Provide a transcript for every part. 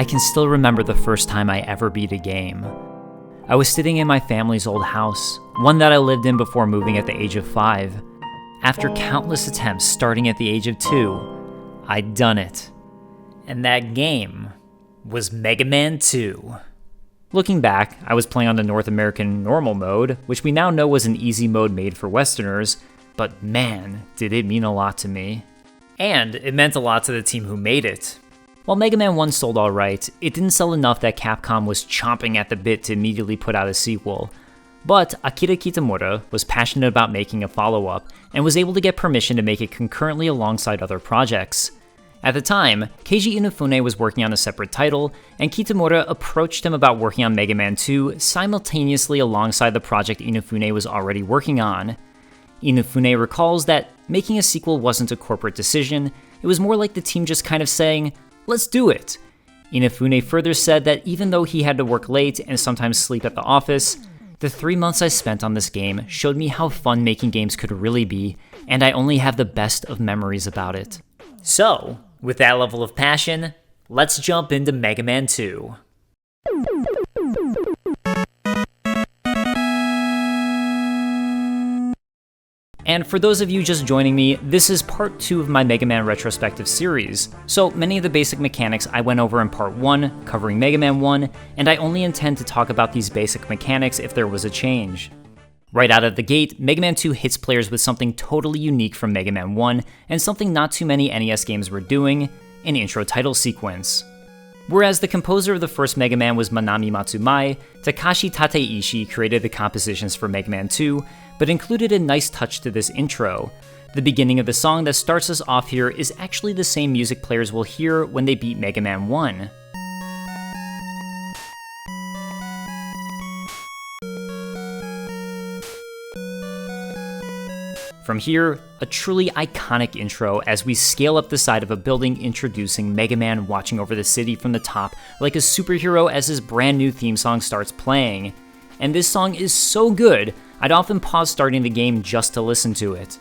I can still remember the first time I ever beat a game. I was sitting in my family's old house, one that I lived in before moving at the age of 5. After countless attempts starting at the age of 2, I'd done it. And that game was Mega Man 2. Looking back, I was playing on the North American normal mode, which we now know was an easy mode made for Westerners, but man, did it mean a lot to me. And it meant a lot to the team who made it. While Mega Man 1 sold alright, it didn't sell enough that Capcom was chomping at the bit to immediately put out a sequel. But Akira Kitamura was passionate about making a follow-up, and was able to get permission to make it concurrently alongside other projects. At the time, Keiji Inafune was working on a separate title, and Kitamura approached him about working on Mega Man 2 simultaneously alongside the project Inafune was already working on. Inafune recalls that making a sequel wasn't a corporate decision, it was more like the team just kind of saying, "Let's do it." Inafune further said that even though he had to work late and sometimes sleep at the office, the 3 months I spent on this game showed me how fun making games could really be, and I only have the best of memories about it. So, with that level of passion, let's jump into Mega Man 2. And for those of you just joining me, this is part 2 of my Mega Man Retrospective series. So many of the basic mechanics I went over in part 1, covering Mega Man 1, and I only intend to talk about these basic mechanics if there was a change. Right out of the gate, Mega Man 2 hits players with something totally unique from Mega Man 1, and something not too many NES games were doing, an intro title sequence. Whereas the composer of the first Mega Man was Manami Matsumai, Takashi Tateishi created the compositions for Mega Man 2, but included a nice touch to this intro. The beginning of the song that starts us off here is actually the same music players will hear when they beat Mega Man 1. From here, a truly iconic intro as we scale up the side of a building introducing Mega Man watching over the city from the top like a superhero as his brand new theme song starts playing. And this song is so good, I'd often pause starting the game just to listen to it.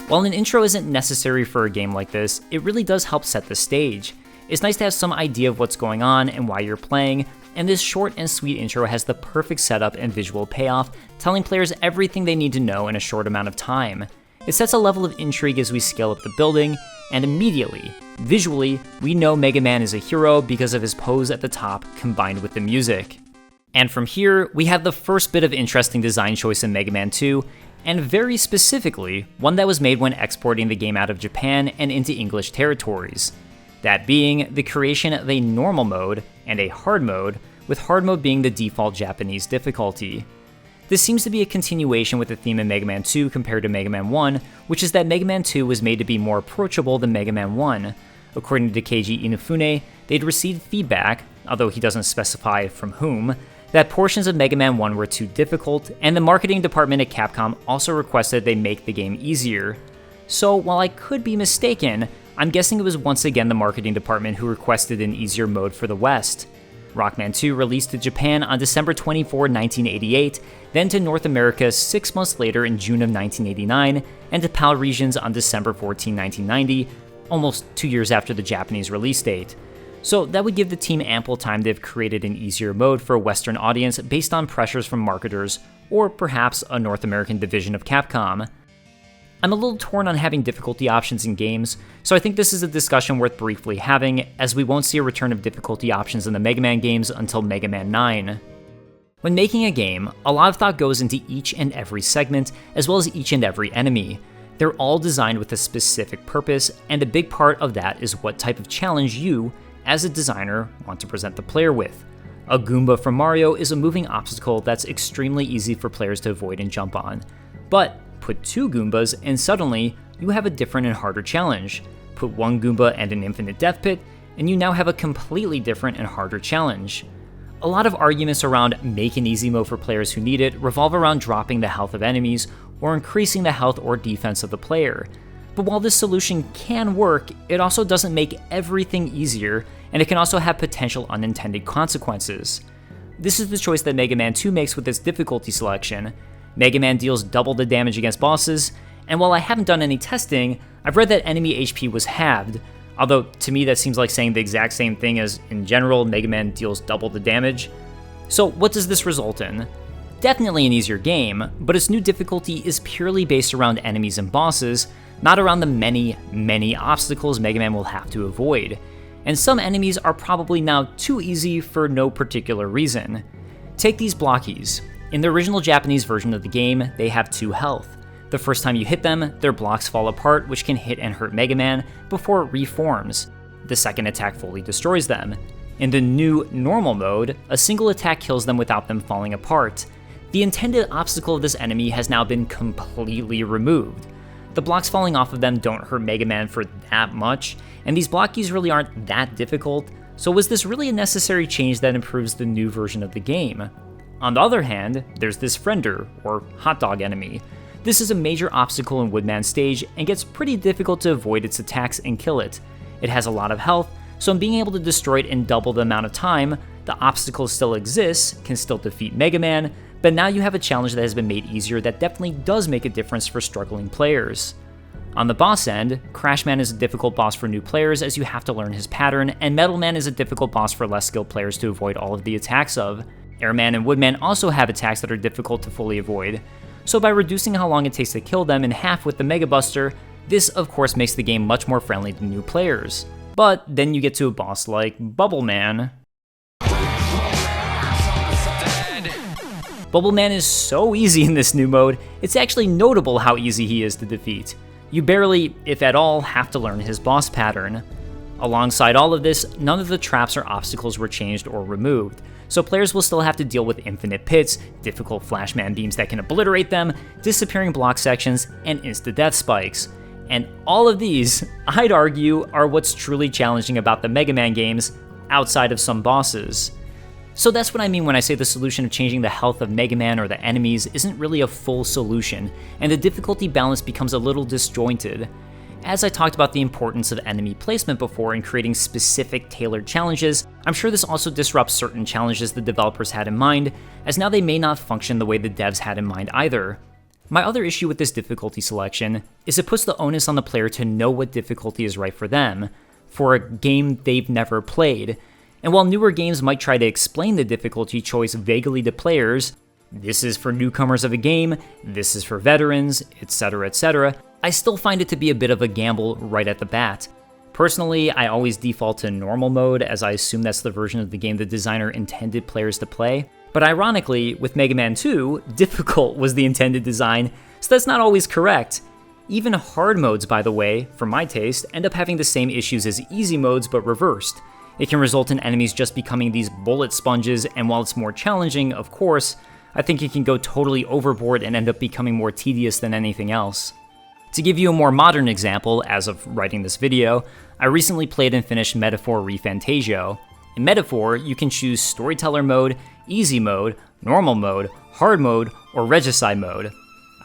While an intro isn't necessary for a game like this, it really does help set the stage. It's nice to have some idea of what's going on and why you're playing, and this short and sweet intro has the perfect setup and visual payoff, telling players everything they need to know in a short amount of time. It sets a level of intrigue as we scale up the building, and immediately, visually, we know Mega Man is a hero because of his pose at the top combined with the music. And from here, we have the first bit of interesting design choice in Mega Man 2, and very specifically, one that was made when exporting the game out of Japan and into English territories. That being the creation of a normal mode and a hard mode, with hard mode being the default Japanese difficulty. This seems to be a continuation with the theme in Mega Man 2 compared to Mega Man 1, which is that Mega Man 2 was made to be more approachable than Mega Man 1. According to Keiji Inafune, they'd received feedback, although he doesn't specify from whom, that portions of Mega Man 1 were too difficult, and the marketing department at Capcom also requested they make the game easier. So while I could be mistaken, I'm guessing it was once again the marketing department who requested an easier mode for the West. Rockman 2 released to Japan on December 24, 1988, then to North America 6 months later in June of 1989, and to PAL regions on December 14, 1990, almost 2 years after the Japanese release date. So that would give the team ample time to have created an easier mode for a Western audience based on pressures from marketers, or perhaps a North American division of Capcom. I'm a little torn on having difficulty options in games, so I think this is a discussion worth briefly having, as we won't see a return of difficulty options in the Mega Man games until Mega Man 9. When making a game, a lot of thought goes into each and every segment, as well as each and every enemy. They're all designed with a specific purpose, and a big part of that is what type of challenge you, as a designer, want to present the player with. A Goomba from Mario is a moving obstacle that's extremely easy for players to avoid and jump on. But put 2 Goombas and suddenly you have a different and harder challenge. Put 1 Goomba and an infinite death pit, and you now have a completely different and harder challenge. A lot of arguments around make an easy mode for players who need it revolve around dropping the health of enemies or increasing the health or defense of the player. But while this solution can work, it also doesn't make everything easier, and it can also have potential unintended consequences. This is the choice that Mega Man 2 makes with its difficulty selection. Mega Man deals double the damage against bosses, And while I haven't done any testing, I've read that enemy HP was halved, although to me that seems like saying the exact same thing as in general Mega Man deals double the damage. So what does this result in? Definitely an easier game, but its new difficulty is purely based around enemies and bosses, not around the many obstacles Mega Man will have to avoid. And some enemies are probably now too easy for no particular reason. Take these blockies. In the original Japanese version of the game, they have 2 health. The first time you hit them, their blocks fall apart, which can hit and hurt Mega Man before it reforms. The second attack fully destroys them. In the new normal mode, a single attack kills them without them falling apart. The intended obstacle of this enemy has now been completely removed. The blocks falling off of them don't hurt Mega Man for that much, and these blockies really aren't that difficult, so was this really a necessary change that improves the new version of the game? On the other hand, there's this Friender, or hot dog enemy. This is a major obstacle in Woodman Stage and gets pretty difficult to avoid its attacks and kill it. It has a lot of health, so in being able to destroy it in double the amount of time, the obstacle still exists, can still defeat Mega Man, but now you have a challenge that has been made easier that definitely does make a difference for struggling players. On the boss end, Crash Man is a difficult boss for new players as you have to learn his pattern, and Metal Man is a difficult boss for less skilled players to avoid all of the attacks of. Airman and Woodman also have attacks that are difficult to fully avoid. So by reducing how long it takes to kill them in half with the Mega Buster, this of course makes the game much more friendly to new players. But then you get to a boss like Bubble Man. Bubble Man is so easy in this new mode, it's actually notable how easy he is to defeat. You barely, if at all, have to learn his boss pattern. Alongside all of this, none of the traps or obstacles were changed or removed, so players will still have to deal with infinite pits, difficult flashman beams that can obliterate them, disappearing block sections, and insta-death spikes. And all of these, I'd argue, are what's truly challenging about the Mega Man games, outside of some bosses. So that's what I mean when I say the solution of changing the health of Mega Man or the enemies isn't really a full solution, and the difficulty balance becomes a little disjointed. As I talked about the importance of enemy placement before in creating specific tailored challenges, I'm sure this also disrupts certain challenges the developers had in mind, as now they may not function the way the devs had in mind either. My other issue with this difficulty selection is it puts the onus on the player to know what difficulty is right for them, for a game they've never played. And while newer games might try to explain the difficulty choice vaguely to players, this is for newcomers of a game, this is for veterans, etc., I still find it to be a bit of a gamble right at the bat. Personally, I always default to normal mode as I assume that's the version of the game the designer intended players to play. But ironically, with Mega Man 2, difficult was the intended design, so that's not always correct. Even hard modes, by the way, for my taste, end up having the same issues as easy modes but reversed. It can result in enemies just becoming these bullet sponges, and while it's more challenging, of course, I think it can go totally overboard and end up becoming more tedious than anything else. To give you a more modern example, as of writing this video, I recently played and finished Metaphor ReFantazio. In Metaphor, you can choose Storyteller mode, Easy mode, Normal mode, Hard mode, or Regicide mode.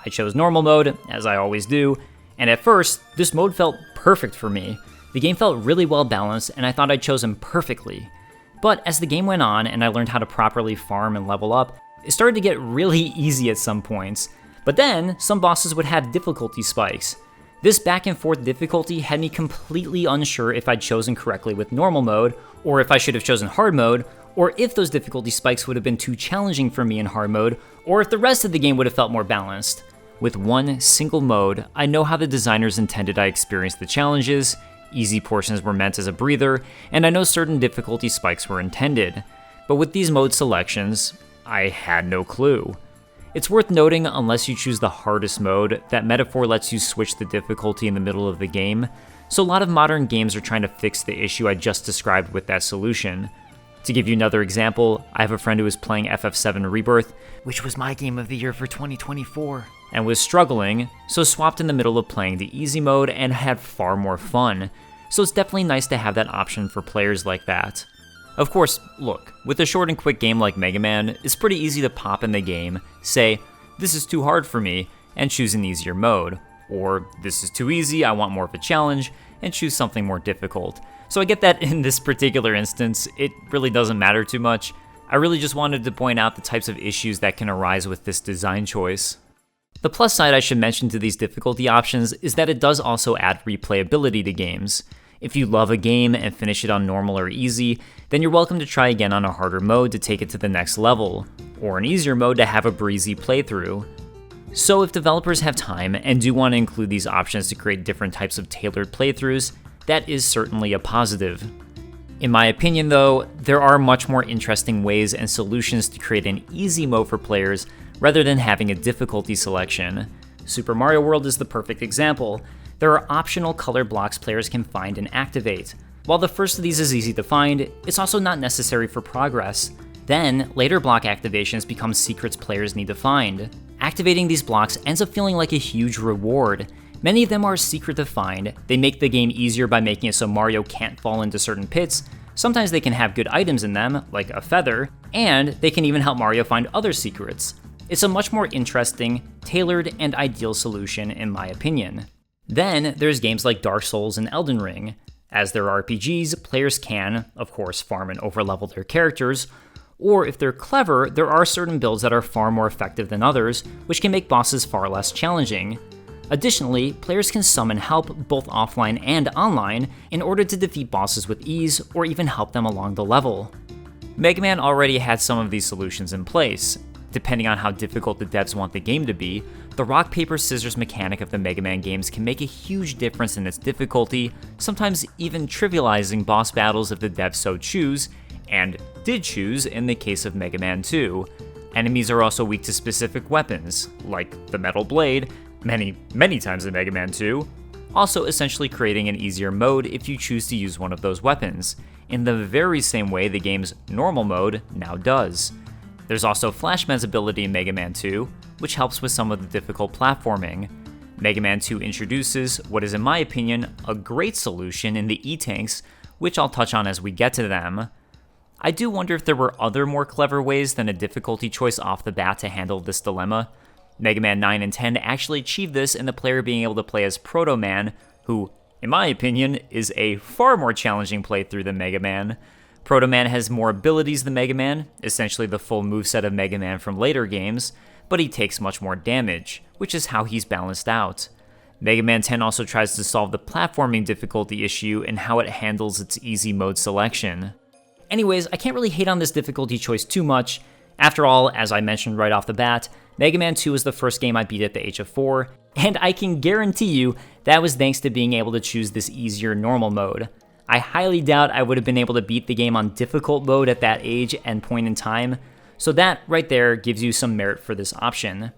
I chose Normal mode, as I always do, and at first, this mode felt perfect for me. The game felt really well balanced, and I thought I'd chosen perfectly. But as the game went on and I learned how to properly farm and level up, it started to get really easy at some points. But then, some bosses would have difficulty spikes. This back and forth difficulty had me completely unsure if I'd chosen correctly with normal mode, or if I should have chosen hard mode, or if those difficulty spikes would have been too challenging for me in hard mode, or if the rest of the game would have felt more balanced. With one single mode, I know how the designers intended I experience the challenges, easy portions were meant as a breather, and I know certain difficulty spikes were intended. But with these mode selections, I had no clue. It's worth noting, unless you choose the hardest mode, that Metaphor lets you switch the difficulty in the middle of the game, so a lot of modern games are trying to fix the issue I just described with that solution. To give you another example, I have a friend who was playing FF7 Rebirth, which was my game of the year for 2024, and was struggling, so swapped in the middle of playing the easy mode and had far more fun, so it's definitely nice to have that option for players like that. Of course, look, with a short and quick game like Mega Man, it's pretty easy to pop in the game, say, this is too hard for me, and choose an easier mode, or this is too easy, I want more of a challenge, and choose something more difficult. So I get that in this particular instance, it really doesn't matter too much. I really just wanted to point out the types of issues that can arise with this design choice. The plus side I should mention to these difficulty options is that it does also add replayability to games. If you love a game and finish it on normal or easy, then you're welcome to try again on a harder mode to take it to the next level, or an easier mode to have a breezy playthrough. So if developers have time and do want to include these options to create different types of tailored playthroughs, that is certainly a positive. In my opinion though, there are much more interesting ways and solutions to create an easy mode for players rather than having a difficulty selection. Super Mario World is the perfect example. There are optional color blocks players can find and activate. While the first of these is easy to find, it's also not necessary for progress. Then, later block activations become secrets players need to find. Activating these blocks ends up feeling like a huge reward. Many of them are secret to find. They make the game easier by making it so Mario can't fall into certain pits. Sometimes they can have good items in them, like a feather, and they can even help Mario find other secrets. It's a much more interesting, tailored, and ideal solution in my opinion. Then, there's games like Dark Souls and Elden Ring. As they're RPGs, players can, of course, farm and overlevel their characters, or if they're clever, there are certain builds that are far more effective than others, which can make bosses far less challenging. Additionally, players can summon help both offline and online in order to defeat bosses with ease or even help them along the level. Mega Man already had some of these solutions in place. Depending on how difficult the devs want the game to be, the rock, paper, scissors mechanic of the Mega Man games can make a huge difference in its difficulty, sometimes even trivializing boss battles if the devs so choose, and did choose in the case of Mega Man 2. Enemies are also weak to specific weapons, like the Metal Blade, many times in Mega Man 2, also essentially creating an easier mode if you choose to use one of those weapons, in the very same way the game's normal mode now does. There's also Flashman's ability in Mega Man 2, which helps with some of the difficult platforming. Mega Man 2 introduces what is, in my opinion, a great solution in the E-Tanks, which I'll touch on as we get to them. I do wonder if there were other more clever ways than a difficulty choice off the bat to handle this dilemma. Mega Man 9 and 10 actually achieved this in the player being able to play as Proto Man, who, in my opinion, is a far more challenging playthrough than Mega Man. Proto Man has more abilities than Mega Man, essentially the full moveset of Mega Man from later games, but he takes much more damage, which is how he's balanced out. Mega Man 10 also tries to solve the platforming difficulty issue and how it handles its easy mode selection. Anyways, I can't really hate on this difficulty choice too much. After all, as I mentioned right off the bat, Mega Man 2 was the first game I beat at the age of 4, and I can guarantee you that was thanks to being able to choose this easier normal mode. I highly doubt I would have been able to beat the game on difficult mode at that age and point in time, so that right there gives you some merit for this option.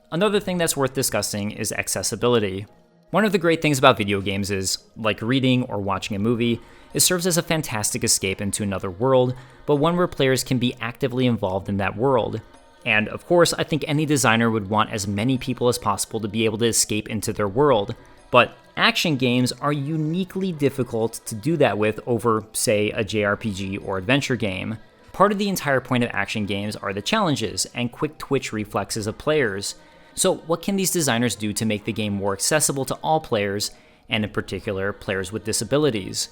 Another thing that's worth discussing is accessibility. One of the great things about video games is, like reading or watching a movie, it serves as a fantastic escape into another world, but one where players can be actively involved in that world. And of course, I think any designer would want as many people as possible to be able to escape into their world, but action games are uniquely difficult to do that with over, say, a JRPG or adventure game. Part of the entire point of action games are the challenges and quick twitch reflexes of players. So what can these designers do to make the game more accessible to all players, and in particular, players with disabilities?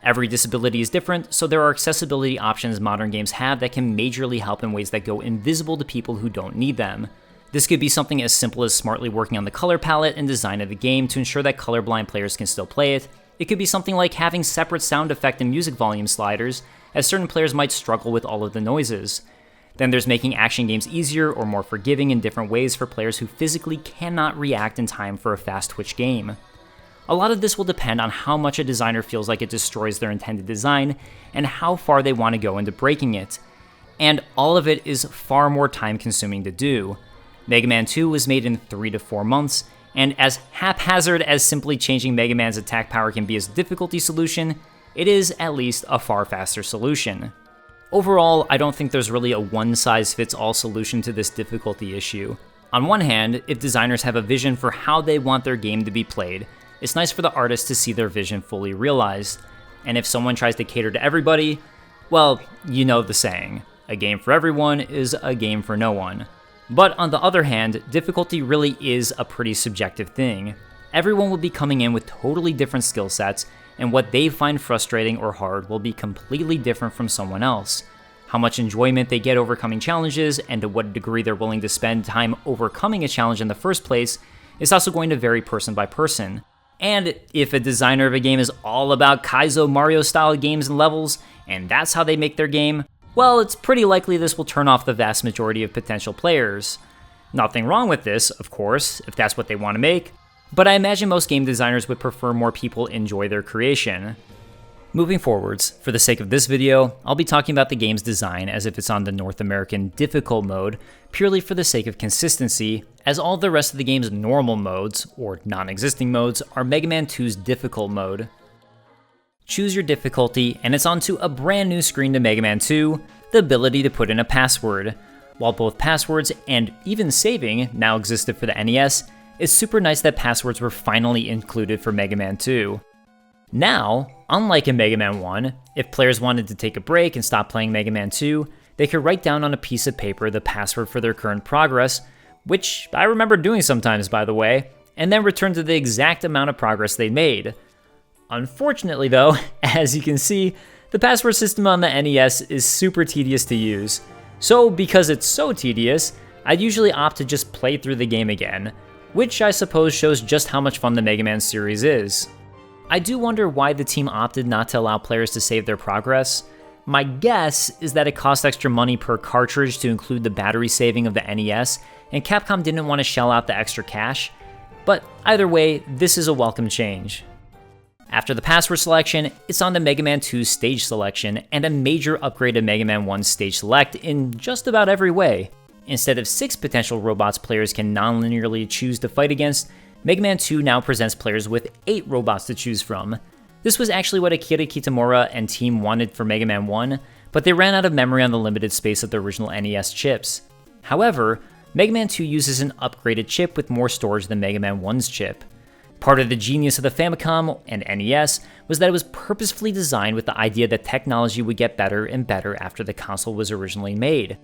Every disability is different, so there are accessibility options modern games have that can majorly help in ways that go invisible to people who don't need them. This could be something as simple as smartly working on the color palette and design of the game to ensure that colorblind players can still play it. It could be something like having separate sound effect and music volume sliders, as certain players might struggle with all of the noises. Then there's making action games easier or more forgiving in different ways for players who physically cannot react in time for a fast twitch game. A lot of this will depend on how much a designer feels like it destroys their intended design and how far they want to go into breaking it. And all of it is far more time consuming to do. Mega Man 2 was made in 3 to 4 months, and as haphazard as simply changing Mega Man's attack power can be as a difficulty solution, it is at least a far faster solution. Overall, I don't think there's really a one-size-fits-all solution to this difficulty issue. On one hand, if designers have a vision for how they want their game to be played, it's nice for the artist to see their vision fully realized. And if someone tries to cater to everybody, well, you know the saying, a game for everyone is a game for no one. But on the other hand, difficulty really is a pretty subjective thing. Everyone will be coming in with totally different skill sets, and what they find frustrating or hard will be completely different from someone else. How much enjoyment they get overcoming challenges and to what degree they're willing to spend time overcoming a challenge in the first place is also going to vary person by person. And if a designer of a game is all about Kaizo Mario-style games and levels, and that's how they make their game, well, it's pretty likely this will turn off the vast majority of potential players. Nothing wrong with this, of course, if that's what they want to make, but I imagine most game designers would prefer more people enjoy their creation. Moving forwards, for the sake of this video, I'll be talking about the game's design as if it's on the North American difficult mode, purely for the sake of consistency, as all the rest of the game's normal modes, or non-existing modes, are Mega Man 2's difficult mode. Choose your difficulty, and it's onto a brand new screen to Mega Man 2, the ability to put in a password. While both passwords and even saving now existed for the NES, it's super nice that passwords were finally included for Mega Man 2. Now, unlike in Mega Man 1, if players wanted to take a break and stop playing Mega Man 2, they could write down on a piece of paper the password for their current progress, which I remember doing sometimes by the way, and then return to the exact amount of progress they made. Unfortunately though, as you can see, the password system on the NES is super tedious to use. So because it's so tedious, I'd usually opt to just play through the game again, which I suppose shows just how much fun the Mega Man series is. I do wonder why the team opted not to allow players to save their progress. My guess is that it cost extra money per cartridge to include the battery saving of the NES, and Capcom didn't want to shell out the extra cash, but either way, this is a welcome change. After the password selection, it's on to Mega Man 2's stage selection, and a major upgrade to Mega Man 1's stage select in just about every way. Instead of 6 potential robots players can non-linearly choose to fight against, Mega Man 2 now presents players with 8 robots to choose from. This was actually what Akira Kitamura and team wanted for Mega Man 1, but they ran out of memory on the limited space of the original NES chips. However, Mega Man 2 uses an upgraded chip with more storage than Mega Man 1's chip. Part of the genius of the Famicom and NES was that it was purposefully designed with the idea that technology would get better and better after the console was originally made.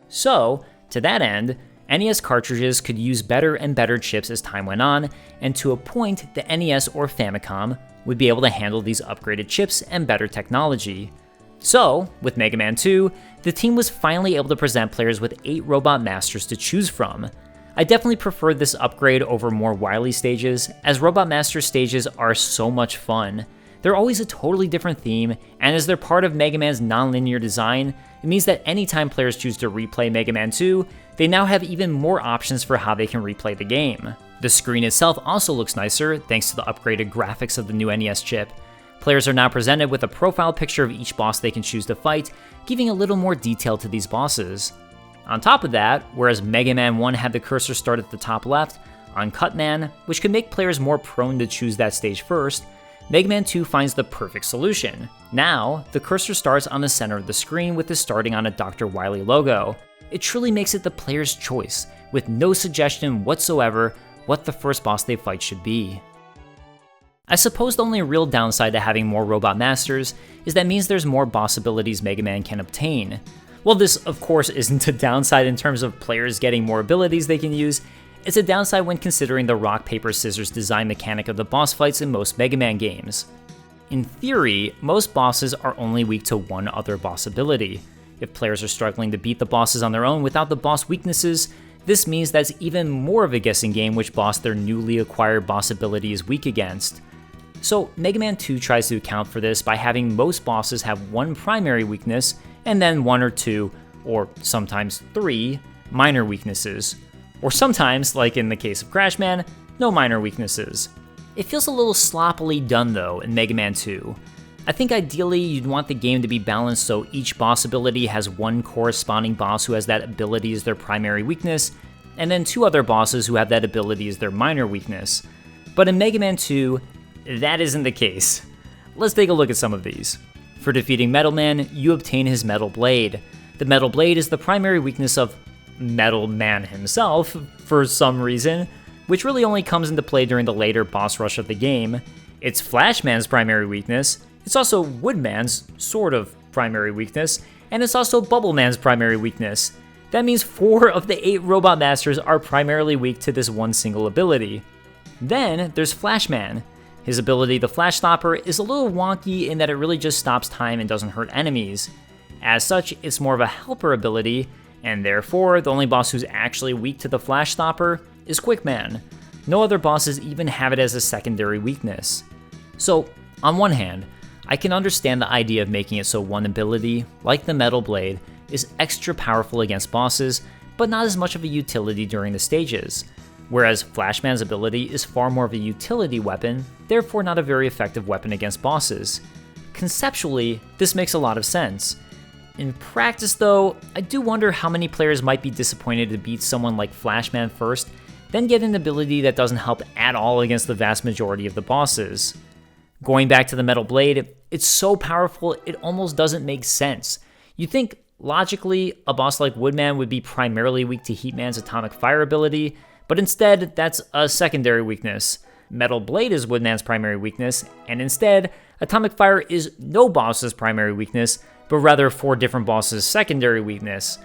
So, to that end, NES cartridges could use better and better chips as time went on, and to a point, the NES or Famicom would be able to handle these upgraded chips and better technology. So, with Mega Man 2, the team was finally able to present players with 8 Robot Masters to choose from. I definitely prefer this upgrade over more Wily stages, as Robot Master stages are so much fun. They're always a totally different theme, and as they're part of Mega Man's non-linear design, it means that anytime players choose to replay Mega Man 2, they now have even more options for how they can replay the game. The screen itself also looks nicer thanks to the upgraded graphics of the new NES chip. Players are now presented with a profile picture of each boss they can choose to fight, giving a little more detail to these bosses. On top of that, whereas Mega Man 1 had the cursor start at the top left, on Cutman, which could make players more prone to choose that stage first, Mega Man 2 finds the perfect solution. Now, the cursor starts on the center of the screen with it starting on a Dr. Wily logo. It truly makes it the player's choice, with no suggestion whatsoever what the first boss they fight should be. I suppose the only real downside to having more Robot Masters is that means there's more boss abilities Mega Man can obtain. Well, this of course isn't a downside in terms of players getting more abilities they can use, it's a downside when considering the rock, paper, scissors design mechanic of the boss fights in most Mega Man games. In theory, most bosses are only weak to one other boss ability. If players are struggling to beat the bosses on their own without the boss weaknesses, this means that it's even more of a guessing game which boss their newly acquired boss ability is weak against. So Mega Man 2 tries to account for this by having most bosses have one primary weakness, and then 1 or 2, or sometimes 3, minor weaknesses. Or sometimes, like in the case of Crash Man, no minor weaknesses. It feels a little sloppily done though in Mega Man 2. I think ideally you'd want the game to be balanced so each boss ability has one corresponding boss who has that ability as their primary weakness, and then 2 other bosses who have that ability as their minor weakness. But in Mega Man 2, that isn't the case. Let's take a look at some of these. For defeating Metal Man, you obtain his Metal Blade. The Metal Blade is the primary weakness of Metal Man himself, for some reason, which really only comes into play during the later boss rush of the game. It's Flash Man's primary weakness, it's also Wood Man's sort of primary weakness, and it's also Bubble Man's primary weakness. That means 4 of the 8 Robot Masters are primarily weak to this one single ability. Then there's Flash Man. His ability, the Flash Stopper, is a little wonky in that it really just stops time and doesn't hurt enemies. As such, it's more of a helper ability, and therefore, the only boss who's actually weak to the Flash Stopper is Quickman. No other bosses even have it as a secondary weakness. So, on one hand, I can understand the idea of making it so one ability, like the Metal Blade, is extra powerful against bosses, but not as much of a utility during the stages, whereas Flashman's ability is far more of a utility weapon, therefore not a very effective weapon against bosses. Conceptually, this makes a lot of sense. In practice though, I do wonder how many players might be disappointed to beat someone like Flashman first, then get an ability that doesn't help at all against the vast majority of the bosses. Going back to the Metal Blade, it's so powerful it almost doesn't make sense. You'd think, logically, a boss like Woodman would be primarily weak to Heatman's Atomic Fire ability, but instead, that's a secondary weakness. Metal Blade is Woodman's primary weakness, and instead, Atomic Fire is no boss's primary weakness, but rather 4 different bosses' secondary weakness.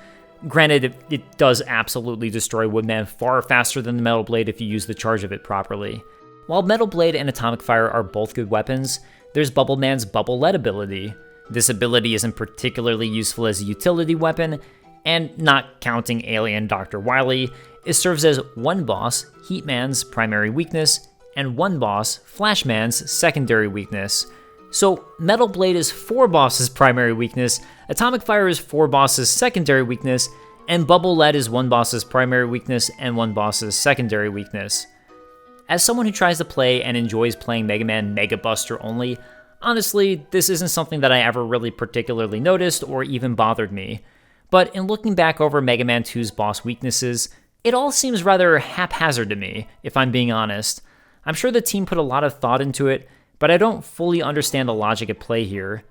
Granted, it does absolutely destroy Woodman far faster than the Metal Blade if you use the charge of it properly. While Metal Blade and Atomic Fire are both good weapons, there's Bubble Man's Bubble Lead ability. This ability isn't particularly useful as a utility weapon, and not counting Alien Dr. Wily, it serves as one boss, Heatman's primary weakness, and one boss, Flashman's secondary weakness. So Metal Blade is 4 bosses' primary weakness, Atomic Fire is 4 bosses' secondary weakness, and Bubble Lead is 1 boss's primary weakness and 1 boss's secondary weakness. As someone who tries to play and enjoys playing Mega Man Mega Buster only, honestly, this isn't something that I ever really particularly noticed or even bothered me. But in looking back over Mega Man 2's boss weaknesses, it all seems rather haphazard to me, if I'm being honest. I'm sure the team put a lot of thought into it, but I don't fully understand the logic at play here.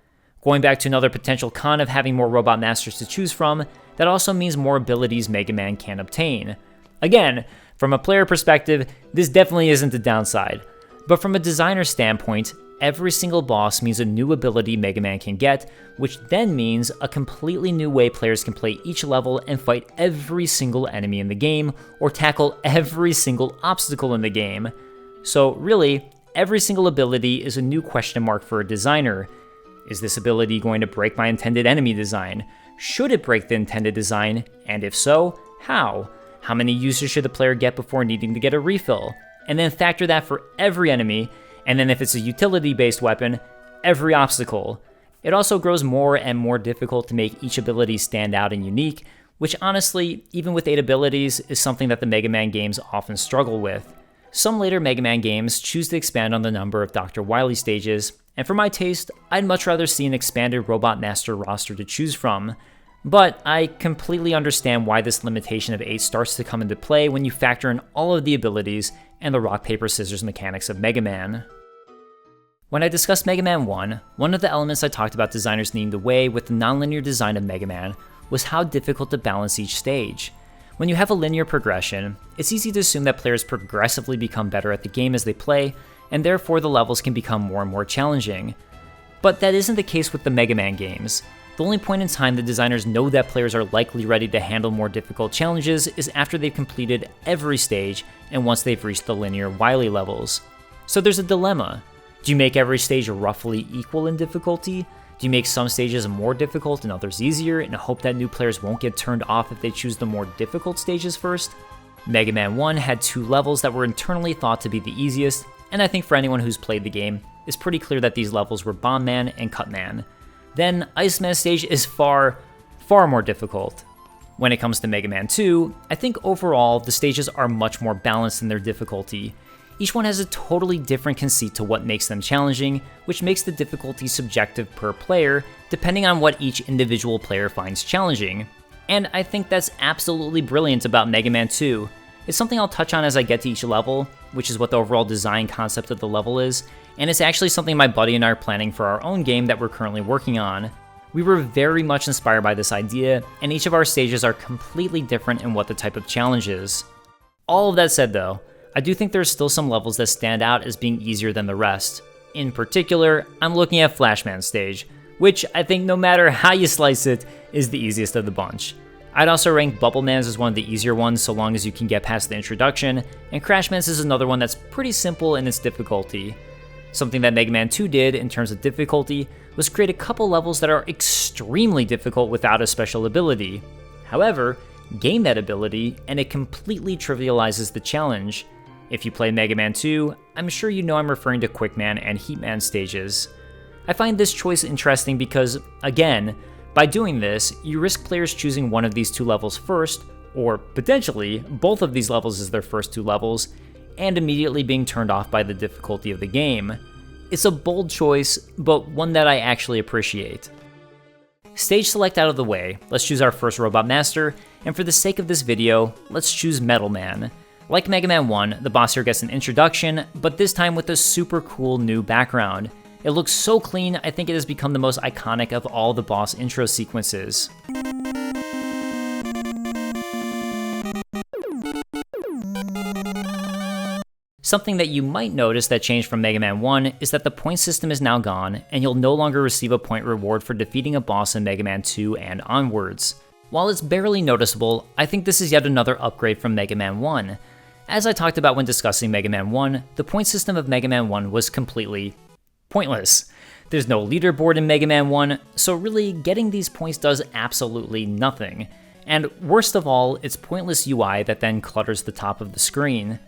Going back to another potential con of having more Robot Masters to choose from, that also means more abilities Mega Man can obtain. Again, from a player perspective, this definitely isn't a downside. But from a designer standpoint, every single boss means a new ability Mega Man can get, which then means a completely new way players can play each level and fight every single enemy in the game, or tackle every single obstacle in the game. So really, every single ability is a new question mark for a designer. Is this ability going to break my intended enemy design? Should it break the intended design? And if so, how? How many uses should the player get before needing to get a refill? And then factor that for every enemy, and then if it's a utility-based weapon, every obstacle. It also grows more and more difficult to make each ability stand out and unique, which honestly, even with 8 abilities, is something that the Mega Man games often struggle with. Some later Mega Man games choose to expand on the number of Dr. Wily stages, and for my taste, I'd much rather see an expanded Robot Master roster to choose from. But I completely understand why this limitation of 8 starts to come into play when you factor in all of the abilities and the rock, paper, scissors mechanics of Mega Man. When I discussed Mega Man 1, one of the elements I talked about designers needing to weigh with the nonlinear design of Mega Man was how difficult to balance each stage. When you have a linear progression, it's easy to assume that players progressively become better at the game as they play, and therefore the levels can become more and more challenging. But that isn't the case with the Mega Man games. The only point in time the designers know that players are likely ready to handle more difficult challenges is after they've completed every stage and once they've reached the linear Wily levels. So there's a dilemma. Do you make every stage roughly equal in difficulty? Do you make some stages more difficult and others easier and hope that new players won't get turned off if they choose the more difficult stages first? Mega Man 1 had 2 levels that were internally thought to be the easiest, and I think for anyone who's played the game, it's pretty clear that these levels were Bomb Man and Cut Man. Then Iceman stage is far more difficult. When it comes to Mega Man 2, I think overall the stages are much more balanced in their difficulty. Each one has a totally different conceit to what makes them challenging, which makes the difficulty subjective per player, depending on what each individual player finds challenging. And I think that's absolutely brilliant about Mega Man 2. It's something I'll touch on as I get to each level, which is what the overall design concept of the level is, and it's actually something my buddy and I are planning for our own game that we're currently working on. We were very much inspired by this idea, and each of our stages are completely different in what the type of challenge is. All of that said though, I do think there's still some levels that stand out as being easier than the rest. In particular, I'm looking at Flashman stage, which I think no matter how you slice it, is the easiest of the bunch. I'd also rank Bubble Man's as one of the easier ones so long as you can get past the introduction, and Crash Man's is another one that's pretty simple in its difficulty. Something that Mega Man 2 did in terms of difficulty was create a couple levels that are extremely difficult without a special ability. However, gain that ability and it completely trivializes the challenge. If you play Mega Man 2, I'm sure you know I'm referring to Quickman and Heatman stages. I find this choice interesting because, again, by doing this, you risk players choosing one of these two levels first, or potentially both of these levels as their first two levels, and immediately being turned off by the difficulty of the game. It's a bold choice, but one that I actually appreciate. Stage select out of the way, let's choose our first Robot Master, and for the sake of this video, let's choose Metal Man. Like Mega Man 1, the boss here gets an introduction, but this time with a super cool new background. It looks so clean, I think it has become the most iconic of all the boss intro sequences. Something that you might notice that changed from Mega Man 1 is that the point system is now gone, and you'll no longer receive a point reward for defeating a boss in Mega Man 2 and onwards. While it's barely noticeable, I think this is yet another upgrade from Mega Man 1. As I talked about when discussing Mega Man 1, the point system of Mega Man 1 was completely pointless. There's no leaderboard in Mega Man 1, so really getting these points does absolutely nothing. And worst of all, it's pointless UI that then clutters the top of the screen.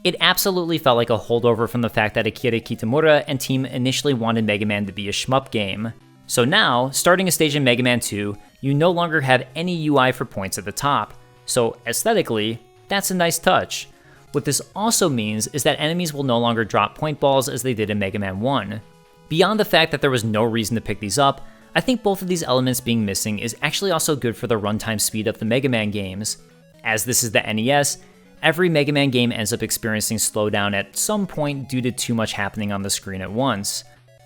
It absolutely felt like a holdover from the fact that Akira Kitamura and team initially wanted Mega Man to be a shmup game. So now, starting a stage in Mega Man 2, you no longer have any UI for points at the top. So aesthetically, that's a nice touch. What this also means is that enemies will no longer drop point balls as they did in Mega Man 1. Beyond the fact that there was no reason to pick these up, I think both of these elements being missing is actually also good for the runtime speed of the Mega Man games. As this is the NES, every Mega Man game ends up experiencing slowdown at some point due to too much happening on the screen at once.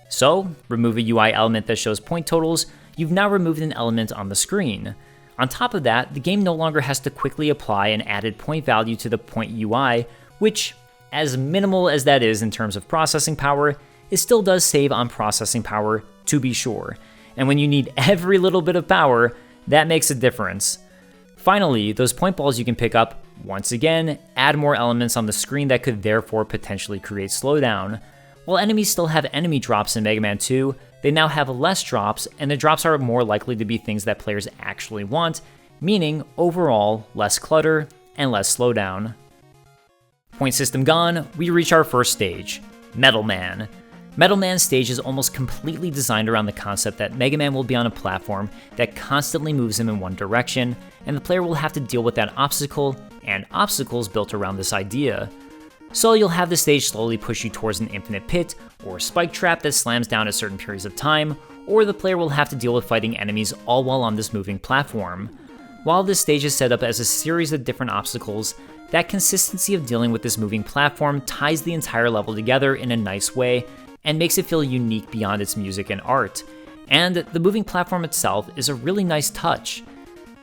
So, remove a UI element that shows point totals, you've now removed an element on the screen. On top of that, the game no longer has to quickly apply an added point value to the point UI, which, as minimal as that is in terms of processing power, it still does save on processing power, to be sure. And when you need every little bit of power, that makes a difference. Finally, those point balls you can pick up, once again, add more elements on the screen that could therefore potentially create slowdown. While enemies still have enemy drops in Mega Man 2, they now have less drops, and the drops are more likely to be things that players actually want, meaning overall less clutter and less slowdown. Point system gone, we reach our first stage, Metal Man. Metal Man's stage is almost completely designed around the concept that Mega Man will be on a platform that constantly moves him in one direction, and the player will have to deal with that obstacle and obstacles built around this idea. So you'll have the stage slowly push you towards an infinite pit, or spike trap that slams down at certain periods of time, or the player will have to deal with fighting enemies all while on this moving platform. While this stage is set up as a series of different obstacles, that consistency of dealing with this moving platform ties the entire level together in a nice way, and makes it feel unique beyond its music and art. And the moving platform itself is a really nice touch.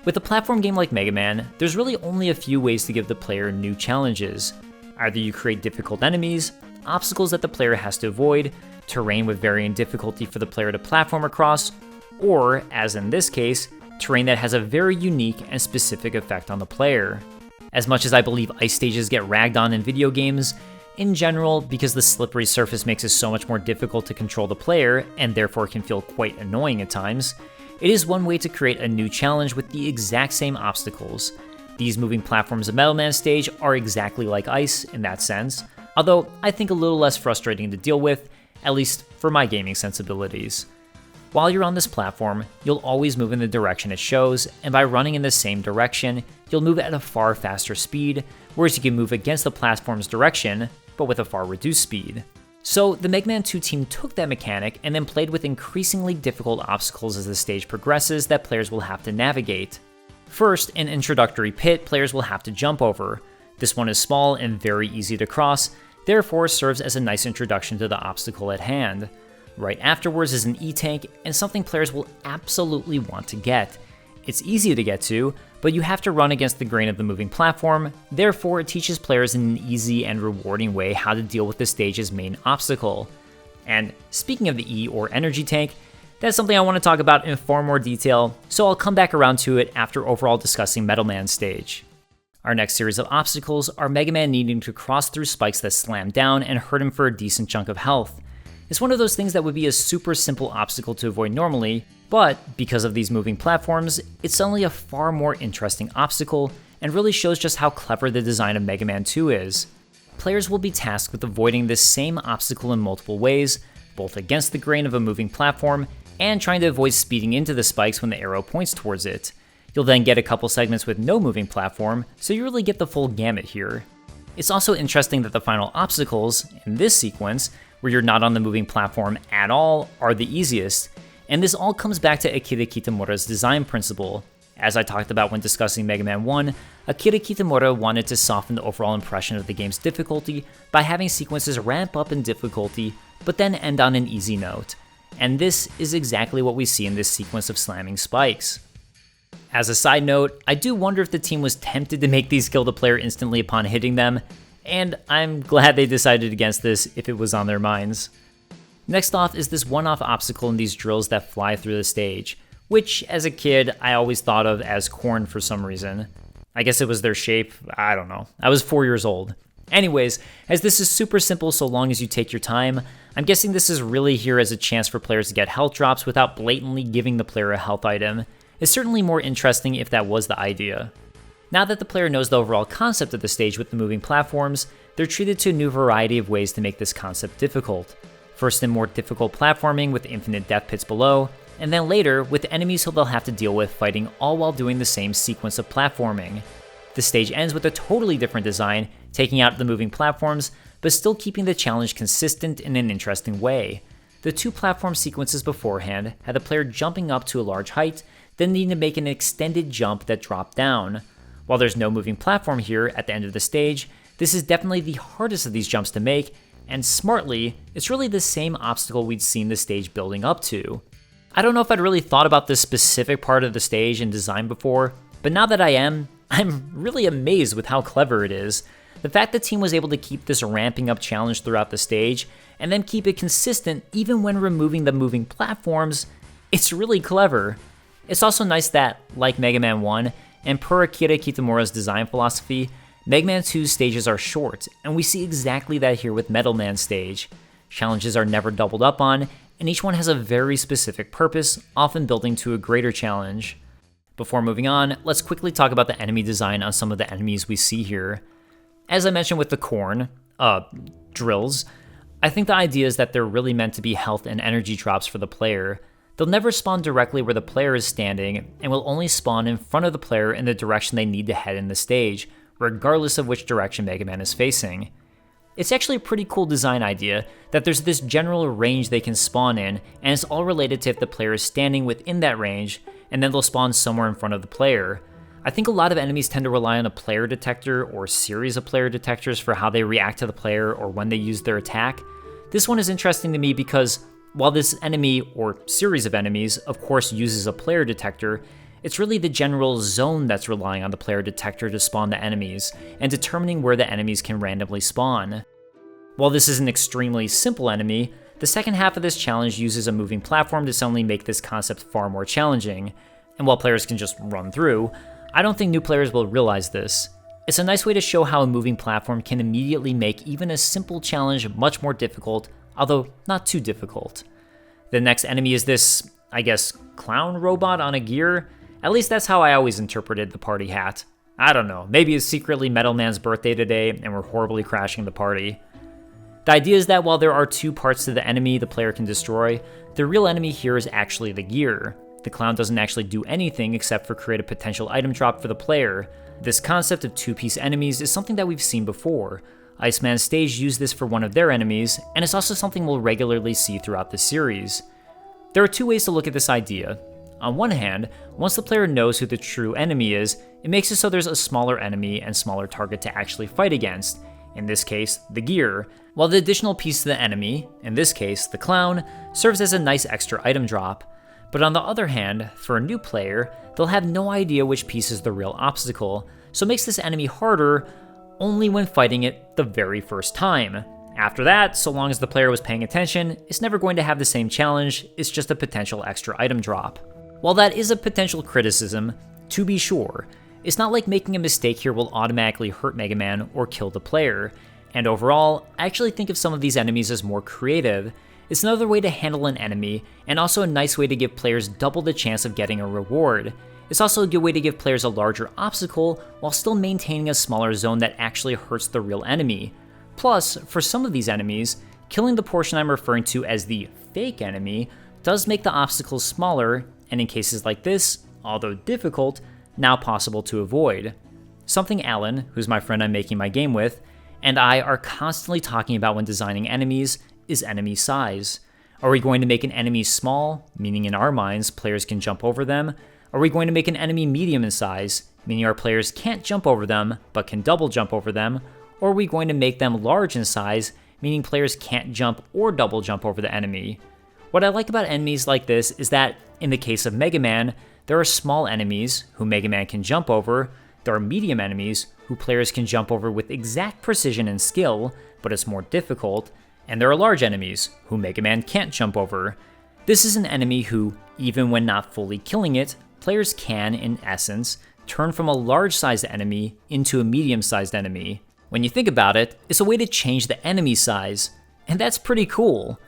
With a platform game like Mega Man, there's really only a few ways to give the player new challenges. Either you create difficult enemies, obstacles that the player has to avoid, terrain with varying difficulty for the player to platform across, or, as in this case, terrain that has a very unique and specific effect on the player. As much as I believe ice stages get ragged on in video games, in general, because the slippery surface makes it so much more difficult to control the player, and therefore can feel quite annoying at times, it is one way to create a new challenge with the exact same obstacles. These moving platforms of Metal Man stage are exactly like ice in that sense, although I think a little less frustrating to deal with, at least for my gaming sensibilities. While you're on this platform, you'll always move in the direction it shows, and by running in the same direction, you'll move at a far faster speed, whereas you can move against the platform's direction, but with a far reduced speed. So the Mega Man 2 team took that mechanic and then played with increasingly difficult obstacles as the stage progresses that players will have to navigate. First, an introductory pit players will have to jump over. This one is small and very easy to cross, therefore serves as a nice introduction to the obstacle at hand. Right afterwards is an E-tank, and something players will absolutely want to get. It's easy to get to, but you have to run against the grain of the moving platform, therefore it teaches players in an easy and rewarding way how to deal with the stage's main obstacle. And speaking of the E or energy tank, that's something I want to talk about in far more detail, so I'll come back around to it after overall discussing Metal Man's stage. Our next series of obstacles are Mega Man needing to cross through spikes that slam down and hurt him for a decent chunk of health. It's one of those things that would be a super simple obstacle to avoid normally, but because of these moving platforms, it's suddenly a far more interesting obstacle and really shows just how clever the design of Mega Man 2 is. Players will be tasked with avoiding this same obstacle in multiple ways, both against the grain of a moving platform and trying to avoid speeding into the spikes when the arrow points towards it. You'll then get a couple segments with no moving platform, so you really get the full gamut here. It's also interesting that the final obstacles, in this sequence, where you're not on the moving platform at all, are the easiest, and this all comes back to Akira Kitamura's design principle. As I talked about when discussing Mega Man 1, Akira Kitamura wanted to soften the overall impression of the game's difficulty by having sequences ramp up in difficulty, but then end on an easy note. And this is exactly what we see in this sequence of slamming spikes. As a side note, I do wonder if the team was tempted to make these kill the player instantly upon hitting them, and I'm glad they decided against this if it was on their minds. Next off is this one-off obstacle in these drills that fly through the stage, which as a kid I always thought of as corn for some reason. I guess it was their shape, I don't know. I was 4 years old. Anyways, as this is super simple so long as you take your time, I'm guessing this is really here as a chance for players to get health drops without blatantly giving the player a health item. It's certainly more interesting if that was the idea. Now that the player knows the overall concept of the stage with the moving platforms, they're treated to a new variety of ways to make this concept difficult. First in more difficult platforming with infinite death pits below, and then later with enemies who they'll have to deal with fighting all while doing the same sequence of platforming. The stage ends with a totally different design, taking out the moving platforms, but still keeping the challenge consistent in an interesting way. The two platform sequences beforehand had the player jumping up to a large height, then needing to make an extended jump that dropped down. While there's no moving platform here at the end of the stage, this is definitely the hardest of these jumps to make, and smartly, it's really the same obstacle we'd seen the stage building up to. I don't know if I'd really thought about this specific part of the stage and design before, but now that I am, I'm really amazed with how clever it is. The fact the team was able to keep this ramping up challenge throughout the stage, and then keep it consistent even when removing the moving platforms, it's really clever. It's also nice that, like Mega Man 1, and per Akira Kitamura's design philosophy, Mega Man 2's stages are short, and we see exactly that here with Metal Man's stage. Challenges are never doubled up on, and each one has a very specific purpose, often building to a greater challenge. Before moving on, let's quickly talk about the enemy design on some of the enemies we see here. As I mentioned with the corn, drills, I think the idea is that they're really meant to be health and energy drops for the player. They'll never spawn directly where the player is standing, and will only spawn in front of the player in the direction they need to head in the stage, regardless of which direction Mega Man is facing. It's actually a pretty cool design idea that there's this general range they can spawn in, and it's all related to if the player is standing within that range, and then they'll spawn somewhere in front of the player. I think a lot of enemies tend to rely on a player detector or series of player detectors for how they react to the player or when they use their attack. This one is interesting to me because while this enemy, or series of enemies, of course uses a player detector, it's really the general zone that's relying on the player detector to spawn the enemies, and determining where the enemies can randomly spawn. While this is an extremely simple enemy, the second half of this challenge uses a moving platform to suddenly make this concept far more challenging, and while players can just run through, I don't think new players will realize this. It's a nice way to show how a moving platform can immediately make even a simple challenge much more difficult, although not too difficult. The next enemy is this, I guess, clown robot on a gear? At least that's how I always interpreted the party hat. I don't know, maybe it's secretly Metal Man's birthday today and we're horribly crashing the party. The idea is that while there are two parts to the enemy the player can destroy, the real enemy here is actually the gear. The clown doesn't actually do anything except for create a potential item drop for the player. This concept of two-piece enemies is something that we've seen before. Iceman's stage used this for one of their enemies, and it's also something we'll regularly see throughout the series. There are two ways to look at this idea. On one hand, once the player knows who the true enemy is, it makes it so there's a smaller enemy and smaller target to actually fight against, in this case, the gear, while the additional piece to the enemy, in this case, the clown, serves as a nice extra item drop. But on the other hand, for a new player, they'll have no idea which piece is the real obstacle, so it makes this enemy harder only when fighting it the very first time. After that, so long as the player was paying attention, it's never going to have the same challenge, it's just a potential extra item drop. While that is a potential criticism, to be sure, it's not like making a mistake here will automatically hurt Mega Man or kill the player, and overall, I actually think of some of these enemies as more creative, It's another way to handle an enemy, and also a nice way to give players double the chance of getting a reward. It's also a good way to give players a larger obstacle while still maintaining a smaller zone that actually hurts the real enemy. Plus, for some of these enemies, killing the portion I'm referring to as the fake enemy does make the obstacles smaller, and in cases like this, although difficult, now possible to avoid. Something Alan, who's my friend I'm making my game with, and I are constantly talking about when designing enemies is enemy size. Are we going to make an enemy small, meaning in our minds players can jump over them? Are we going to make an enemy medium in size, meaning our players can't jump over them, but can double jump over them? Or are we going to make them large in size, meaning players can't jump or double jump over the enemy? What I like about enemies like this is that, in the case of Mega Man, there are small enemies who Mega Man can jump over, there are medium enemies who players can jump over with exact precision and skill, but it's more difficult, and there are large enemies who Mega Man can't jump over. This is an enemy who, even when not fully killing it, players can, in essence, turn from a large-sized enemy into a medium-sized enemy. When you think about it, it's a way to change the enemy size, and that's pretty cool.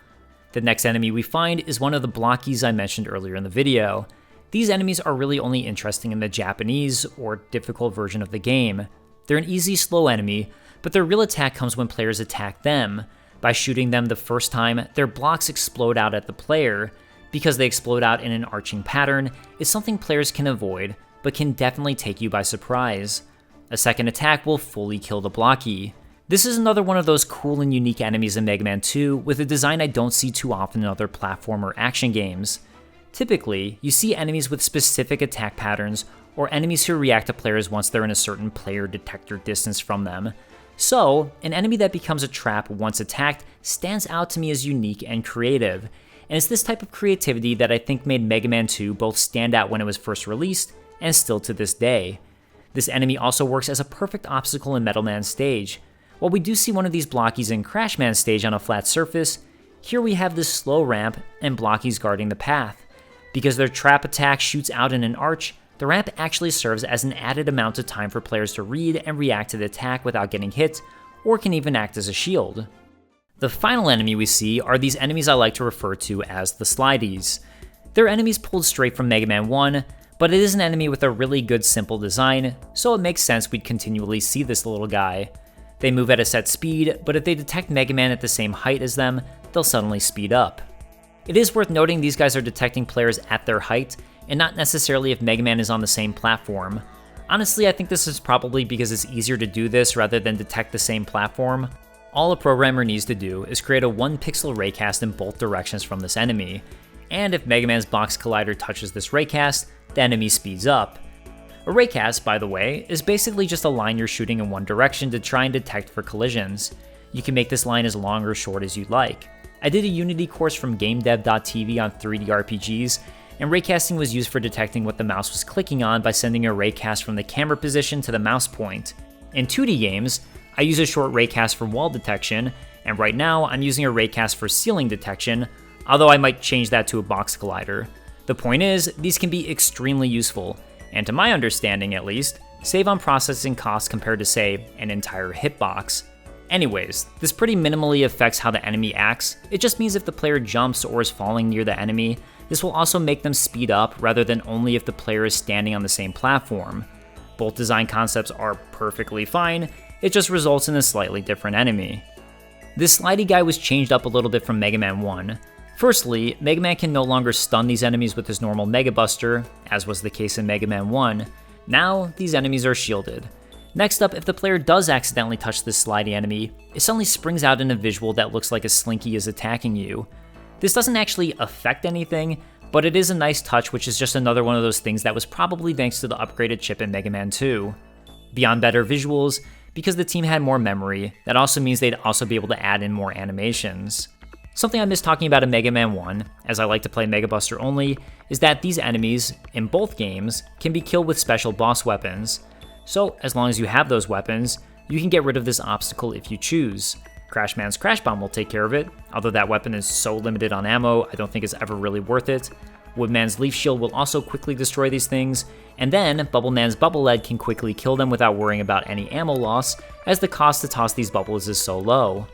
The next enemy we find is one of the blockies I mentioned earlier in the video. These enemies are really only interesting in the Japanese or difficult version of the game. They're an easy, slow enemy, but their real attack comes when players attack them. By shooting them the first time, their blocks explode out at the player. Because they explode out in an arching pattern, it's something players can avoid, but can definitely take you by surprise. A second attack will fully kill the blocky. This is another one of those cool and unique enemies in Mega Man 2 with a design I don't see too often in other platform or action games. Typically, you see enemies with specific attack patterns, or enemies who react to players once they're in a certain player detector distance from them. So, an enemy that becomes a trap once attacked stands out to me as unique and creative. And it's this type of creativity that I think made Mega Man 2 both stand out when it was first released, and still to this day. This enemy also works as a perfect obstacle in Metal Man Stage. While we do see one of these blockies in Crash Man Stage on a flat surface, here we have this slow ramp and blockies guarding the path. Because their trap attack shoots out in an arch, the ramp actually serves as an added amount of time for players to read and react to the attack without getting hit, or can even act as a shield. The final enemy we see are these enemies I like to refer to as the Slideys. They're enemies pulled straight from Mega Man 1, but it is an enemy with a really good simple design, so it makes sense we'd continually see this little guy. They move at a set speed, but if they detect Mega Man at the same height as them, they'll suddenly speed up. It is worth noting these guys are detecting players at their height, and not necessarily if Mega Man is on the same platform. Honestly, I think this is probably because it's easier to do this rather than detect the same platform. All a programmer needs to do is create a 1-pixel raycast in both directions from this enemy, and if Mega Man's box collider touches this raycast, the enemy speeds up. A raycast, by the way, is basically just a line you're shooting in one direction to try and detect for collisions. You can make this line as long or short as you'd like. I did a Unity course from GameDev.tv on 3D RPGs, and raycasting was used for detecting what the mouse was clicking on by sending a raycast from the camera position to the mouse point. In 2D games, I use a short raycast for wall detection, and right now I'm using a raycast for ceiling detection, although I might change that to a box collider. The point is, these can be extremely useful, and to my understanding at least, save on processing costs compared to, say, an entire hitbox. Anyways, this pretty minimally affects how the enemy acts. It just means if the player jumps or is falling near the enemy, this will also make them speed up rather than only if the player is standing on the same platform. Both design concepts are perfectly fine, it just results in a slightly different enemy. This slidey guy was changed up a little bit from Mega Man 1. Firstly, Mega Man can no longer stun these enemies with his normal Mega Buster, as was the case in Mega Man 1. Now, these enemies are shielded. Next up, if the player does accidentally touch this slidey enemy, it suddenly springs out in a visual that looks like a Slinky is attacking you. This doesn't actually affect anything, but it is a nice touch, which is just another one of those things that was probably thanks to the upgraded chip in Mega Man 2. Beyond better visuals, because the team had more memory, that also means they'd also be able to add in more animations. Something I miss talking about in Mega Man 1, as I like to play Mega Buster only, is that these enemies, in both games, can be killed with special boss weapons. So, as long as you have those weapons, you can get rid of this obstacle if you choose. Crash Man's Crash Bomb will take care of it, although that weapon is so limited on ammo, I don't think it's ever really worth it. Woodman's Leaf Shield will also quickly destroy these things, and then Bubble Man's Bubble Lead can quickly kill them without worrying about any ammo loss, as the cost to toss these bubbles is so low.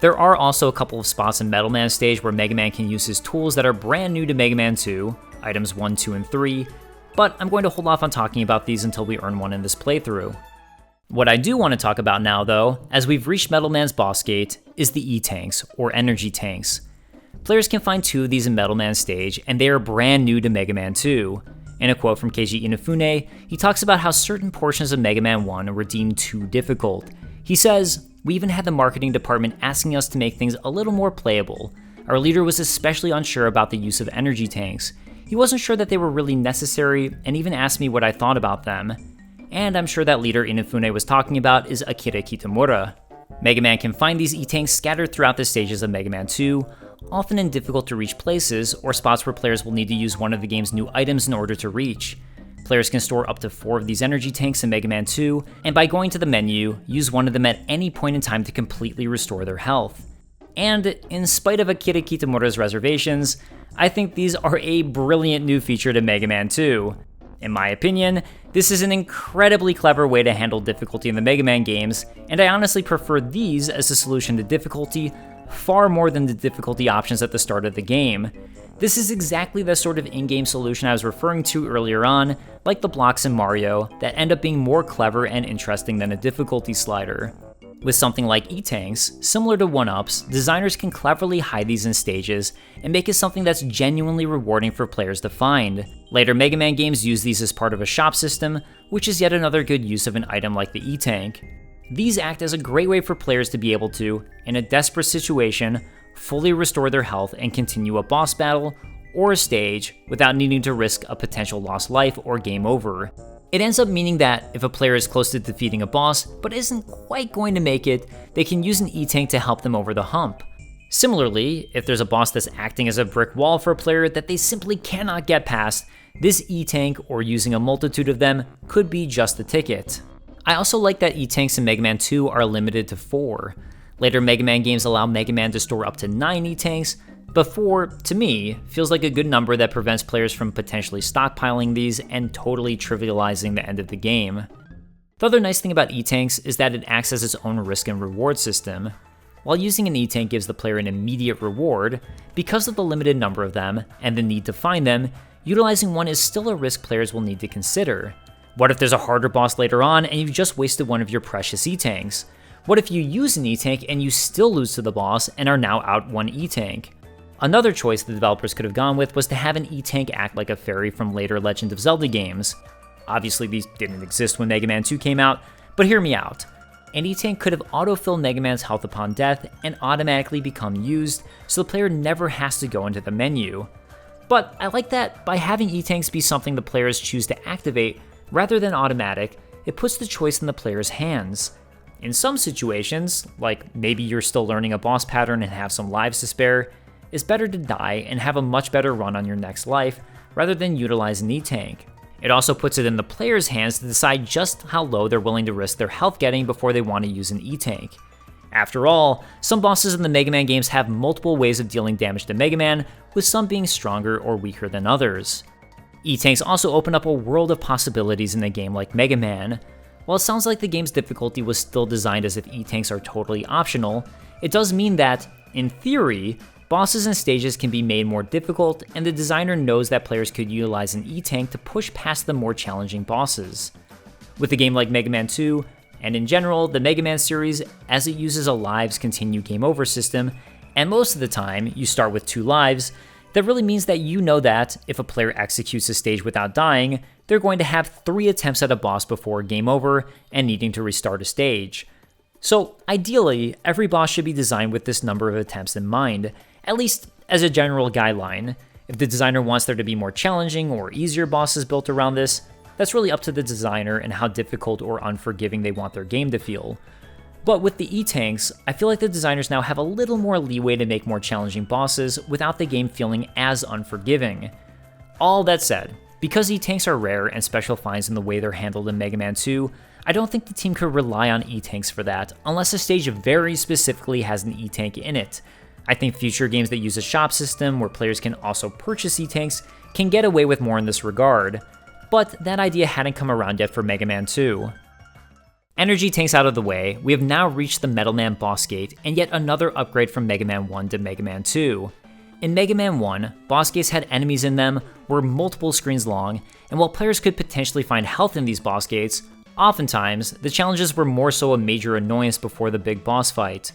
There are also a couple of spots in Metal Man Stage where Mega Man can use his tools that are brand new to Mega Man 2, items 1, 2, and 3, but I'm going to hold off on talking about these until we earn one in this playthrough. What I do want to talk about now though, as we've reached Metal Man's boss gate, is the E-Tanks, or Energy Tanks. Players can find 2 of these in Metal Man Stage, and they are brand new to Mega Man 2. In a quote from Keiji Inafune, he talks about how certain portions of Mega Man 1 were deemed too difficult. He says, "We even had the marketing department asking us to make things a little more playable. Our leader was especially unsure about the use of energy tanks. He wasn't sure that they were really necessary, and even asked me what I thought about them." And I'm sure that leader Inafune was talking about is Akira Kitamura. Mega Man can find these E-Tanks scattered throughout the stages of Mega Man 2, often in difficult to reach places, or spots where players will need to use one of the game's new items in order to reach. Players can store up to 4 of these energy tanks in Mega Man 2, and by going to the menu, use one of them at any point in time to completely restore their health. And in spite of Akira Kitamura's reservations, I think these are a brilliant new feature to Mega Man 2. In my opinion, this is an incredibly clever way to handle difficulty in the Mega Man games, and I honestly prefer these as a solution to difficulty far more than the difficulty options at the start of the game. This is exactly the sort of in-game solution I was referring to earlier on, like the blocks in Mario, that end up being more clever and interesting than a difficulty slider. With something like E-Tanks, similar to 1-ups, designers can cleverly hide these in stages and make it something that's genuinely rewarding for players to find. Later Mega Man games use these as part of a shop system, which is yet another good use of an item like the E-Tank. These act as a great way for players to be able to, in a desperate situation, fully restore their health and continue a boss battle or a stage without needing to risk a potential lost life or game over. It ends up meaning that if a player is close to defeating a boss but isn't quite going to make it, they can use an E-Tank to help them over the hump. Similarly, if there's a boss that's acting as a brick wall for a player that they simply cannot get past, this E-Tank, or using a multitude of them, could be just the ticket. I also like that E-Tanks in Mega Man 2 are limited to 4. Later Mega Man games allow Mega Man to store up to 9 E-Tanks, but 4, to me, feels like a good number that prevents players from potentially stockpiling these and totally trivializing the end of the game. The other nice thing about E-Tanks is that it acts as its own risk and reward system. While using an E-Tank gives the player an immediate reward, because of the limited number of them and the need to find them, utilizing one is still a risk players will need to consider. What if there's a harder boss later on and you've just wasted one of your precious E-Tanks? What if you use an E-Tank and you still lose to the boss and are now out one E-Tank? Another choice the developers could have gone with was to have an E-Tank act like a fairy from later Legend of Zelda games. Obviously these didn't exist when Mega Man 2 came out, but hear me out. An E-Tank could have autofilled Mega Man's health upon death and automatically become used, so the player never has to go into the menu. But I like that by having E-Tanks be something the players choose to activate rather than automatic, it puts the choice in the player's hands. In some situations, like maybe you're still learning a boss pattern and have some lives to spare, it's better to die and have a much better run on your next life rather than utilize an E-Tank. It also puts it in the player's hands to decide just how low they're willing to risk their health getting before they want to use an E-Tank. After all, some bosses in the Mega Man games have multiple ways of dealing damage to Mega Man, with some being stronger or weaker than others. E-Tanks also open up a world of possibilities in a game like Mega Man. While it sounds like the game's difficulty was still designed as if E-Tanks are totally optional, it does mean that, in theory, bosses and stages can be made more difficult, and the designer knows that players could utilize an E-Tank to push past the more challenging bosses. With a game like Mega Man 2, and in general, the Mega Man series, as it uses a lives continue game over system, and most of the time you start with 2 lives, that really means that you know that, if a player executes a stage without dying, they're going to have 3 attempts at a boss before game over and needing to restart a stage. So ideally, every boss should be designed with this number of attempts in mind, at least as a general guideline. If the designer wants there to be more challenging or easier bosses built around this, that's really up to the designer and how difficult or unforgiving they want their game to feel. But with the E-Tanks, I feel like the designers now have a little more leeway to make more challenging bosses without the game feeling as unforgiving. All that said, because E-Tanks are rare and special finds in the way they're handled in Mega Man 2, I don't think the team could rely on E-Tanks for that, unless a stage very specifically has an E-Tank in it. I think future games that use a shop system where players can also purchase E-Tanks can get away with more in this regard, but that idea hadn't come around yet for Mega Man 2. Energy tanks out of the way, we have now reached the Metal Man boss gate and yet another upgrade from Mega Man 1 to Mega Man 2. In Mega Man 1, boss gates had enemies in them, were multiple screens long, and while players could potentially find health in these boss gates, oftentimes the challenges were more so a major annoyance before the big boss fight.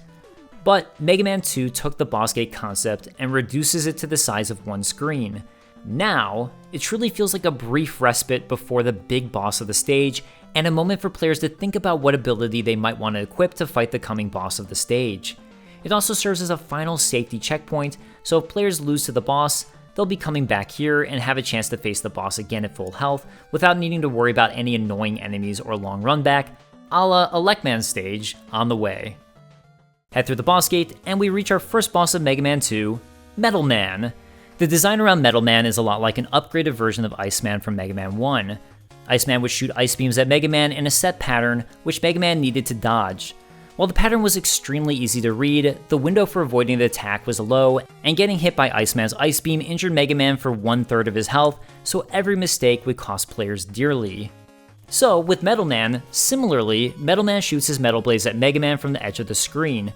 But Mega Man 2 took the boss gate concept and reduces it to the size of one screen. Now, it truly feels like a brief respite before the big boss of the stage, and a moment for players to think about what ability they might want to equip to fight the coming boss of the stage. It also serves as a final safety checkpoint, so if players lose to the boss, they'll be coming back here and have a chance to face the boss again at full health without needing to worry about any annoying enemies or long run back, a la a Wily Stage on the way. Head through the boss gate, and we reach our first boss of Mega Man 2, Metal Man. The design around Metal Man is a lot like an upgraded version of Iceman from Mega Man 1. Iceman would shoot ice beams at Mega Man in a set pattern, which Mega Man needed to dodge. While the pattern was extremely easy to read, the window for avoiding the attack was low, and getting hit by Iceman's ice beam injured Mega Man for 1/3 of his health, so every mistake would cost players dearly. So, with Metal Man, similarly, Metal Man shoots his metal blades at Mega Man from the edge of the screen.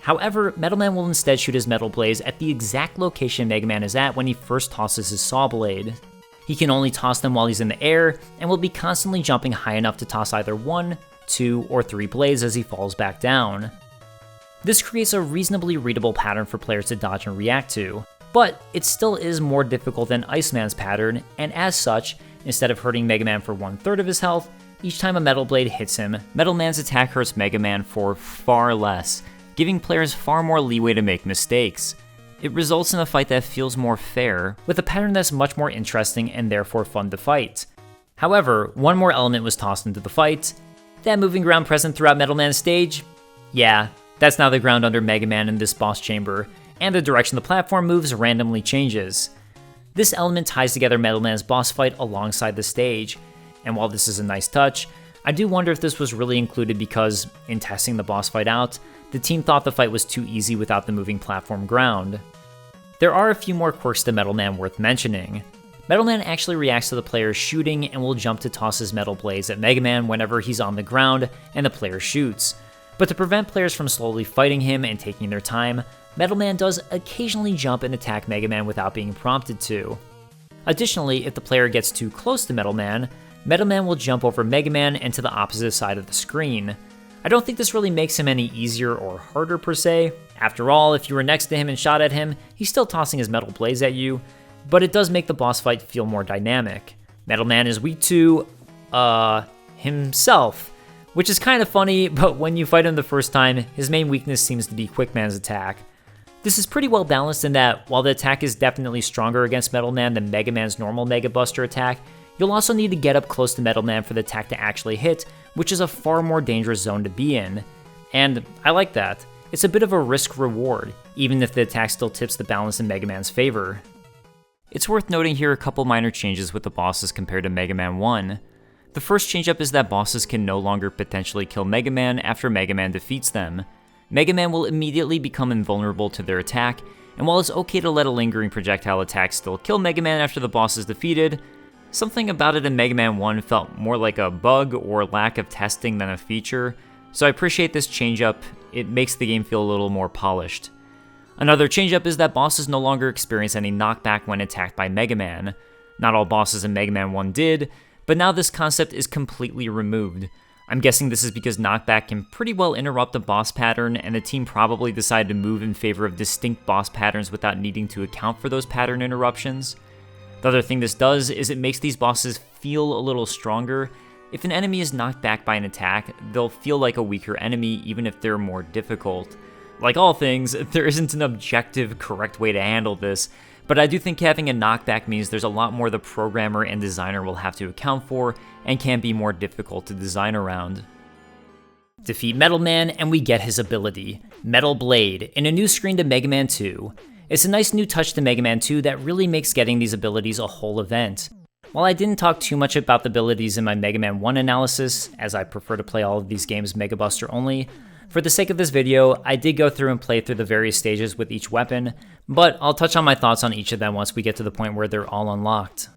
However, Metal Man will instead shoot his metal blades at the exact location Mega Man is at when he first tosses his saw blade. He can only toss them while he's in the air, and will be constantly jumping high enough to toss either 1, 2, or 3 blades as he falls back down. This creates a reasonably readable pattern for players to dodge and react to, but it still is more difficult than Iceman's pattern, and as such, instead of hurting Mega Man for 1/3 of his health, each time a metal blade hits him, Metal Man's attack hurts Mega Man for far less, giving players far more leeway to make mistakes. It results in a fight that feels more fair, with a pattern that's much more interesting and therefore fun to fight. However, one more element was tossed into the fight. That moving ground present throughout Metal Man's stage? Yeah, that's now the ground under Mega Man in this boss chamber, and the direction the platform moves randomly changes. This element ties together Metal Man's boss fight alongside the stage, and while this is a nice touch, I do wonder if this was really included because, in testing the boss fight out, the team thought the fight was too easy without the moving platform ground. There are a few more quirks to Metal Man worth mentioning. Metal Man actually reacts to the player shooting and will jump to toss his metal blades at Mega Man whenever he's on the ground and the player shoots. But to prevent players from slowly fighting him and taking their time, Metal Man does occasionally jump and attack Mega Man without being prompted to. Additionally, if the player gets too close to Metal Man will jump over Mega Man and to the opposite side of the screen. I don't think this really makes him any easier or harder per se. After all, if you were next to him and shot at him, he's still tossing his metal blades at you, but it does make the boss fight feel more dynamic. Metal Man is weak to, himself, which is kind of funny, but when you fight him the first time, his main weakness seems to be Quick Man's attack. This is pretty well balanced in that, while the attack is definitely stronger against Metal Man than Mega Man's normal Mega Buster attack, you'll also need to get up close to Metal Man for the attack to actually hit, which is a far more dangerous zone to be in. And I like that. It's a bit of a risk-reward, even if the attack still tips the balance in Mega Man's favor. It's worth noting here a couple minor changes with the bosses compared to Mega Man 1. The first change-up is that bosses can no longer potentially kill Mega Man after Mega Man defeats them. Mega Man will immediately become invulnerable to their attack, and while it's okay to let a lingering projectile attack still kill Mega Man after the boss is defeated, something about it in Mega Man 1 felt more like a bug or lack of testing than a feature, so I appreciate this change-up. It makes the game feel a little more polished. Another change-up is that bosses no longer experience any knockback when attacked by Mega Man. Not all bosses in Mega Man 1 did, but now this concept is completely removed. I'm guessing this is because knockback can pretty well interrupt a boss pattern, and the team probably decided to move in favor of distinct boss patterns without needing to account for those pattern interruptions. The other thing this does is it makes these bosses feel a little stronger. If an enemy is knocked back by an attack, they'll feel like a weaker enemy even if they're more difficult. Like all things, there isn't an objective, correct way to handle this, but I do think having a knockback means there's a lot more the programmer and designer will have to account for and can be more difficult to design around. Defeat Metal Man and we get his ability, Metal Blade, in a new screen to Mega Man 2. It's a nice new touch to Mega Man 2 that really makes getting these abilities a whole event. While I didn't talk too much about the abilities in my Mega Man 1 analysis, as I prefer to play all of these games Mega Buster only, for the sake of this video, I did go through and play through the various stages with each weapon, but I'll touch on my thoughts on each of them once we get to the point where they're all unlocked.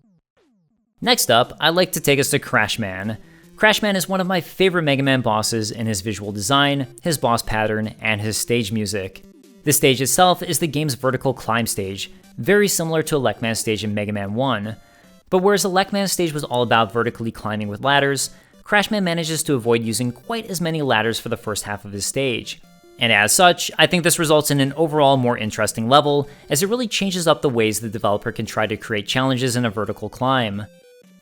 Next up, I'd like to take us to Crash Man. Crashman is one of my favorite Mega Man bosses in his visual design, his boss pattern, and his stage music. The stage itself is the game's vertical climb stage, very similar to a Lechman stage in Mega Man 1. But whereas the Lechman stage was all about vertically climbing with ladders, Crashman manages to avoid using quite as many ladders for the first half of his stage. And as such, I think this results in an overall more interesting level, as it really changes up the ways the developer can try to create challenges in a vertical climb.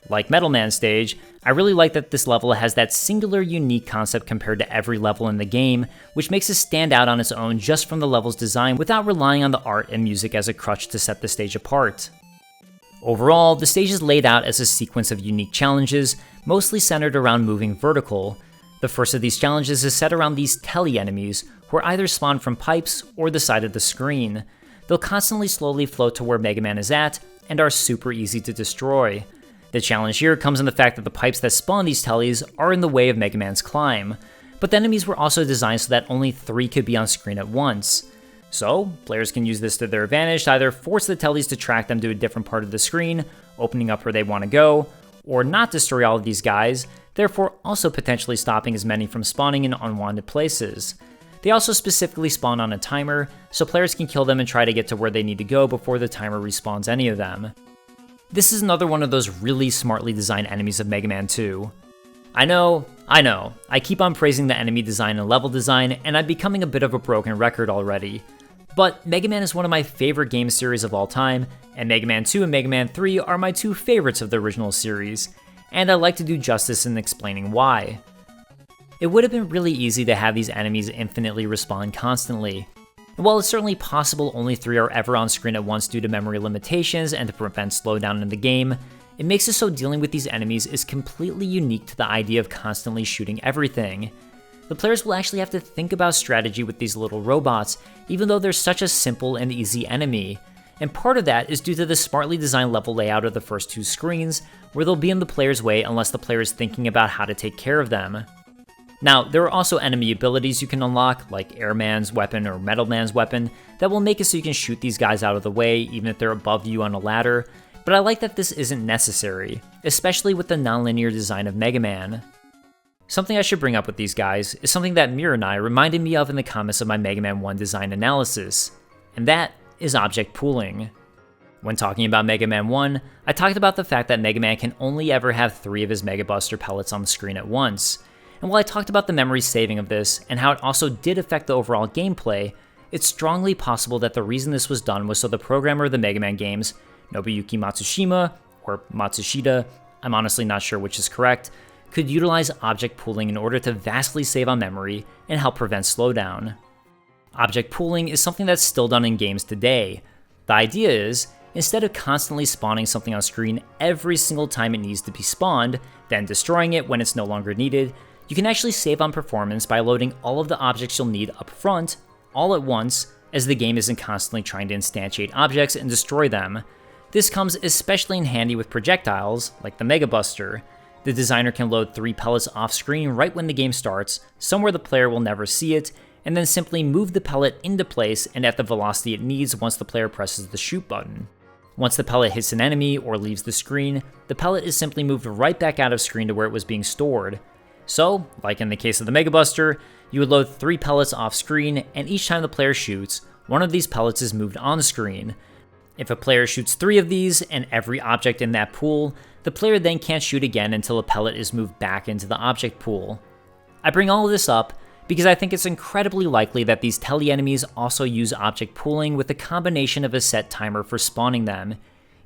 Like Metal Man stage, I really like that this level has that singular unique concept compared to every level in the game, which makes it stand out on its own just from the level's design without relying on the art and music as a crutch to set the stage apart. Overall, the stage is laid out as a sequence of unique challenges, mostly centered around moving vertical. The first of these challenges is set around these telly enemies, who are either spawned from pipes or the side of the screen. They'll constantly slowly float to where Mega Man is at, and are super easy to destroy. The challenge here comes in the fact that the pipes that spawn these tellies are in the way of Mega Man's climb, but the enemies were also designed so that only 3 could be on screen at once. So, players can use this to their advantage to either force the tellies to track them to a different part of the screen, opening up where they want to go, or not destroy all of these guys, therefore also potentially stopping as many from spawning in unwanted places. They also specifically spawn on a timer, so players can kill them and try to get to where they need to go before the timer respawns any of them. This is another one of those really smartly designed enemies of Mega Man 2. I know, I keep on praising the enemy design and level design, and I'm becoming a bit of a broken record already. But Mega Man is one of my favorite game series of all time, and Mega Man 2 and Mega Man 3 are my 2 favorites of the original series, and I'd like to do justice in explaining why. It would have been really easy to have these enemies infinitely respawn constantly. And while it's certainly possible only 3 are ever on screen at once due to memory limitations and to prevent slowdown in the game, it makes it so dealing with these enemies is completely unique to the idea of constantly shooting everything. The players will actually have to think about strategy with these little robots, even though they're such a simple and easy enemy. And part of that is due to the smartly designed level layout of the first 2 screens, where they'll be in the player's way unless the player is thinking about how to take care of them. Now, there are also enemy abilities you can unlock, like Airman's weapon or Metal Man's weapon, that will make it so you can shoot these guys out of the way even if they're above you on a ladder, but I like that this isn't necessary, especially with the non-linear design of Mega Man. Something I should bring up with these guys is something that Miranai reminded me of in the comments of my Mega Man 1 design analysis, and that is object pooling. When talking about Mega Man 1, I talked about the fact that Mega Man can only ever have 3 of his Mega Buster pellets on the screen at once, and while I talked about the memory saving of this and how it also did affect the overall gameplay, it's strongly possible that the reason this was done was so the programmer of the Mega Man games, Nobuyuki Matsushima, or Matsushita, I'm honestly not sure which is correct, could utilize object pooling in order to vastly save on memory and help prevent slowdown. Object pooling is something that's still done in games today. The idea is, instead of constantly spawning something on screen every single time it needs to be spawned, then destroying it when it's no longer needed, you can actually save on performance by loading all of the objects you'll need up front, all at once, as the game isn't constantly trying to instantiate objects and destroy them. This comes especially in handy with projectiles, like the Mega Buster. The designer can load 3 pellets off screen right when the game starts, somewhere the player will never see it, and then simply move the pellet into place and at the velocity it needs once the player presses the shoot button. Once the pellet hits an enemy or leaves the screen, the pellet is simply moved right back out of screen to where it was being stored. So, like in the case of the Mega Buster, you would load 3 pellets off screen, and each time the player shoots, one of these pellets is moved on screen. If a player shoots 3 of these and every object in that pool, the player then can't shoot again until a pellet is moved back into the object pool. I bring all of this up because I think it's incredibly likely that these telly enemies also use object pooling with a combination of a set timer for spawning them.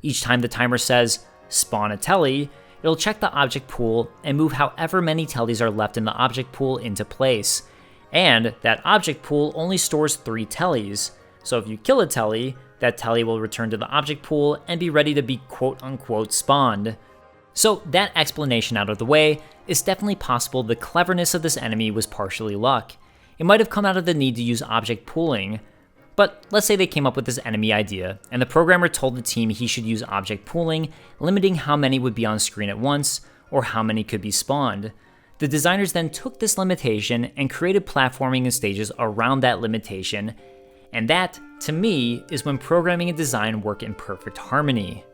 Each time the timer says, spawn a telly, it'll check the object pool and move however many tellies are left in the object pool into place. And that object pool only stores 3 tellies, so if you kill a telly, that telly will return to the object pool and be ready to be quote-unquote spawned. So that explanation out of the way, it's definitely possible the cleverness of this enemy was partially luck. It might have come out of the need to use object pooling, but let's say they came up with this enemy idea, and the programmer told the team he should use object pooling, limiting how many would be on screen at once, or how many could be spawned. The designers then took this limitation and created platforming and stages around that limitation, and that, to me, is when programming and design work in perfect harmony.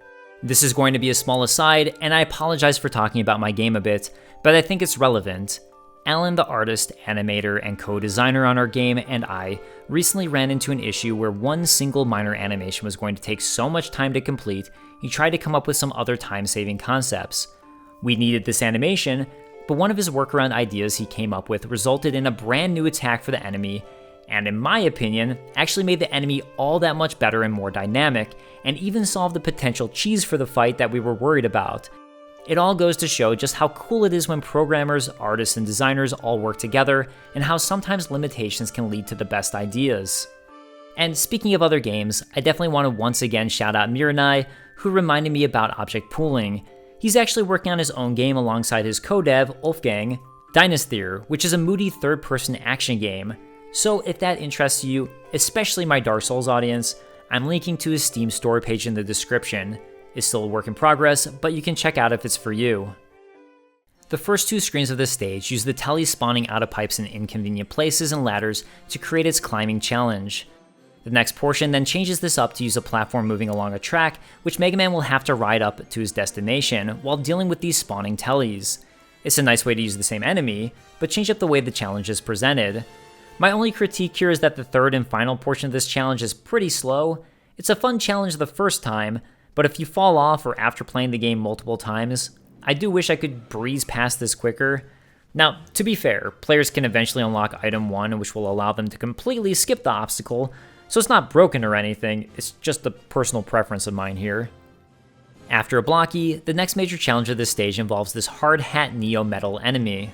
This is going to be a small aside, and I apologize for talking about my game a bit, but I think it's relevant. Alan, the artist, animator, and co-designer on our game, and I recently ran into an issue where one single minor animation was going to take so much time to complete, he tried to come up with some other time-saving concepts. We needed this animation, but one of his workaround ideas he came up with resulted in a brand new attack for the enemy, and in my opinion, actually made the enemy all that much better and more dynamic, and even solved the potential cheese for the fight that we were worried about. It all goes to show just how cool it is when programmers, artists, and designers all work together, and how sometimes limitations can lead to the best ideas. And speaking of other games, I definitely want to once again shout out Miranai, who reminded me about object pooling. He's actually working on his own game alongside his co-dev, Wolfgang, Dynastheer, which is a moody third-person action game. So if that interests you, especially my Dark Souls audience, I'm linking to his Steam store page in the description. It's still a work in progress, but you can check out if it's for you. The first two screens of this stage use the telly spawning out of pipes in inconvenient places and ladders to create its climbing challenge. The next portion then changes this up to use a platform moving along a track, which Mega Man will have to ride up to his destination while dealing with these spawning tellies. It's a nice way to use the same enemy, but change up the way the challenge is presented. My only critique here is that the third and final portion of this challenge is pretty slow. It's a fun challenge the first time, but if you fall off or after playing the game multiple times, I do wish I could breeze past this quicker. Now, to be fair, players can eventually unlock item 1, which will allow them to completely skip the obstacle, so it's not broken or anything, it's just a personal preference of mine here. After a blocky, the next major challenge of this stage involves this Hard Hat Neo Metal enemy.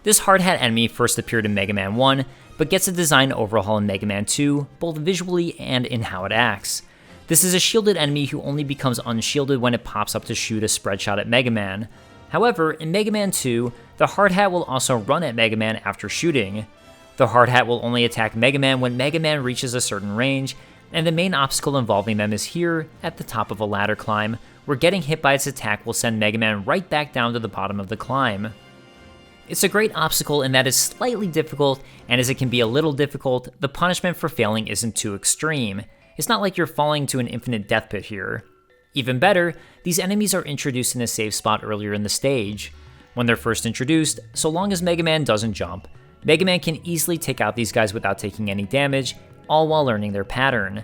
This Hard Hat enemy first appeared in Mega Man 1, but gets a design overhaul in Mega Man 2, both visually and in how it acts. This is a shielded enemy who only becomes unshielded when it pops up to shoot a spread shot at Mega Man. However, in Mega Man 2, the Hard Hat will also run at Mega Man after shooting. The Hard Hat will only attack Mega Man when Mega Man reaches a certain range, and the main obstacle involving them is here, at the top of a ladder climb, where getting hit by its attack will send Mega Man right back down to the bottom of the climb. It's a great obstacle in that it's slightly difficult, and as it can be a little difficult, the punishment for failing isn't too extreme. It's not like you're falling to an infinite death pit here. Even better, these enemies are introduced in a safe spot earlier in the stage. When they're first introduced, so long as Mega Man doesn't jump, Mega Man can easily take out these guys without taking any damage, all while learning their pattern.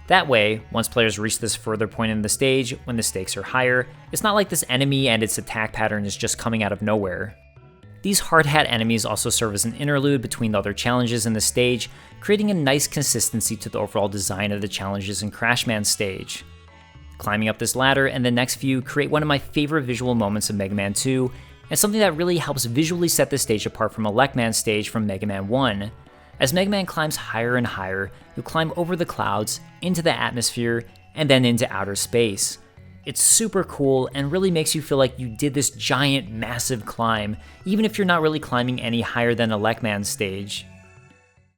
That way, once players reach this further point in the stage, when the stakes are higher, it's not like this enemy and its attack pattern is just coming out of nowhere. These Hard Hat enemies also serve as an interlude between the other challenges in the stage, creating a nice consistency to the overall design of the challenges in Crash Man's stage. Climbing up this ladder and the next few create one of my favorite visual moments of Mega Man 2, and something that really helps visually set the stage apart from Elecman's stage from Mega Man 1. As Mega Man climbs higher and higher, you'll climb over the clouds, into the atmosphere, and then into outer space. It's super cool and really makes you feel like you did this giant, massive climb, even if you're not really climbing any higher than Elecman's stage.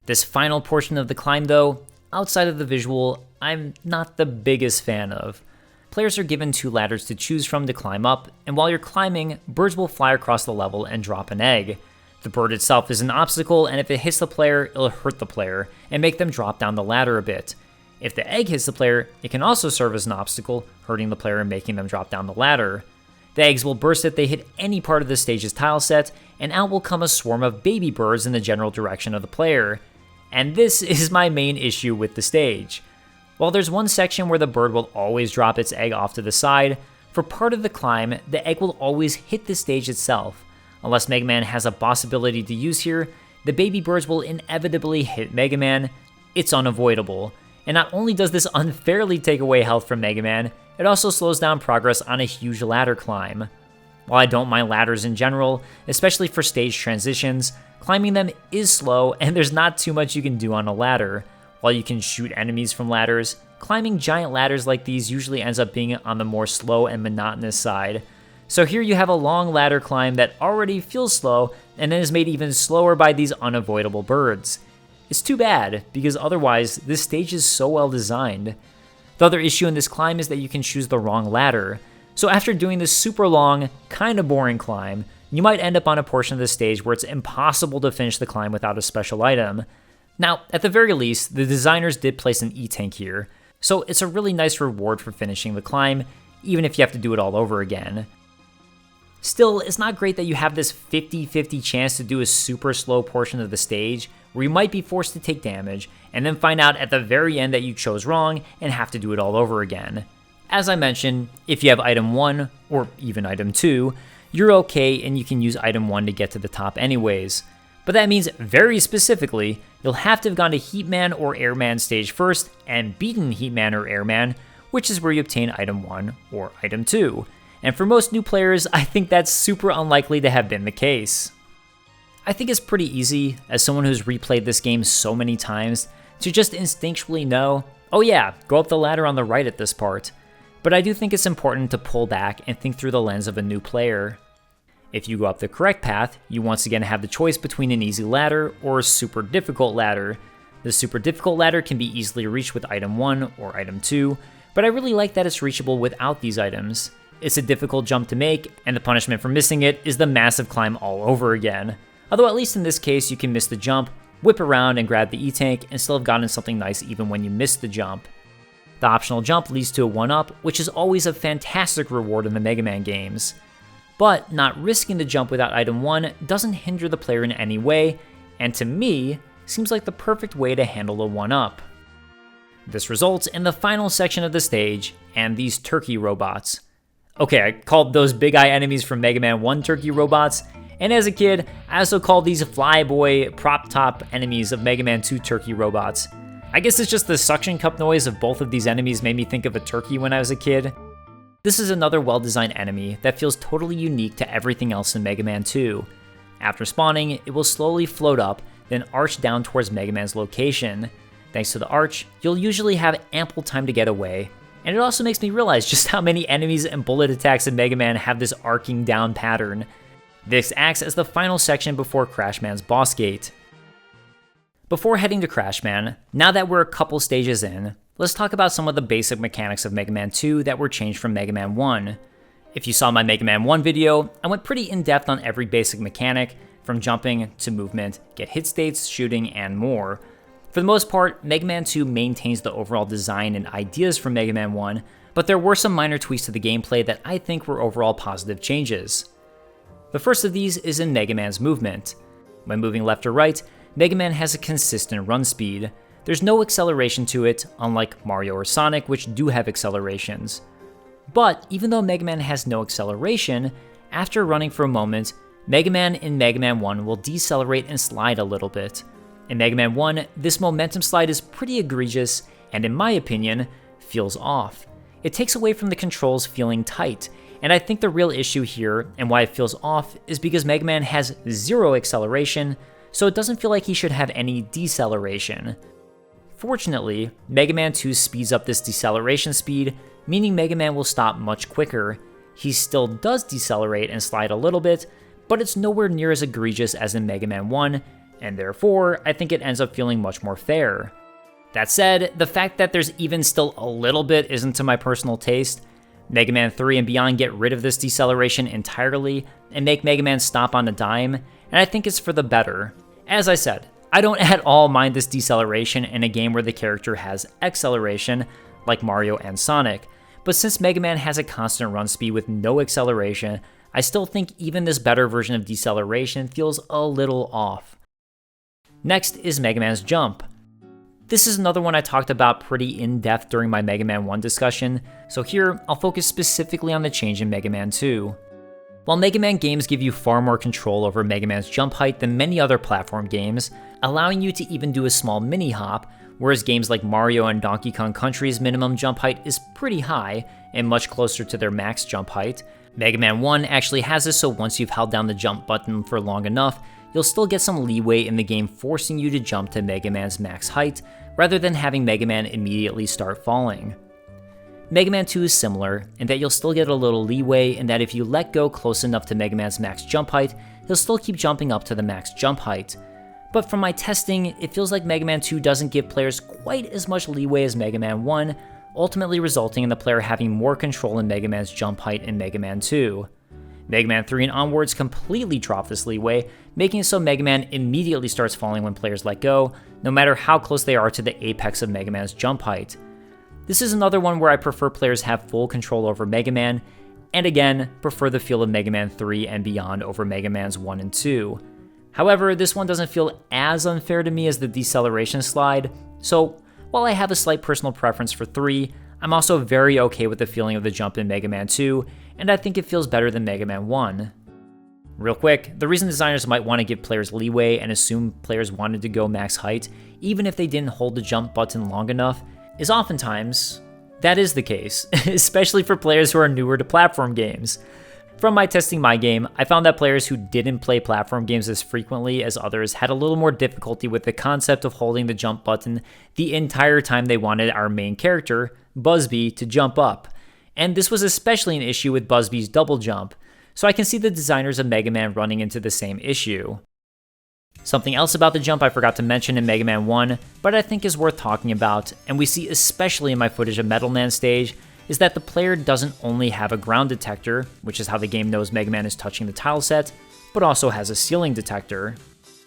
This final portion of the climb though, outside of the visual, I'm not the biggest fan of. Players are given 2 ladders to choose from to climb up, and while you're climbing, birds will fly across the level and drop an egg. The bird itself is an obstacle, and if it hits the player, it'll hurt the player, and make them drop down the ladder a bit. If the egg hits the player, it can also serve as an obstacle, hurting the player and making them drop down the ladder. The eggs will burst if they hit any part of the stage's tile set, and out will come a swarm of baby birds in the general direction of the player. And this is my main issue with the stage. While there's one section where the bird will always drop its egg off to the side, for part of the climb, the egg will always hit the stage itself. Unless Mega Man has a boss ability to use here, the baby birds will inevitably hit Mega Man. It's unavoidable. And not only does this unfairly take away health from Mega Man, it also slows down progress on a huge ladder climb. While I don't mind ladders in general, especially for stage transitions, climbing them is slow and there's not too much you can do on a ladder. While you can shoot enemies from ladders, climbing giant ladders like these usually ends up being on the more slow and monotonous side. So here you have a long ladder climb that already feels slow and then is made even slower by these unavoidable birds. It's too bad, because otherwise, this stage is so well designed. The other issue in this climb is that you can choose the wrong ladder. So after doing this super long, kinda boring climb, you might end up on a portion of the stage where it's impossible to finish the climb without a special item. Now, at the very least, the designers did place an E-tank here, so it's a really nice reward for finishing the climb, even if you have to do it all over again. Still, it's not great that you have this 50-50 chance to do a super slow portion of the stage where you might be forced to take damage and then find out at the very end that you chose wrong and have to do it all over again. As I mentioned, if you have item 1 or even item 2, you're okay and you can use item 1 to get to the top anyways. But that means very specifically, you'll have to have gone to Heatman or Airman stage first and beaten Heatman or Airman, which is where you obtain item 1 or item 2. And for most new players, I think that's super unlikely to have been the case. I think it's pretty easy, as someone who's replayed this game so many times, to just instinctually know, oh yeah, go up the ladder on the right at this part. But I do think it's important to pull back and think through the lens of a new player. If you go up the correct path, you once again have the choice between an easy ladder or a super difficult ladder. The super difficult ladder can be easily reached with item 1 or item 2, but I really like that it's reachable without these items. It's a difficult jump to make, and the punishment for missing it is the massive climb all over again. Although at least in this case you can miss the jump, whip around and grab the E-Tank, and still have gotten something nice even when you miss the jump. The optional jump leads to a 1-up, which is always a fantastic reward in the Mega Man games. But not risking the jump without item 1 doesn't hinder the player in any way, and to me, seems like the perfect way to handle a 1-up. This results in the final section of the stage, and these turkey robots. Okay, I called those big eye enemies from Mega Man 1 turkey robots, and as a kid, I also called these flyboy prop top enemies of Mega Man 2 turkey robots. I guess it's just the suction cup noise of both of these enemies made me think of a turkey when I was a kid. This is another well-designed enemy that feels totally unique to everything else in Mega Man 2. After spawning, it will slowly float up, then arch down towards Mega Man's location. Thanks to the arch, you'll usually have ample time to get away, and it also makes me realize just how many enemies and bullet attacks in Mega Man have this arcing down pattern. This acts as the final section before Crash Man's boss gate. Before heading to Crash Man, now that we're a couple stages in, let's talk about some of the basic mechanics of Mega Man 2 that were changed from Mega Man 1. If you saw my Mega Man 1 video, I went pretty in-depth on every basic mechanic, from jumping to movement, get hit states, shooting, and more. For the most part, Mega Man 2 maintains the overall design and ideas from Mega Man 1, but there were some minor tweaks to the gameplay that I think were overall positive changes. The first of these is in Mega Man's movement. When moving left or right, Mega Man has a consistent run speed. There's no acceleration to it, unlike Mario or Sonic, which do have accelerations. But even though Mega Man has no acceleration, after running for a moment, Mega Man in Mega Man 1 will decelerate and slide a little bit. In Mega Man 1, this momentum slide is pretty egregious, and in my opinion, feels off. It takes away from the controls feeling tight, and I think the real issue here, and why it feels off, is because Mega Man has zero acceleration, so it doesn't feel like he should have any deceleration. Fortunately, Mega Man 2 speeds up this deceleration speed, meaning Mega Man will stop much quicker. He still does decelerate and slide a little bit, but it's nowhere near as egregious as in Mega Man 1, and therefore, I think it ends up feeling much more fair. That said, the fact that there's even still a little bit isn't to my personal taste. Mega Man 3 and beyond get rid of this deceleration entirely and make Mega Man stop on a dime, and I think it's for the better. As I said, I don't at all mind this deceleration in a game where the character has acceleration, like Mario and Sonic, but since Mega Man has a constant run speed with no acceleration, I still think even this better version of deceleration feels a little off. Next is Mega Man's jump. This is another one I talked about pretty in-depth during my Mega Man 1 discussion, so here I'll focus specifically on the change in Mega Man 2. While Mega Man games give you far more control over Mega Man's jump height than many other platform games, allowing you to even do a small mini-hop, whereas games like Mario and Donkey Kong Country's minimum jump height is pretty high and much closer to their max jump height, Mega Man 1 actually has this so once you've held down the jump button for long enough, you'll still get some leeway in the game forcing you to jump to Mega Man's max height, rather than having Mega Man immediately start falling. Mega Man 2 is similar, in that you'll still get a little leeway in that if you let go close enough to Mega Man's max jump height, he'll still keep jumping up to the max jump height. But from my testing, it feels like Mega Man 2 doesn't give players quite as much leeway as Mega Man 1, ultimately resulting in the player having more control in Mega Man's jump height in Mega Man 2. Mega Man 3 and onwards completely drop this leeway, making it so Mega Man immediately starts falling when players let go, no matter how close they are to the apex of Mega Man's jump height. This is another one where I prefer players have full control over Mega Man, and again, prefer the feel of Mega Man 3 and beyond over Mega Man's 1 and 2. However, this one doesn't feel as unfair to me as the deceleration slide, so while I have a slight personal preference for 3, I'm also very okay with the feeling of the jump in Mega Man 2, and I think it feels better than Mega Man 1. Real quick, the reason designers might want to give players leeway and assume players wanted to go max height, even if they didn't hold the jump button long enough, is oftentimes that is the case, especially for players who are newer to platform games. From my testing my game, I found that players who didn't play platform games as frequently as others had a little more difficulty with the concept of holding the jump button the entire time they wanted our main character, Busby, to jump up. And this was especially an issue with Busby's double jump, so I can see the designers of Mega Man running into the same issue. Something else about the jump I forgot to mention in Mega Man 1, but I think is worth talking about, and we see especially in my footage of Metal Man Stage, is that the player doesn't only have a ground detector, which is how the game knows Mega Man is touching the tile set, but also has a ceiling detector.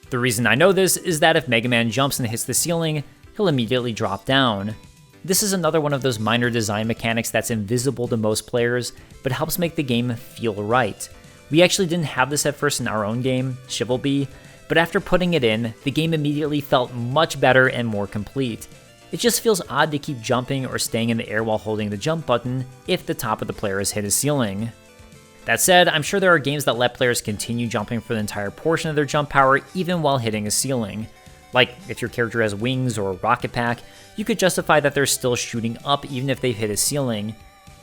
The reason I know this is that if Mega Man jumps and hits the ceiling, he'll immediately drop down. This is another one of those minor design mechanics that's invisible to most players, but helps make the game feel right. We actually didn't have this at first in our own game, ChivalBee, but after putting it in, the game immediately felt much better and more complete. It just feels odd to keep jumping or staying in the air while holding the jump button if the top of the player has hit a ceiling. That said, I'm sure there are games that let players continue jumping for the entire portion of their jump power even while hitting a ceiling. Like, if your character has wings or a rocket pack, you could justify that they're still shooting up even if they've hit a ceiling.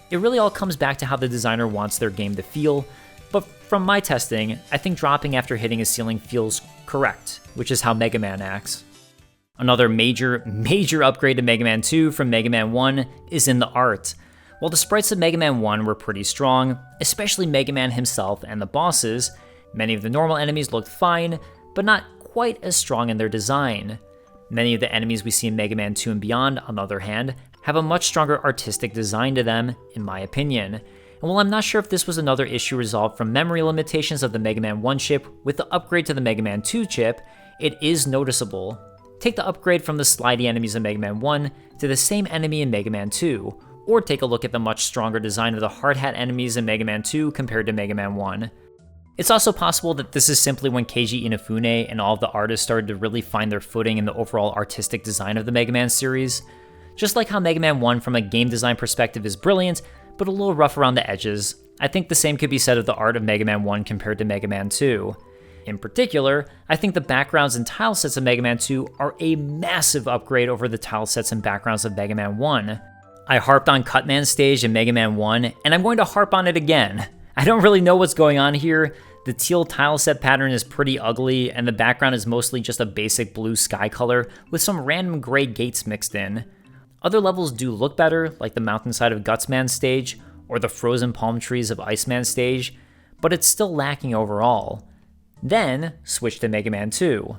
It really all comes back to how the designer wants their game to feel, but from my testing, I think dropping after hitting a ceiling feels correct, which is how Mega Man acts. Another major upgrade to Mega Man 2 from Mega Man 1 is in the art. While the sprites of Mega Man 1 were pretty strong, especially Mega Man himself and the bosses, many of the normal enemies looked fine, but not quite as strong in their design. Many of the enemies we see in Mega Man 2 and beyond, on the other hand, have a much stronger artistic design to them, in my opinion. And while I'm not sure if this was another issue resolved from memory limitations of the Mega Man 1 chip, with the upgrade to the Mega Man 2 chip, it is noticeable. Take the upgrade from the slidey enemies in Mega Man 1 to the same enemy in Mega Man 2, or take a look at the much stronger design of the hard hat enemies in Mega Man 2 compared to Mega Man 1. It's also possible that this is simply when Keiji Inafune and all of the artists started to really find their footing in the overall artistic design of the Mega Man series. Just like how Mega Man 1 from a game design perspective is brilliant, but a little rough around the edges, I think the same could be said of the art of Mega Man 1 compared to Mega Man 2. In particular, I think the backgrounds and tile sets of Mega Man 2 are a massive upgrade over the tile sets and backgrounds of Mega Man 1. I harped on Cutman Stage in Mega Man 1, and I'm going to harp on it again. I don't really know what's going on here. The teal tile set pattern is pretty ugly, and the background is mostly just a basic blue sky color with some random gray gates mixed in. Other levels do look better, like the mountainside of Gutsman Stage, or the frozen palm trees of Iceman Stage, but it's still lacking overall. Then, switch to Mega Man 2.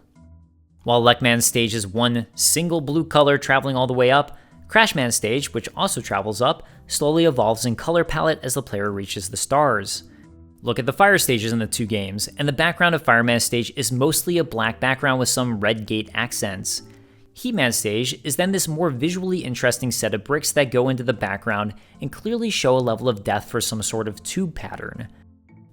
While Lekman Stage is one single blue color traveling all the way up, Crashman Stage, which also travels up, slowly evolves in color palette as the player reaches the stars. Look at the fire stages in the two games, and the background of Fireman Stage is mostly a black background with some red gate accents. Heatman Stage is then this more visually interesting set of bricks that go into the background and clearly show a level of depth for some sort of tube pattern.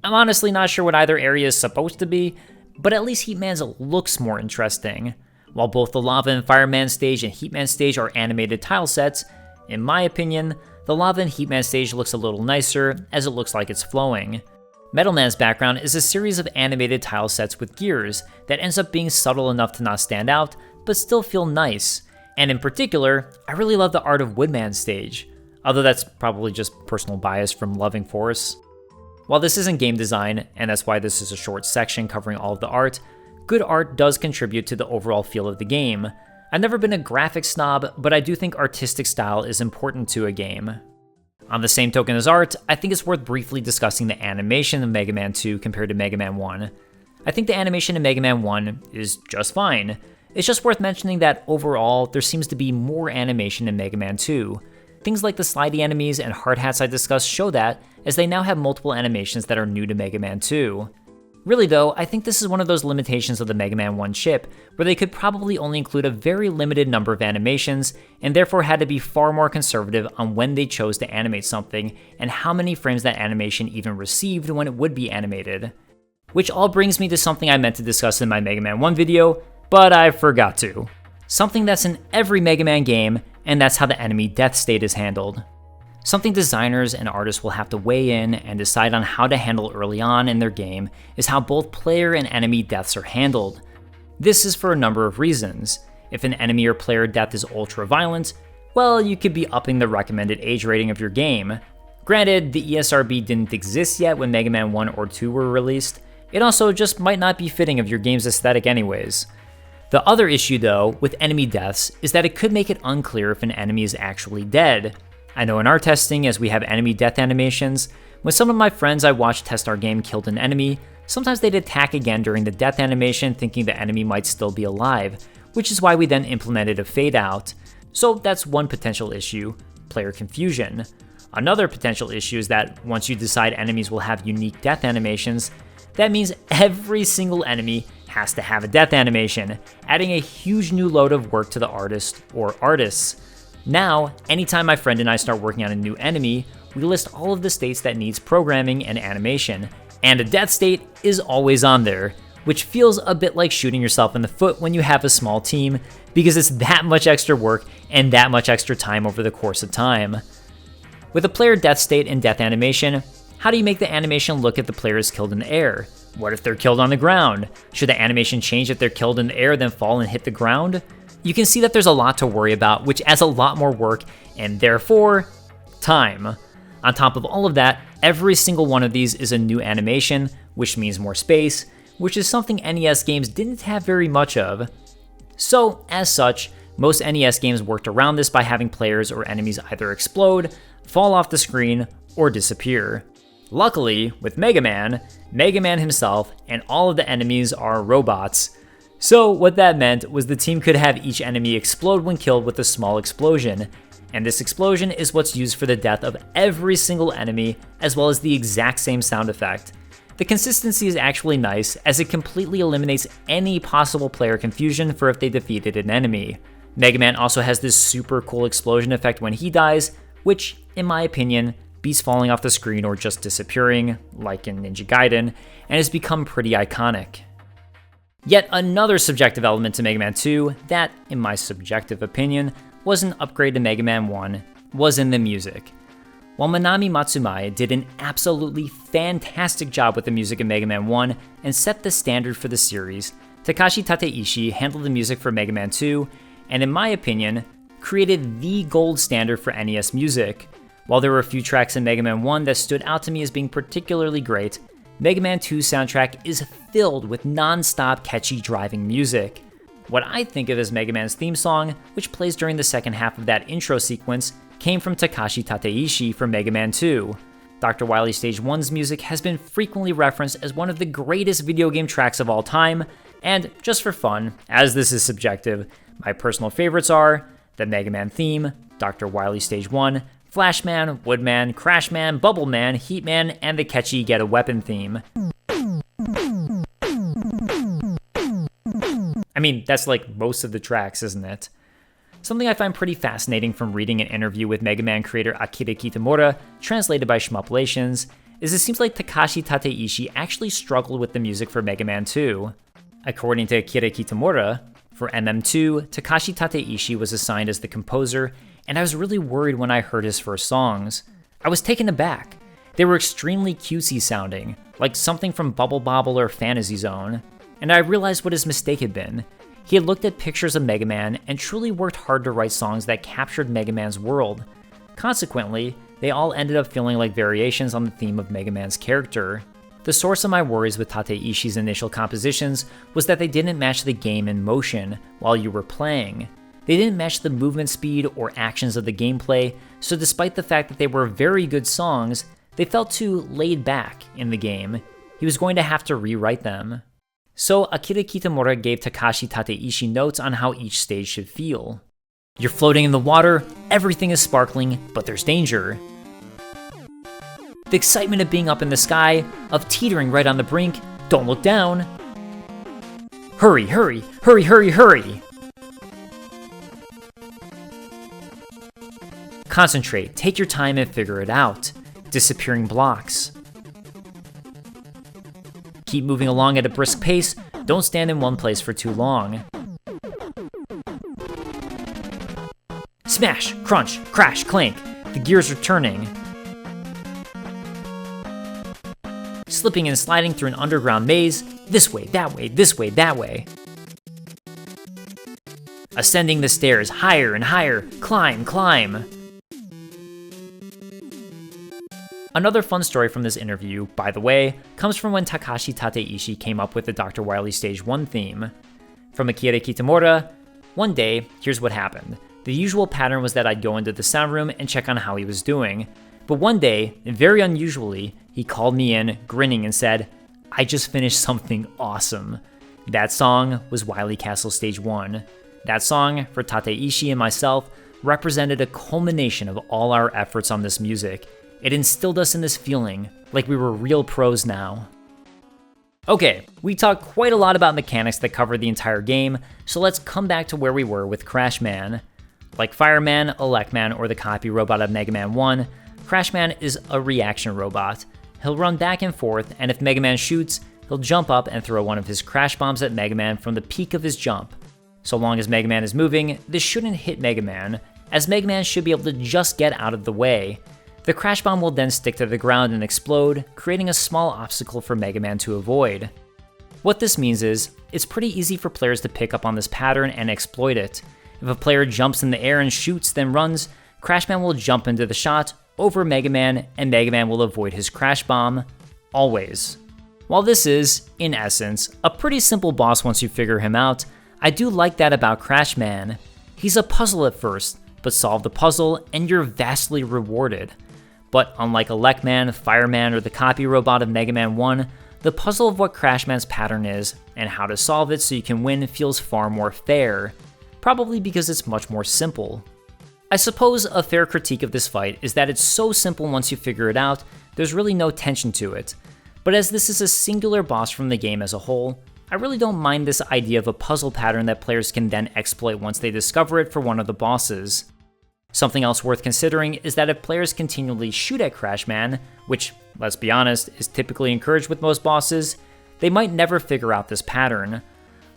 I'm honestly not sure what either area is supposed to be, but at least Heatman's looks more interesting. While both the Lava and Fireman Stage and Heatman Stage are animated tile sets, in my opinion, the Lava and Heatman Stage looks a little nicer, as it looks like it's flowing. Metal Man's background is a series of animated tile sets with gears that ends up being subtle enough to not stand out, but still feel nice. And in particular, I really love the art of Woodman Stage, although that's probably just personal bias from loving forests. While this isn't game design, and that's why this is a short section covering all of the art, good art does contribute to the overall feel of the game. I've never been a graphic snob, but I do think artistic style is important to a game. On the same token as art, I think it's worth briefly discussing the animation of Mega Man 2 compared to Mega Man 1. I think the animation in Mega Man 1 is just fine. It's just worth mentioning that overall, there seems to be more animation in Mega Man 2. Things like the slidey enemies and hard hats I discussed show that, as they now have multiple animations that are new to Mega Man 2. Really though, I think this is one of those limitations of the Mega Man 1 chip, where they could probably only include a very limited number of animations, and therefore had to be far more conservative on when they chose to animate something, and how many frames that animation even received when it would be animated. Which all brings me to something I meant to discuss in my Mega Man 1 video, but I forgot to. Something that's in every Mega Man game, and that's how the enemy death state is handled. Something designers and artists will have to weigh in and decide on how to handle early on in their game is how both player and enemy deaths are handled. This is for a number of reasons. If an enemy or player death is ultra violent, well, you could be upping the recommended age rating of your game. Granted, the ESRB didn't exist yet when Mega Man 1 or 2 were released. It also just might not be fitting of your game's aesthetic anyways. The other issue though, with enemy deaths, is that it could make it unclear if an enemy is actually dead. I know in our testing, as we have enemy death animations, when some of my friends I watched test our game killed an enemy, sometimes they'd attack again during the death animation thinking the enemy might still be alive, which is why we then implemented a fade out. So that's one potential issue, player confusion. Another potential issue is that once you decide enemies will have unique death animations, that means every single enemy has to have a death animation, adding a huge new load of work to the artist or artists. Now, anytime my friend and I start working on a new enemy, we list all of the states that needs programming and animation, and a death state is always on there, which feels a bit like shooting yourself in the foot when you have a small team, because it's that much extra work and that much extra time over the course of time. With a player death state and death animation, how do you make the animation look if the player is killed in the air? What if they're killed on the ground? Should the animation change if they're killed in the air then fall and hit the ground? You can see that there's a lot to worry about, which adds a lot more work, and therefore, time. On top of all of that, every single one of these is a new animation, which means more space, which is something NES games didn't have very much of. So, as such, most NES games worked around this by having players or enemies either explode, fall off the screen, or disappear. Luckily, with Mega Man himself and all of the enemies are robots. So what that meant was the team could have each enemy explode when killed with a small explosion, and this explosion is what's used for the death of every single enemy, as well as the exact same sound effect. The consistency is actually nice, as it completely eliminates any possible player confusion for if they defeated an enemy. Mega Man also has this super cool explosion effect when he dies, which, in my opinion, beats falling off the screen or just disappearing, like in Ninja Gaiden, and has become pretty iconic. Yet another subjective element to Mega Man 2 that, in my subjective opinion, was an upgrade to Mega Man 1 was in the music. While Manami Matsumae did an absolutely fantastic job with the music in Mega Man 1 and set the standard for the series, Takashi Tateishi handled the music for Mega Man 2 and, in my opinion, created the gold standard for NES music. While there were a few tracks in Mega Man 1 that stood out to me as being particularly great, Mega Man 2's soundtrack is filled with non-stop catchy driving music. What I think of as Mega Man's theme song, which plays during the second half of that intro sequence, came from Takashi Tateishi for Mega Man 2. Dr. Wily Stage 1's music has been frequently referenced as one of the greatest video game tracks of all time, and just for fun, as this is subjective, my personal favorites are the Mega Man theme, Dr. Wily Stage 1, Flashman, Woodman, Crashman, Bubbleman, Heatman, and the catchy Get a Weapon theme. I mean, that's like most of the tracks, isn't it? Something I find pretty fascinating from reading an interview with Mega Man creator Akira Kitamura, translated by Shmuplations, is it seems like Takashi Tateishi actually struggled with the music for Mega Man 2. According to Akira Kitamura, for MM2, Takashi Tateishi was assigned as the composer, and I was really worried when I heard his first songs. I was taken aback. They were extremely cutesy sounding, like something from Bubble Bobble or Fantasy Zone, and I realized what his mistake had been. He had looked at pictures of Mega Man and truly worked hard to write songs that captured Mega Man's world. Consequently, they all ended up feeling like variations on the theme of Mega Man's character. The source of my worries with Tateishi's initial compositions was that they didn't match the game in motion while you were playing. They didn't match the movement speed or actions of the gameplay, so despite the fact that they were very good songs, they felt too laid back in the game. He was going to have to rewrite them. So Akira Kitamura gave Takashi Tateishi notes on how each stage should feel. You're floating in the water, everything is sparkling, but there's danger. The excitement of being up in the sky, of teetering right on the brink, Don't look down. Hurry, hurry, hurry, hurry, hurry. Concentrate, take your time and figure it out. Disappearing blocks. Keep moving along at a brisk pace. Don't stand in one place for too long. Smash, crunch, crash, clank. The gears are turning. Slipping and sliding through an underground maze. This way, that way, this way, that way. Ascending the stairs, higher and higher. Climb, climb. Another fun story from this interview, by the way, comes from when Takashi Tateishi came up with the Dr. Wily Stage 1 theme. From Akira Kitamura, one day, here's what happened. The usual pattern was that I'd go into the sound room and check on how he was doing. But one day, very unusually, he called me in, grinning, and said, "I just finished something awesome." That song was Wily Castle Stage 1. That song, for Tateishi and myself, represented a culmination of all our efforts on this music. It instilled us in this feeling, like we were real pros now. Okay, we talked quite a lot about mechanics that covered the entire game, so let's come back to where we were with Crashman. Like Fireman, Electman, or the copy robot of Mega Man 1, Crashman is a reaction robot. He'll run back and forth, and if Mega Man shoots, he'll jump up and throw one of his crash bombs at Mega Man from the peak of his jump. So long as Mega Man is moving, this shouldn't hit Mega Man, as Mega Man should be able to just get out of the way. The crash bomb will then stick to the ground and explode, creating a small obstacle for Mega Man to avoid. What this means is, it's pretty easy for players to pick up on this pattern and exploit it. If a player jumps in the air and shoots, then runs, Crashman will jump into the shot, over Mega Man, and Mega Man will avoid his crash bomb, always. While this is, in essence, a pretty simple boss once you figure him out, I do like that about Crashman. He's a puzzle at first, but solve the puzzle and you're vastly rewarded. But unlike Electman, Fireman, or the copy robot of Mega Man 1, the puzzle of what Crashman's pattern is, and how to solve it so you can win feels far more fair, probably because it's much more simple. I suppose a fair critique of this fight is that it's so simple once you figure it out, there's really no tension to it. But as this is a singular boss from the game as a whole, I really don't mind this idea of a puzzle pattern that players can then exploit once they discover it for one of the bosses. Something else worth considering is that if players continually shoot at Crashman, which, let's be honest, is typically encouraged with most bosses, they might never figure out this pattern.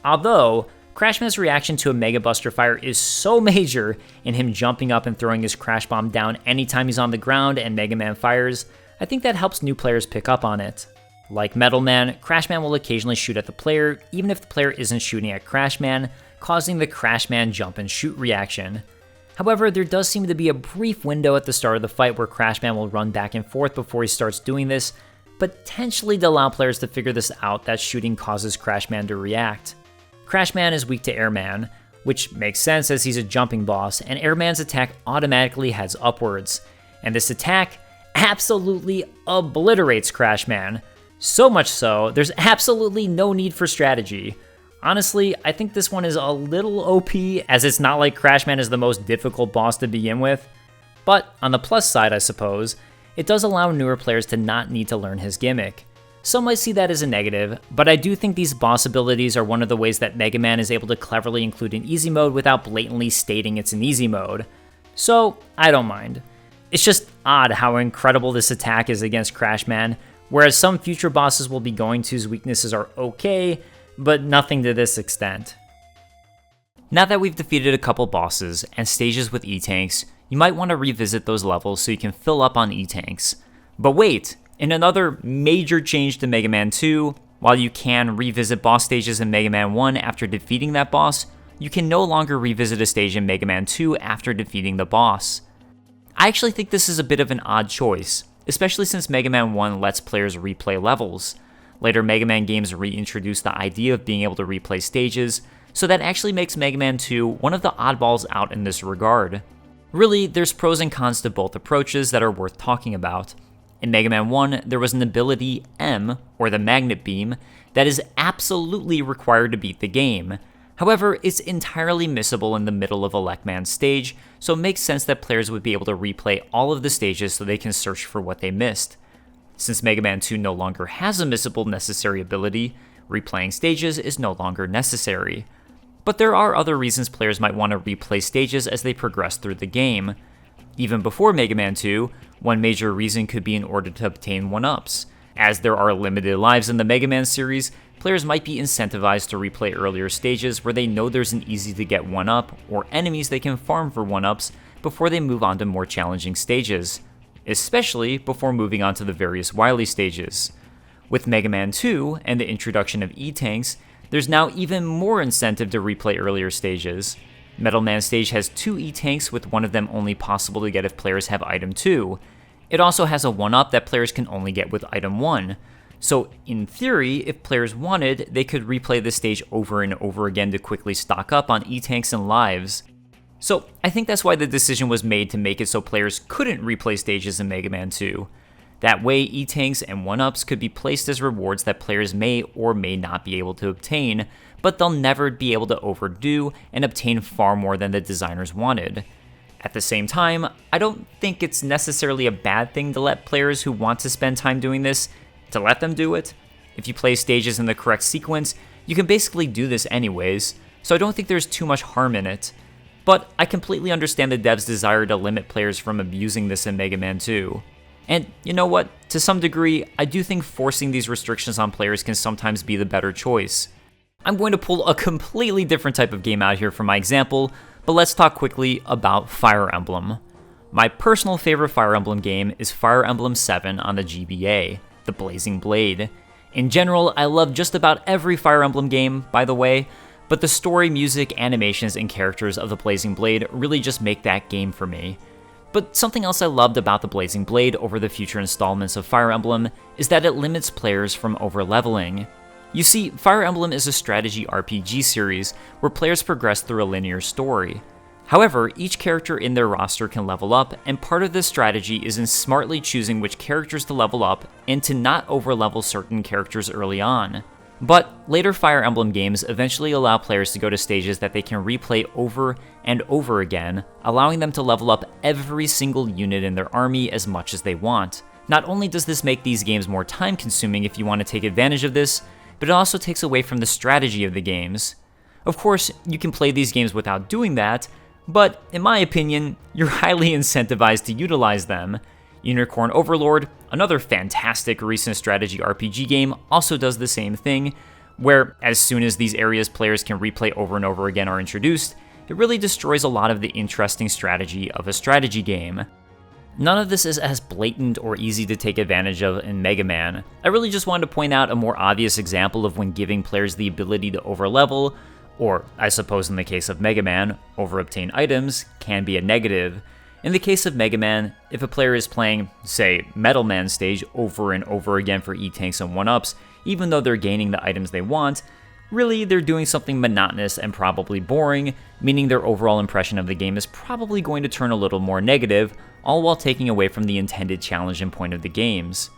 Although, Crashman's reaction to a Mega Buster fire is so major in him jumping up and throwing his crash bomb down anytime he's on the ground and Mega Man fires, I think that helps new players pick up on it. Like Metal Man, Crashman will occasionally shoot at the player, even if the player isn't shooting at Crashman, causing the Crashman jump and shoot reaction. However, there does seem to be a brief window at the start of the fight where Crashman will run back and forth before he starts doing this, potentially to allow players to figure this out that shooting causes Crashman to react. Crashman is weak to Airman, which makes sense as he's a jumping boss, and Airman's attack automatically heads upwards. And this attack absolutely obliterates Crashman. So much so, there's absolutely no need for strategy. Honestly, I think this one is a little OP, as it's not like Crashman is the most difficult boss to begin with. But on the plus side, I suppose, it does allow newer players to not need to learn his gimmick. Some might see that as a negative, but I do think these boss abilities are one of the ways that Mega Man is able to cleverly include an easy mode without blatantly stating it's an easy mode. So, I don't mind. It's just odd how incredible this attack is against Crashman, whereas some future bosses we'll be going to's weaknesses are okay, but nothing to this extent. Now that we've defeated a couple bosses and stages with E-Tanks, you might want to revisit those levels so you can fill up on E-Tanks. But wait, in another major change to Mega Man 2, while you can revisit boss stages in Mega Man 1 after defeating that boss, you can no longer revisit a stage in Mega Man 2 after defeating the boss. I actually think this is a bit of an odd choice, especially since Mega Man 1 lets players replay levels. Later Mega Man games reintroduced the idea of being able to replay stages, so that actually makes Mega Man 2 one of the oddballs out in this regard. Really, there's pros and cons to both approaches that are worth talking about. In Mega Man 1, there was an ability M, or the Magnet Beam, that is absolutely required to beat the game. However, it's entirely missable in the middle of Electman's stage, so it makes sense that players would be able to replay all of the stages so they can search for what they missed. Since Mega Man 2 no longer has a missable necessary ability, replaying stages is no longer necessary. But there are other reasons players might want to replay stages as they progress through the game. Even before Mega Man 2, one major reason could be in order to obtain 1-ups. As there are limited lives in the Mega Man series, players might be incentivized to replay earlier stages where they know there's an easy to get 1-up or enemies they can farm for 1-ups before they move on to more challenging stages, especially before moving on to the various Wily stages. With Mega Man 2 and the introduction of E-Tanks, there's now even more incentive to replay earlier stages. Metal Man Stage has 2 E-Tanks, with one of them only possible to get if players have Item 2. It also has a 1-up that players can only get with Item 1. So in theory, if players wanted, they could replay the stage over and over again to quickly stock up on E-Tanks and lives. So I think that's why the decision was made to make it so players couldn't replay stages in Mega Man 2. That way, E-Tanks and 1-ups could be placed as rewards that players may or may not be able to obtain, but they'll never be able to overdo and obtain far more than the designers wanted. At the same time, I don't think it's necessarily a bad thing to let players who want to spend time doing this, to let them do it. If you play stages in the correct sequence, you can basically do this anyways, so I don't think there's too much harm in it. But I completely understand the devs' desire to limit players from abusing this in Mega Man 2. And you know what? To some degree, I do think forcing these restrictions on players can sometimes be the better choice. I'm going to pull a completely different type of game out here for my example, but let's talk quickly about Fire Emblem. My personal favorite Fire Emblem game is Fire Emblem 7 on the GBA, the Blazing Blade. In general, I love just about every Fire Emblem game, by the way, but the story, music, animations, and characters of the Blazing Blade really just make that game for me. But something else I loved about the Blazing Blade over the future installments of Fire Emblem is that it limits players from overleveling. You see, Fire Emblem is a strategy RPG series where players progress through a linear story. However, each character in their roster can level up, and part of this strategy is in smartly choosing which characters to level up and to not overlevel certain characters early on. But later Fire Emblem games eventually allow players to go to stages that they can replay over and over again, allowing them to level up every single unit in their army as much as they want. Not only does this make these games more time consuming if you want to take advantage of this, but it also takes away from the strategy of the games. Of course, you can play these games without doing that, but in my opinion, you're highly incentivized to utilize them. Unicorn Overlord, another fantastic recent strategy RPG game, also does the same thing, where as soon as these areas players can replay over and over again are introduced, it really destroys a lot of the interesting strategy of a strategy game. None of this is as blatant or easy to take advantage of in Mega Man. I really just wanted to point out a more obvious example of when giving players the ability to overlevel, or I suppose in the case of Mega Man, over-obtain items, can be a negative. In the case of Mega Man, if a player is playing, say, Metal Man Stage over and over again for E-Tanks and 1-ups, even though they're gaining the items they want, really they're doing something monotonous and probably boring, meaning their overall impression of the game is probably going to turn a little more negative, all while taking away from the intended challenge and point of the games.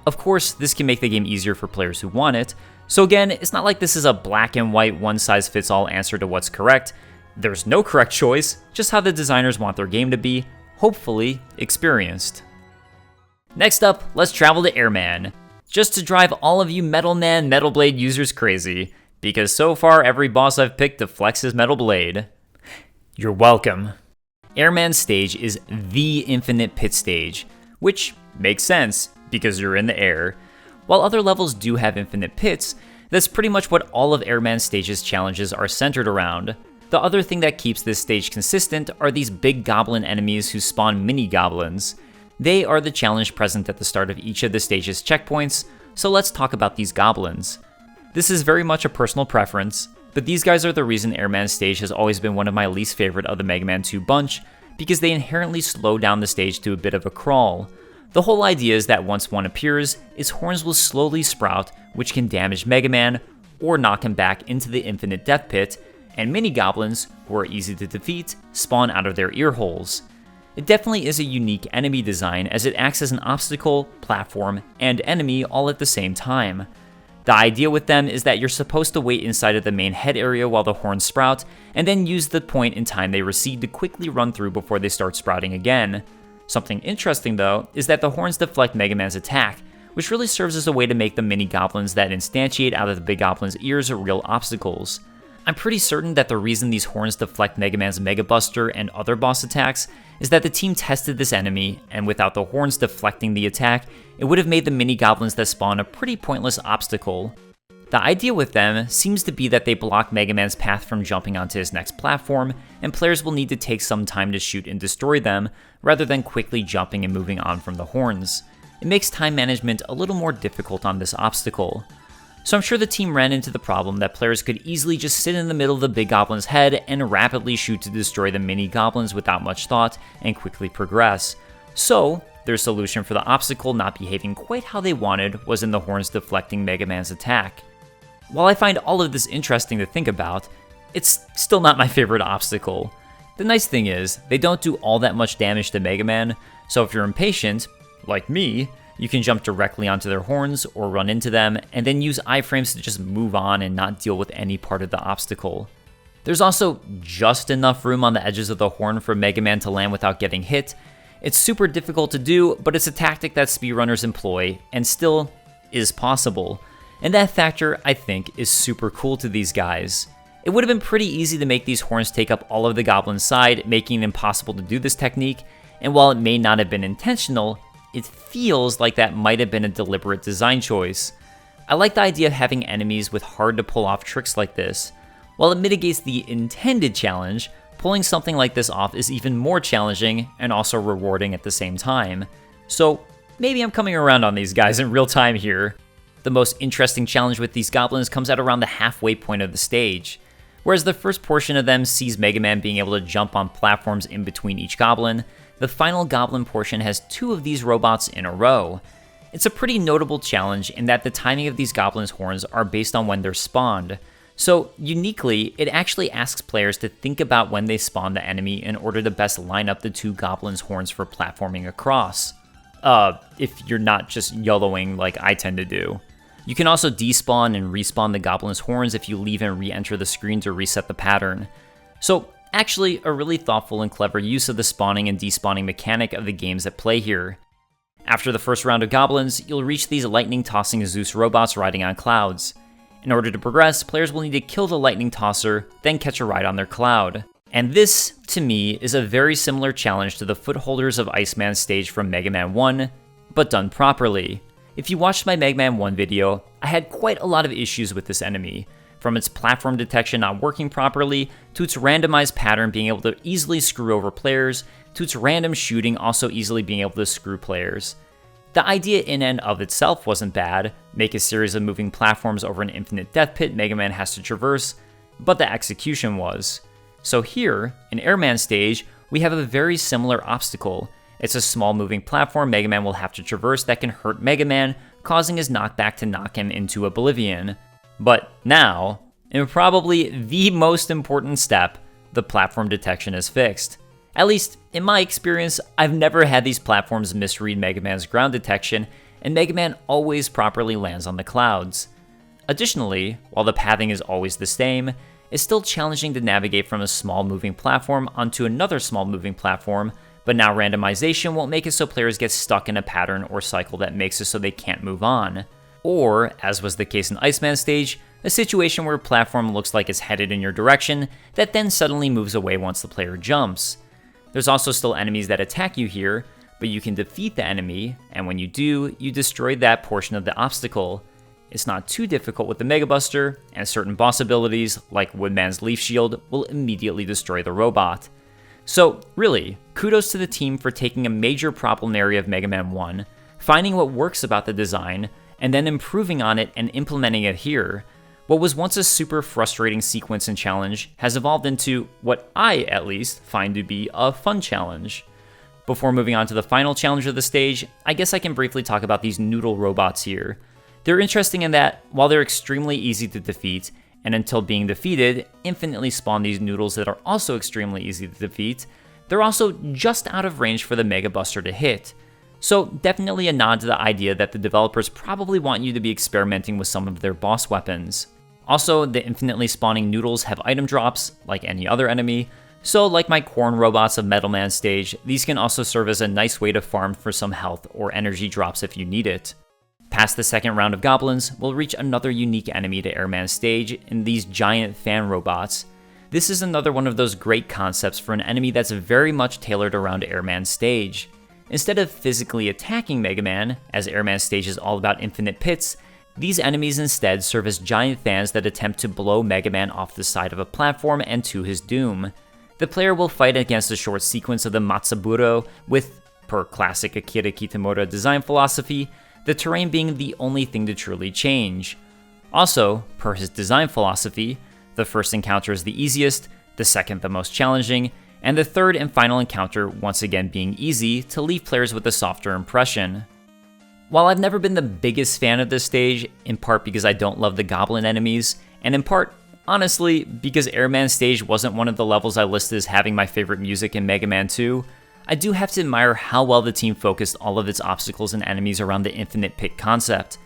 Of course, this can make the game easier for players who want it, so again, it's not like this is a black and white one-size-fits-all answer to what's correct. There's no correct choice, just how the designers want their game to be, hopefully experienced. Next up, let's travel to Airman, just to drive all of you Metal Man Metal Blade users crazy, because so far every boss I've picked to flex his Metal Blade. You're welcome. Airman Stage is the infinite pit stage, which makes sense, because you're in the air. While other levels do have infinite pits, that's pretty much what all of Airman Stage's challenges are centered around. The other thing that keeps this stage consistent are these big goblin enemies who spawn mini goblins. They are the challenge present at the start of each of the stage's checkpoints, so let's talk about these goblins. This is very much a personal preference, but these guys are the reason Airman Stage has always been one of my least favorite of the Mega Man 2 bunch, because they inherently slow down the stage to a bit of a crawl. The whole idea is that once one appears, its horns will slowly sprout, which can damage Mega Man, or knock him back into the infinite death pit, and mini-goblins, who are easy to defeat, spawn out of their ear holes. It definitely is a unique enemy design as it acts as an obstacle, platform, and enemy all at the same time. The idea with them is that you're supposed to wait inside of the main head area while the horns sprout, and then use the point in time they recede to quickly run through before they start sprouting again. Something interesting though, is that the horns deflect Mega Man's attack, which really serves as a way to make the mini goblins that instantiate out of the big goblin's ears real obstacles. I'm pretty certain that the reason these horns deflect Mega Man's Mega Buster and other boss attacks is that the team tested this enemy, and without the horns deflecting the attack, it would have made the mini goblins that spawn a pretty pointless obstacle. The idea with them seems to be that they block Mega Man's path from jumping onto his next platform, and players will need to take some time to shoot and destroy them, rather than quickly jumping and moving on from the horns. It makes time management a little more difficult on this obstacle. So I'm sure the team ran into the problem that players could easily just sit in the middle of the big goblin's head and rapidly shoot to destroy the mini goblins without much thought and quickly progress. So their solution for the obstacle not behaving quite how they wanted was in the horns deflecting Mega Man's attack. While I find all of this interesting to think about, it's still not my favorite obstacle. The nice thing is, they don't do all that much damage to Mega Man, so if you're impatient, like me, you can jump directly onto their horns or run into them, and then use iframes to just move on and not deal with any part of the obstacle. There's also just enough room on the edges of the horn for Mega Man to land without getting hit. It's super difficult to do, but it's a tactic that speedrunners employ, and still is possible. And that factor, I think, is super cool to these guys. It would have been pretty easy to make these horns take up all of the goblin's side, making it impossible to do this technique, and while it may not have been intentional, it feels like that might have been a deliberate design choice. I like the idea of having enemies with hard to pull off tricks like this. While it mitigates the intended challenge, pulling something like this off is even more challenging and also rewarding at the same time. So maybe I'm coming around on these guys in real time here. The most interesting challenge with these goblins comes out around the halfway point of the stage. Whereas the first portion of them sees Mega Man being able to jump on platforms in between each goblin, the final goblin portion has 2 of these robots in a row. It's a pretty notable challenge in that the timing of these goblins' horns are based on when they're spawned. So uniquely, it actually asks players to think about when they spawn the enemy in order to best line up the 2 goblins' horns for platforming across. If you're not just YOLOing like I tend to do. You can also despawn and respawn the goblin's horns if you leave and re-enter the screen to reset the pattern. So actually, a really thoughtful and clever use of the spawning and despawning mechanic of the games at play here. After the first round of goblins, you'll reach these lightning-tossing Zeus robots riding on clouds. In order to progress, players will need to kill the lightning tosser, then catch a ride on their cloud. And this, to me, is a very similar challenge to the footholders of Iceman stage from Mega Man 1, but done properly. If you watched my Mega Man 1 video, I had quite a lot of issues with this enemy. From its platform detection not working properly, to its randomized pattern being able to easily screw over players, to its random shooting also easily being able to screw players. The idea in and of itself wasn't bad, make a series of moving platforms over an infinite death pit Mega Man has to traverse, but the execution was. So here, in Airman stage, we have a very similar obstacle. It's a small moving platform Mega Man will have to traverse that can hurt Mega Man, causing his knockback to knock him into oblivion. But now, in probably the most important step, the platform detection is fixed. At least, in my experience, I've never had these platforms misread Mega Man's ground detection, and Mega Man always properly lands on the clouds. Additionally, while the pathing is always the same, it's still challenging to navigate from a small moving platform onto another small moving platform, but now randomization won't make it so players get stuck in a pattern or cycle that makes it so they can't move on. Or, as was the case in Iceman stage, a situation where a platform looks like it's headed in your direction that then suddenly moves away once the player jumps. There's also still enemies that attack you here, but you can defeat the enemy, and when you do, you destroy that portion of the obstacle. It's not too difficult with the Mega Buster, and certain boss abilities, like Woodman's Leaf Shield, will immediately destroy the robot. So really, kudos to the team for taking a major problem area of Mega Man 1, finding what works about the design, and then improving on it and implementing it here. What was once a super frustrating sequence and challenge has evolved into what I, at least, find to be a fun challenge. Before moving on to the final challenge of the stage, I guess I can briefly talk about these noodle robots here. They're interesting in that, while they're extremely easy to defeat, and until being defeated, infinitely spawn these noodles that are also extremely easy to defeat, they're also just out of range for the Mega Buster to hit. So definitely a nod to the idea that the developers probably want you to be experimenting with some of their boss weapons. Also, the infinitely spawning noodles have item drops, like any other enemy, so like my corn robots of Metal Man stage, these can also serve as a nice way to farm for some health or energy drops if you need it. Past the second round of goblins, we'll reach another unique enemy to Airman's stage in these giant fan robots. This is another one of those great concepts for an enemy that's very much tailored around Airman's stage. Instead of physically attacking Mega Man, as Airman's stage is all about infinite pits, these enemies instead serve as giant fans that attempt to blow Mega Man off the side of a platform and to his doom. The player will fight against a short sequence of the Matsuburo with, per classic Akira Kitamura design philosophy, the terrain being the only thing to truly change. Also, per his design philosophy, the first encounter is the easiest, the second the most challenging, and the third and final encounter once again being easy to leave players with a softer impression. While I've never been the biggest fan of this stage, in part because I don't love the goblin enemies, and in part, honestly, because Airman's stage wasn't one of the levels I listed as having my favorite music in Mega Man 2, I do have to admire how well the team focused all of its obstacles and enemies around the infinite pit concept.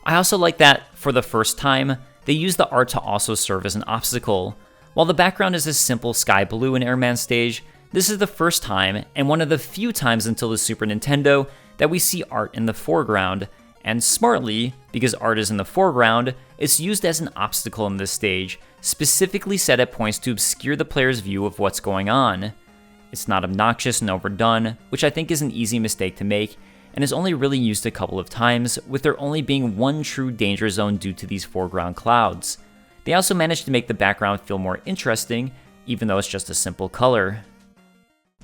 I also like that, for the first time, they used the art to also serve as an obstacle. While the background is a simple sky blue in Airman's stage, this is the first time, and one of the few times until the Super Nintendo, that we see art in the foreground, and smartly, because art is in the foreground, it's used as an obstacle in this stage, specifically set at points to obscure the player's view of what's going on. It's not obnoxious and overdone, which I think is an easy mistake to make, and is only really used a couple of times, with there only being one true danger zone due to these foreground clouds. They also managed to make the background feel more interesting, even though it's just a simple color.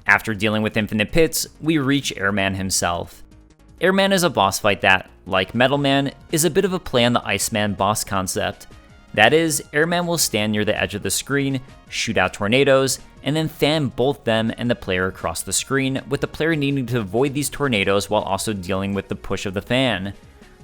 After dealing with infinite pits, we reach Airman himself. Airman is a boss fight that, like Metal Man, is a bit of a play on the Iceman boss concept. That is, Airman will stand near the edge of the screen, shoot out tornadoes, and then fan both them and the player across the screen, with the player needing to avoid these tornadoes while also dealing with the push of the fan.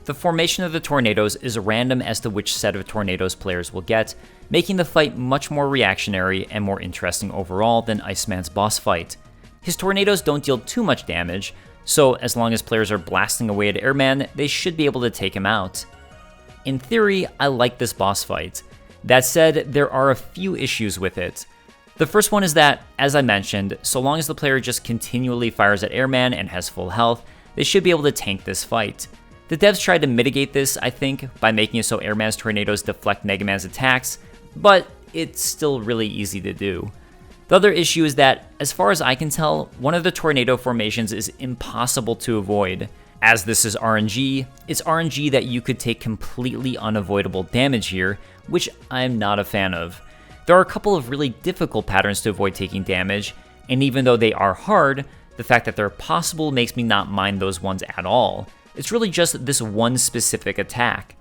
The formation of the tornadoes is random as to which set of tornadoes players will get, making the fight much more reactionary and more interesting overall than Iceman's boss fight. His tornadoes don't deal too much damage, so as long as players are blasting away at Airman, they should be able to take him out. In theory, I like this boss fight. That said, there are a few issues with it. The first one is that, as I mentioned, so long as the player just continually fires at Airman and has full health, they should be able to tank this fight. The devs tried to mitigate this, I think, by making it so Airman's tornadoes deflect Mega Man's attacks, but it's still really easy to do. The other issue is that, as far as I can tell, one of the tornado formations is impossible to avoid. As this is RNG, it's RNG that you could take completely unavoidable damage here, which I'm not a fan of. There are a couple of really difficult patterns to avoid taking damage, and even though they are hard, the fact that they're possible makes me not mind those ones at all. It's really just this one specific attack.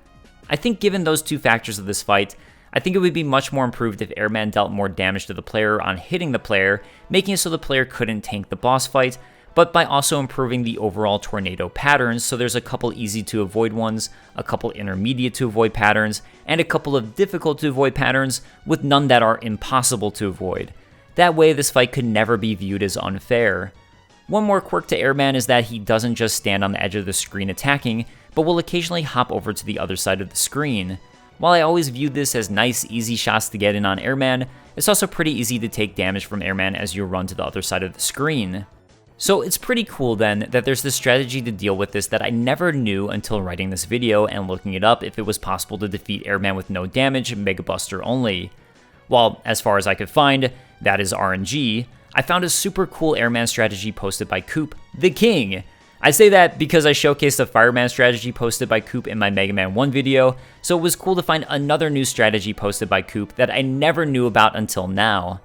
I think given those two factors of this fight, I think it would be much more improved if Airman dealt more damage to the player on hitting the player, making it so the player couldn't tank the boss fight, but by also improving the overall tornado patterns, so there's a couple easy to avoid ones, a couple intermediate to avoid patterns, and a couple of difficult to avoid patterns, with none that are impossible to avoid. That way, this fight could never be viewed as unfair. One more quirk to Airman is that he doesn't just stand on the edge of the screen attacking, but will occasionally hop over to the other side of the screen. While I always viewed this as nice, easy shots to get in on Airman, it's also pretty easy to take damage from Airman as you run to the other side of the screen. So it's pretty cool then that there's this strategy to deal with this that I never knew until writing this video and looking it up if it was possible to defeat Airman with no damage, Mega Buster only. While, as far as I could find, that is RNG, I found a super cool Airman strategy posted by Coop, the King. I say that because I showcased a Fireman strategy posted by Coop in my Mega Man 1 video, so it was cool to find another new strategy posted by Coop that I never knew about until now.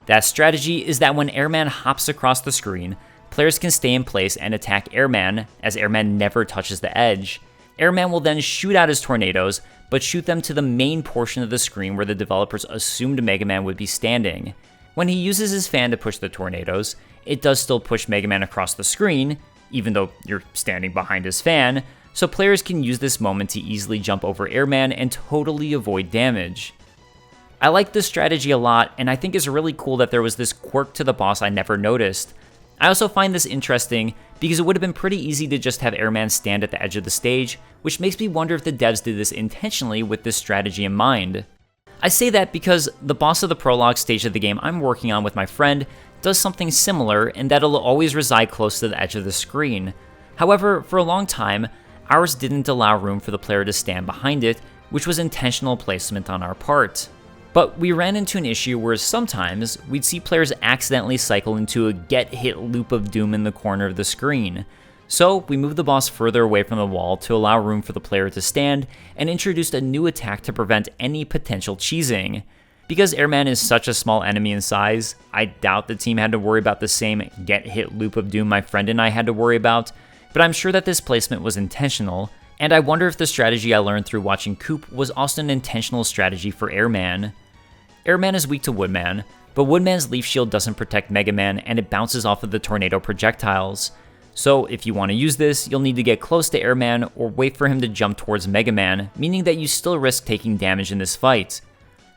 That strategy is that when Airman hops across the screen, players can stay in place and attack Airman, as Airman never touches the edge. Airman will then shoot out his tornadoes, but shoot them to the main portion of the screen where the developers assumed Mega Man would be standing. When he uses his fan to push the tornadoes, it does still push Mega Man across the screen, even though you're standing behind his fan, so players can use this moment to easily jump over Airman and totally avoid damage. I like this strategy a lot, and I think it's really cool that there was this quirk to the boss I never noticed. I also find this interesting because it would have been pretty easy to just have Airman stand at the edge of the stage, which makes me wonder if the devs did this intentionally with this strategy in mind. I say that because the boss of the prologue stage of the game I'm working on with my friend does something similar in that it'll always reside close to the edge of the screen. However, for a long time, ours didn't allow room for the player to stand behind it, which was intentional placement on our part. But we ran into an issue where sometimes we'd see players accidentally cycle into a get-hit loop of doom in the corner of the screen. So we moved the boss further away from the wall to allow room for the player to stand and introduced a new attack to prevent any potential cheesing. Because Airman is such a small enemy in size, I doubt the team had to worry about the same get-hit loop of doom my friend and I had to worry about, but I'm sure that this placement was intentional, and I wonder if the strategy I learned through watching Coop was also an intentional strategy for Airman. Airman is weak to Woodman, but Woodman's Leaf Shield doesn't protect Mega Man and it bounces off of the tornado projectiles. So if you want to use this, you'll need to get close to Airman or wait for him to jump towards Mega Man, meaning that you still risk taking damage in this fight.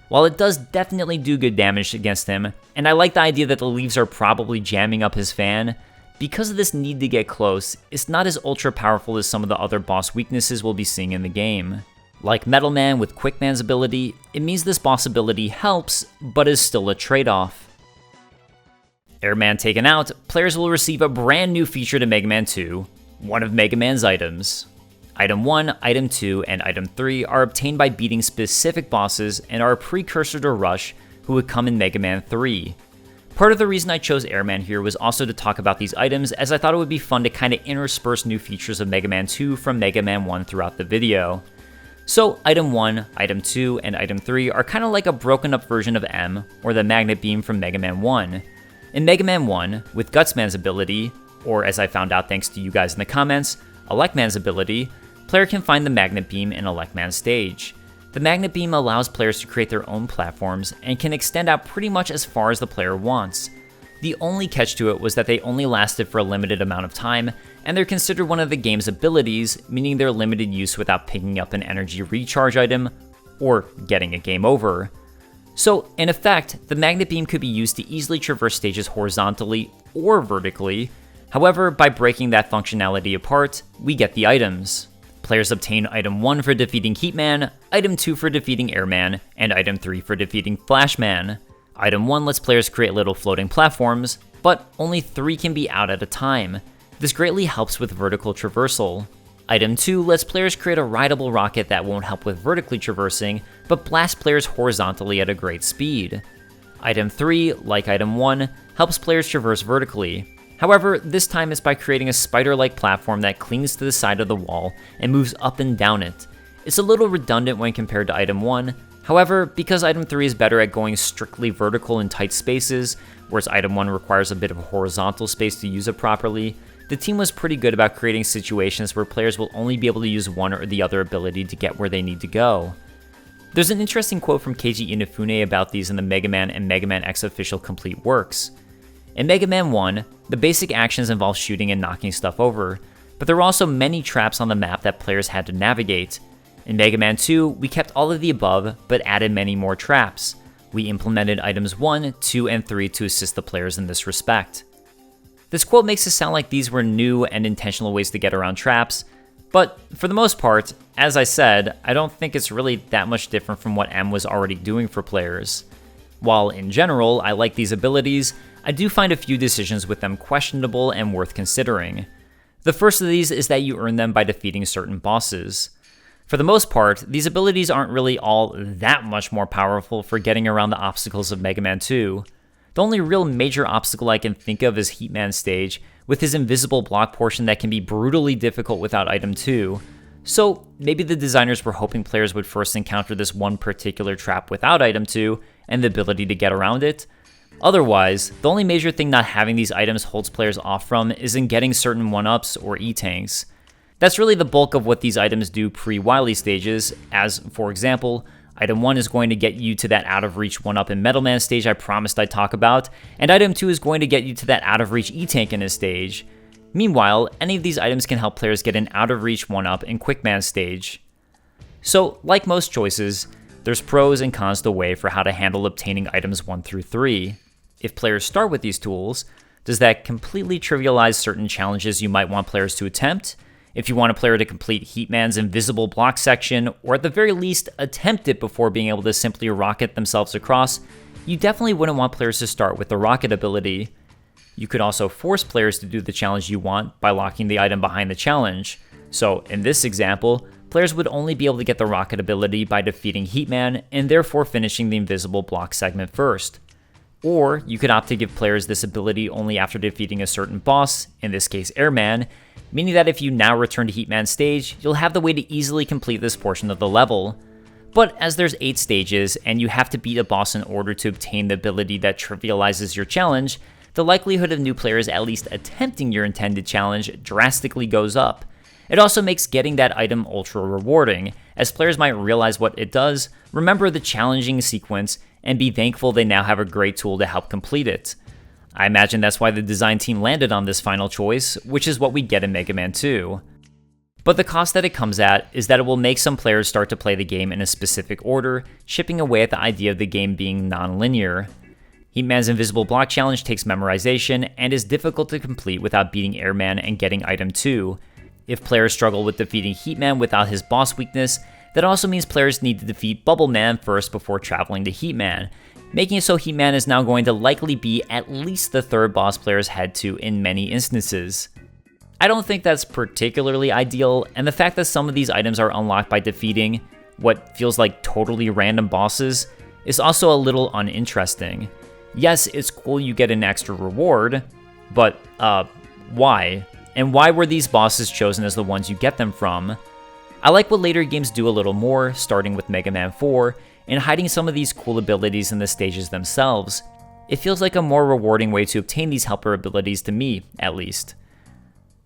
While it does definitely do good damage against him, and I like the idea that the leaves are probably jamming up his fan, because of this need to get close, it's not as ultra powerful as some of the other boss weaknesses we'll be seeing in the game. Like Metal Man with Quick Man's ability, it means this boss ability helps, but is still a trade-off. Airman taken out, players will receive a brand new feature to Mega Man 2, one of Mega Man's items. Item 1, Item 2, and Item 3 are obtained by beating specific bosses and are a precursor to Rush, who would come in Mega Man 3. Part of the reason I chose Airman here was also to talk about these items, as I thought it would be fun to kind of intersperse new features of Mega Man 2 from Mega Man 1 throughout the video. So Item 1, Item 2, and Item 3 are kind of like a broken up version of M, or the Magnet Beam from Mega Man 1. In Mega Man 1, with Gutsman's ability, or as I found out thanks to you guys in the comments, Electman's ability, player can find the Magnet Beam in Electman's stage. The Magnet Beam allows players to create their own platforms and can extend out pretty much as far as the player wants. The only catch to it was that they only lasted for a limited amount of time, and they're considered one of the game's abilities, meaning they're limited use without picking up an energy recharge item, or getting a game over. So, in effect, the Magnet Beam could be used to easily traverse stages horizontally or vertically. However, by breaking that functionality apart, we get the items. Players obtain Item 1 for defeating Heatman, Item 2 for defeating Airman, and Item 3 for defeating Flashman. Item 1 lets players create little floating platforms, but only 3 can be out at a time. This greatly helps with vertical traversal. Item 2 lets players create a rideable rocket that won't help with vertically traversing, but blast players horizontally at a great speed. Item 3, like Item 1, helps players traverse vertically. However, this time it's by creating a spider-like platform that clings to the side of the wall and moves up and down it. It's a little redundant when compared to Item 1, however, because Item 3 is better at going strictly vertical in tight spaces, whereas Item 1 requires a bit of horizontal space to use it properly, the team was pretty good about creating situations where players will only be able to use one or the other ability to get where they need to go. There's an interesting quote from Keiji Inafune about these in the Mega Man and Mega Man X official complete works. In Mega Man 1, the basic actions involve shooting and knocking stuff over, but there were also many traps on the map that players had to navigate. In Mega Man 2, we kept all of the above, but added many more traps. We implemented items 1, 2, and 3 to assist the players in this respect. This quote makes it sound like these were new and intentional ways to get around traps, but for the most part, as I said, I don't think it's really that much different from what M was already doing for players. While in general, I like these abilities, I do find a few decisions with them questionable and worth considering. The first of these is that you earn them by defeating certain bosses. For the most part, these abilities aren't really all that much more powerful for getting around the obstacles of Mega Man 2. The only real major obstacle I can think of is Heatman's stage, with his invisible block portion that can be brutally difficult without Item 2. So maybe the designers were hoping players would first encounter this one particular trap without Item 2 and the ability to get around it. Otherwise, the only major thing not having these items holds players off from is in getting certain 1-ups or E-tanks. That's really the bulk of what these items do pre-Wily stages, as, for example, Item 1 is going to get you to that out-of-reach 1-up in Metal Man stage I promised I'd talk about, and Item 2 is going to get you to that out-of-reach E-tank in his stage. Meanwhile, any of these items can help players get an out-of-reach 1-up in Quick Man's stage. So, like most choices, there's pros and cons to weigh for how to handle obtaining items 1 through 3. If players start with these tools, does that completely trivialize certain challenges you might want players to attempt? If you want a player to complete Heatman's invisible block section, or at the very least attempt it before being able to simply rocket themselves across, you definitely wouldn't want players to start with the rocket ability. You could also force players to do the challenge you want by locking the item behind the challenge. So in this example, players would only be able to get the rocket ability by defeating Heatman and therefore finishing the invisible block segment first. Or you could opt to give players this ability only after defeating a certain boss, in this case Airman, meaning that if you now return to Heatman stage, you'll have the way to easily complete this portion of the level. But as there's 8 stages and you have to beat a boss in order to obtain the ability that trivializes your challenge, the likelihood of new players at least attempting your intended challenge drastically goes up. It also makes getting that item ultra rewarding, as players might realize what it does, remember the challenging sequence, and be thankful they now have a great tool to help complete it. I imagine that's why the design team landed on this final choice, which is what we get in Mega Man 2. But the cost that it comes at is that it will make some players start to play the game in a specific order, chipping away at the idea of the game being non-linear. Heatman's Invisible Block Challenge takes memorization and is difficult to complete without beating Airman and getting Item 2. If players struggle with defeating Heatman without his boss weakness, that also means players need to defeat Bubble Man first before traveling to Heatman, making it so Heatman is now going to likely be at least the third boss players head to in many instances. I don't think that's particularly ideal, and the fact that some of these items are unlocked by defeating what feels like totally random bosses is also a little uninteresting. Yes, it's cool you get an extra reward, but why? And why were these bosses chosen as the ones you get them from? I like what later games do a little more, starting with Mega Man 4, in hiding some of these cool abilities in the stages themselves. It feels like a more rewarding way to obtain these helper abilities to me, at least.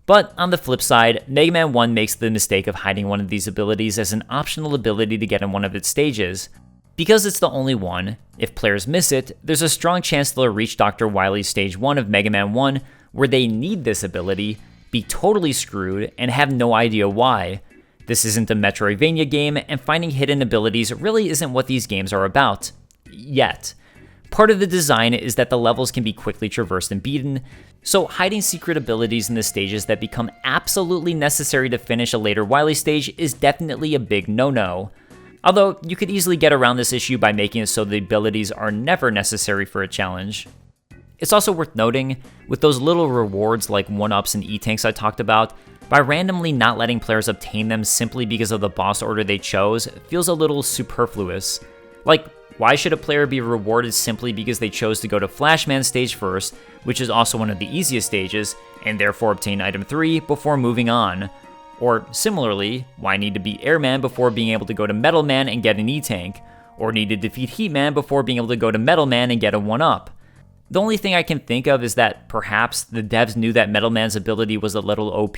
But on the flip side, Mega Man 1 makes the mistake of hiding one of these abilities as an optional ability to get in one of its stages. Because it's the only one, if players miss it, there's a strong chance they'll reach Dr. Wily's Stage 1 of Mega Man 1, where they need this ability, be totally screwed, and have no idea why. This isn't a Metroidvania game, and finding hidden abilities really isn't what these games are about. Yet. Part of the design is that the levels can be quickly traversed and beaten, so hiding secret abilities in the stages that become absolutely necessary to finish a later Wily stage is definitely a big no-no. Although, you could easily get around this issue by making it so the abilities are never necessary for a challenge. It's also worth noting, with those little rewards like 1-ups and E-tanks I talked about, by randomly not letting players obtain them simply because of the boss order they chose feels a little superfluous. Like, why should a player be rewarded simply because they chose to go to Flashman stage first, which is also one of the easiest stages, and therefore obtain item 3 before moving on? Or similarly, why need to beat Airman before being able to go to Metal Man and get an E-tank? Or need to defeat Heatman before being able to go to Metal Man and get a 1-up? The only thing I can think of is that perhaps the devs knew that Metal Man's ability was a little OP,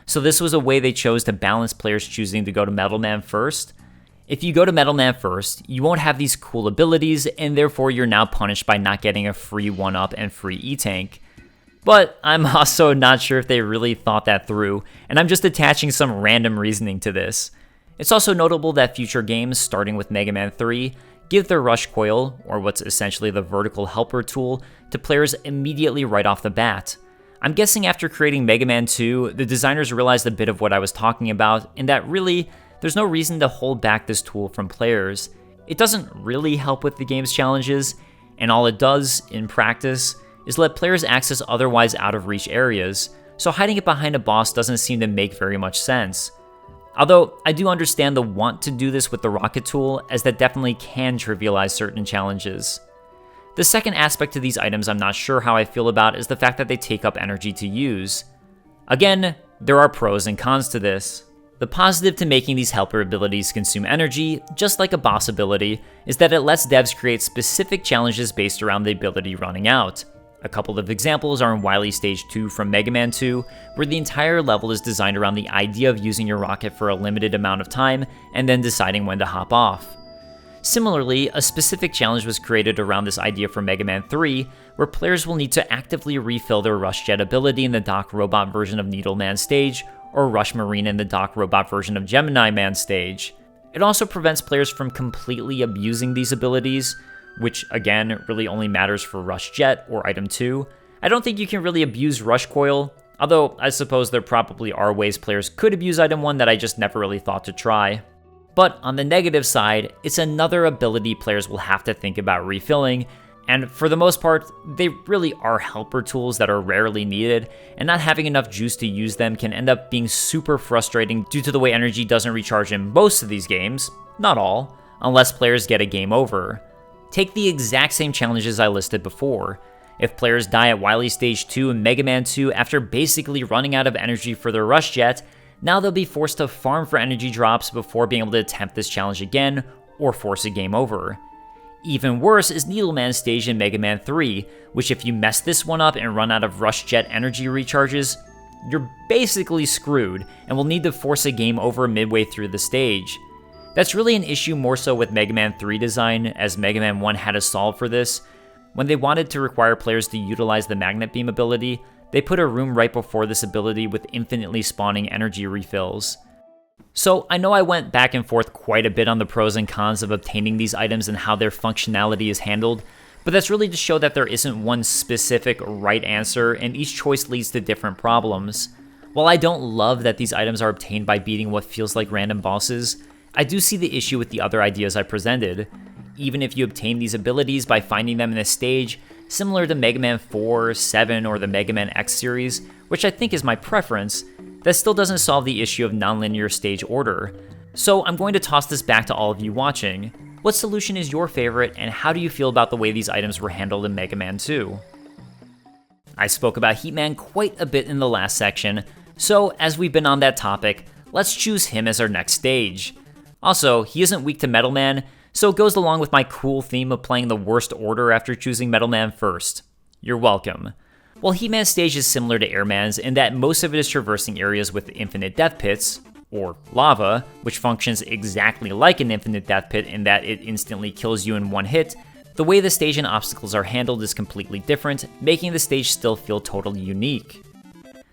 so this was a way they chose to balance players choosing to go to Metal Man first. If you go to Metal Man first, you won't have these cool abilities, and therefore you're now punished by not getting a free 1-up and free E-tank. But I'm also not sure if they really thought that through, and I'm just attaching some random reasoning to this. It's also notable that future games, starting with Mega Man 3, give their Rush Coil, or what's essentially the vertical helper tool, to players immediately right off the bat. I'm guessing after creating Mega Man 2, the designers realized a bit of what I was talking about, and that really, there's no reason to hold back this tool from players. It doesn't really help with the game's challenges, and all it does, in practice, is let players access otherwise out-of-reach areas, so hiding it behind a boss doesn't seem to make very much sense. Although, I do understand the want to do this with the rocket tool, as that definitely can trivialize certain challenges. The second aspect to these items I'm not sure how I feel about is the fact that they take up energy to use. Again, there are pros and cons to this. The positive to making these helper abilities consume energy, just like a boss ability, is that it lets devs create specific challenges based around the ability running out. A couple of examples are in Wily Stage 2 from Mega Man 2, where the entire level is designed around the idea of using your rocket for a limited amount of time and then deciding when to hop off. Similarly, a specific challenge was created around this idea for Mega Man 3, where players will need to actively refill their Rush Jet ability in the Doc Robot version of Needle Man stage, or Rush Marine in the Doc Robot version of Gemini Man stage. It also prevents players from completely abusing these abilities, which again really only matters for Rush Jet or Item 2. I don't think you can really abuse Rush Coil, although I suppose there probably are ways players could abuse Item 1 that I just never really thought to try. But on the negative side, it's another ability players will have to think about refilling, And for the most part, they really are helper tools that are rarely needed, and not having enough juice to use them can end up being super frustrating due to the way energy doesn't recharge in most of these games, not all, unless players get a game over. Take the exact same challenges I listed before. If players die at Wily Stage 2 and Mega Man 2 after basically running out of energy for their rush jet, now they'll be forced to farm for energy drops before being able to attempt this challenge again, or force a game over. Even worse is Needleman Stage in Mega Man 3, which if you mess this one up and run out of rush jet energy recharges, you're basically screwed and will need to force a game over midway through the stage. That's really an issue more so with Mega Man 3 design, as Mega Man 1 had a solve for this. When they wanted to require players to utilize the Magnet Beam ability, they put a room right before this ability with infinitely spawning energy refills. So I know I went back and forth quite a bit on the pros and cons of obtaining these items and how their functionality is handled, but that's really to show that there isn't one specific right answer and each choice leads to different problems. While I don't love that these items are obtained by beating what feels like random bosses, I do see the issue with the other ideas I presented. Even if you obtain these abilities by finding them in a stage, similar to Mega Man 4, 7, or the Mega Man X series, which I think is my preference, that still doesn't solve the issue of nonlinear stage order. So I'm going to toss this back to all of you watching. What solution is your favorite, and how do you feel about the way these items were handled in Mega Man 2? I spoke about Heatman quite a bit in the last section, so as we've been on that topic, let's choose him as our next stage. Also, he isn't weak to Metal Man, so it goes along with my cool theme of playing the worst order after choosing Metal Man first. You're welcome. Well, Heatman's stage is similar to Airman's in that most of it is traversing areas with infinite death pits, or lava, which functions exactly like an infinite death pit in that it instantly kills you in one hit. The way the stage and obstacles are handled is completely different, making the stage still feel totally unique.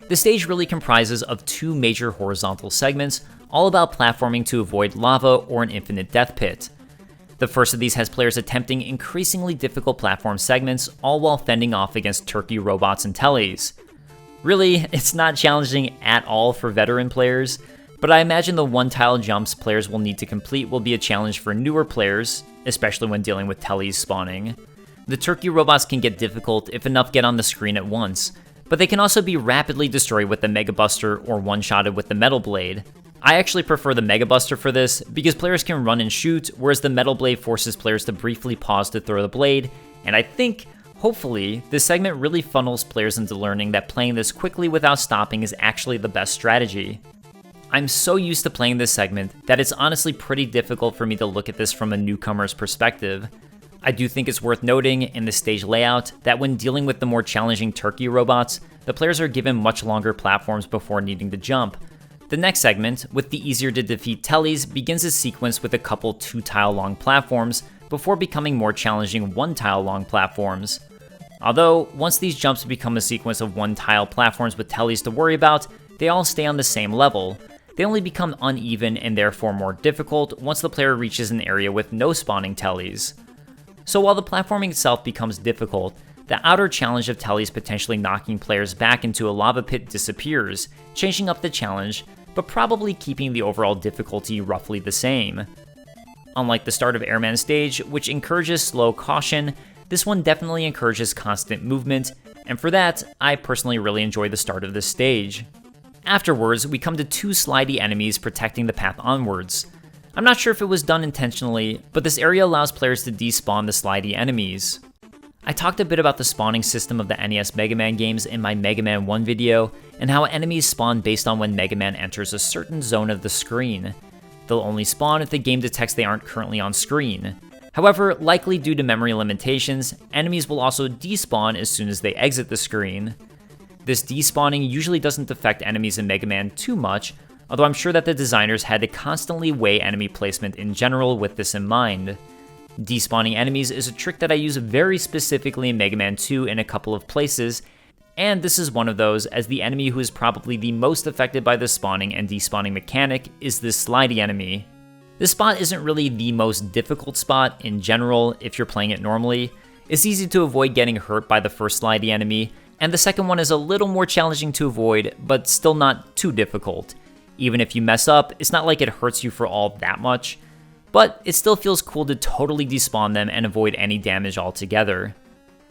The stage really comprises of two major horizontal segments, all about platforming to avoid lava or an infinite death pit. The first of these has players attempting increasingly difficult platform segments, all while fending off against turkey robots and tellies. Really, it's not challenging at all for veteran players, but I imagine the one-tile jumps players will need to complete will be a challenge for newer players, especially when dealing with tellies spawning. The turkey robots can get difficult if enough get on the screen at once, but they can also be rapidly destroyed with the Mega Buster or one-shotted with the Metal Blade. I actually prefer the Mega Buster for this, because players can run and shoot, whereas the Metal Blade forces players to briefly pause to throw the blade, and I think, hopefully, this segment really funnels players into learning that playing this quickly without stopping is actually the best strategy. I'm so used to playing this segment that it's honestly pretty difficult for me to look at this from a newcomer's perspective. I do think it's worth noting in the stage layout that when dealing with the more challenging turkey robots, the players are given much longer platforms before needing to jump. The next segment, with the easier to defeat tellies, begins a sequence with a couple 2-tile long platforms before becoming more challenging 1-tile long platforms. Although, once these jumps become a sequence of 1-tile platforms with tellies to worry about, they all stay on the same level. They only become uneven and therefore more difficult once the player reaches an area with no spawning tellies. So while the platforming itself becomes difficult, the outer challenge of tellies potentially knocking players back into a lava pit disappears, changing up the challenge, but probably keeping the overall difficulty roughly the same. Unlike the start of Airman Stage, which encourages slow caution, this one definitely encourages constant movement, and for that, I personally really enjoy the start of this stage. Afterwards, we come to two slidey enemies protecting the path onwards. I'm not sure if it was done intentionally, but this area allows players to despawn the slidey enemies. I talked a bit about the spawning system of the NES Mega Man games in my Mega Man 1 video, and how enemies spawn based on when Mega Man enters a certain zone of the screen. They'll only spawn if the game detects they aren't currently on screen. However, likely due to memory limitations, enemies will also despawn as soon as they exit the screen. This despawning usually doesn't affect enemies in Mega Man too much, although I'm sure that the designers had to constantly weigh enemy placement in general with this in mind. Despawning enemies is a trick that I use very specifically in Mega Man 2 in a couple of places, and this is one of those, as the enemy who is probably the most affected by the spawning and despawning mechanic is this slidey enemy. This spot isn't really the most difficult spot in general if you're playing it normally. It's easy to avoid getting hurt by the first slidey enemy, and the second one is a little more challenging to avoid, but still not too difficult. Even if you mess up, it's not like it hurts you for all that much, but it still feels cool to totally despawn them and avoid any damage altogether.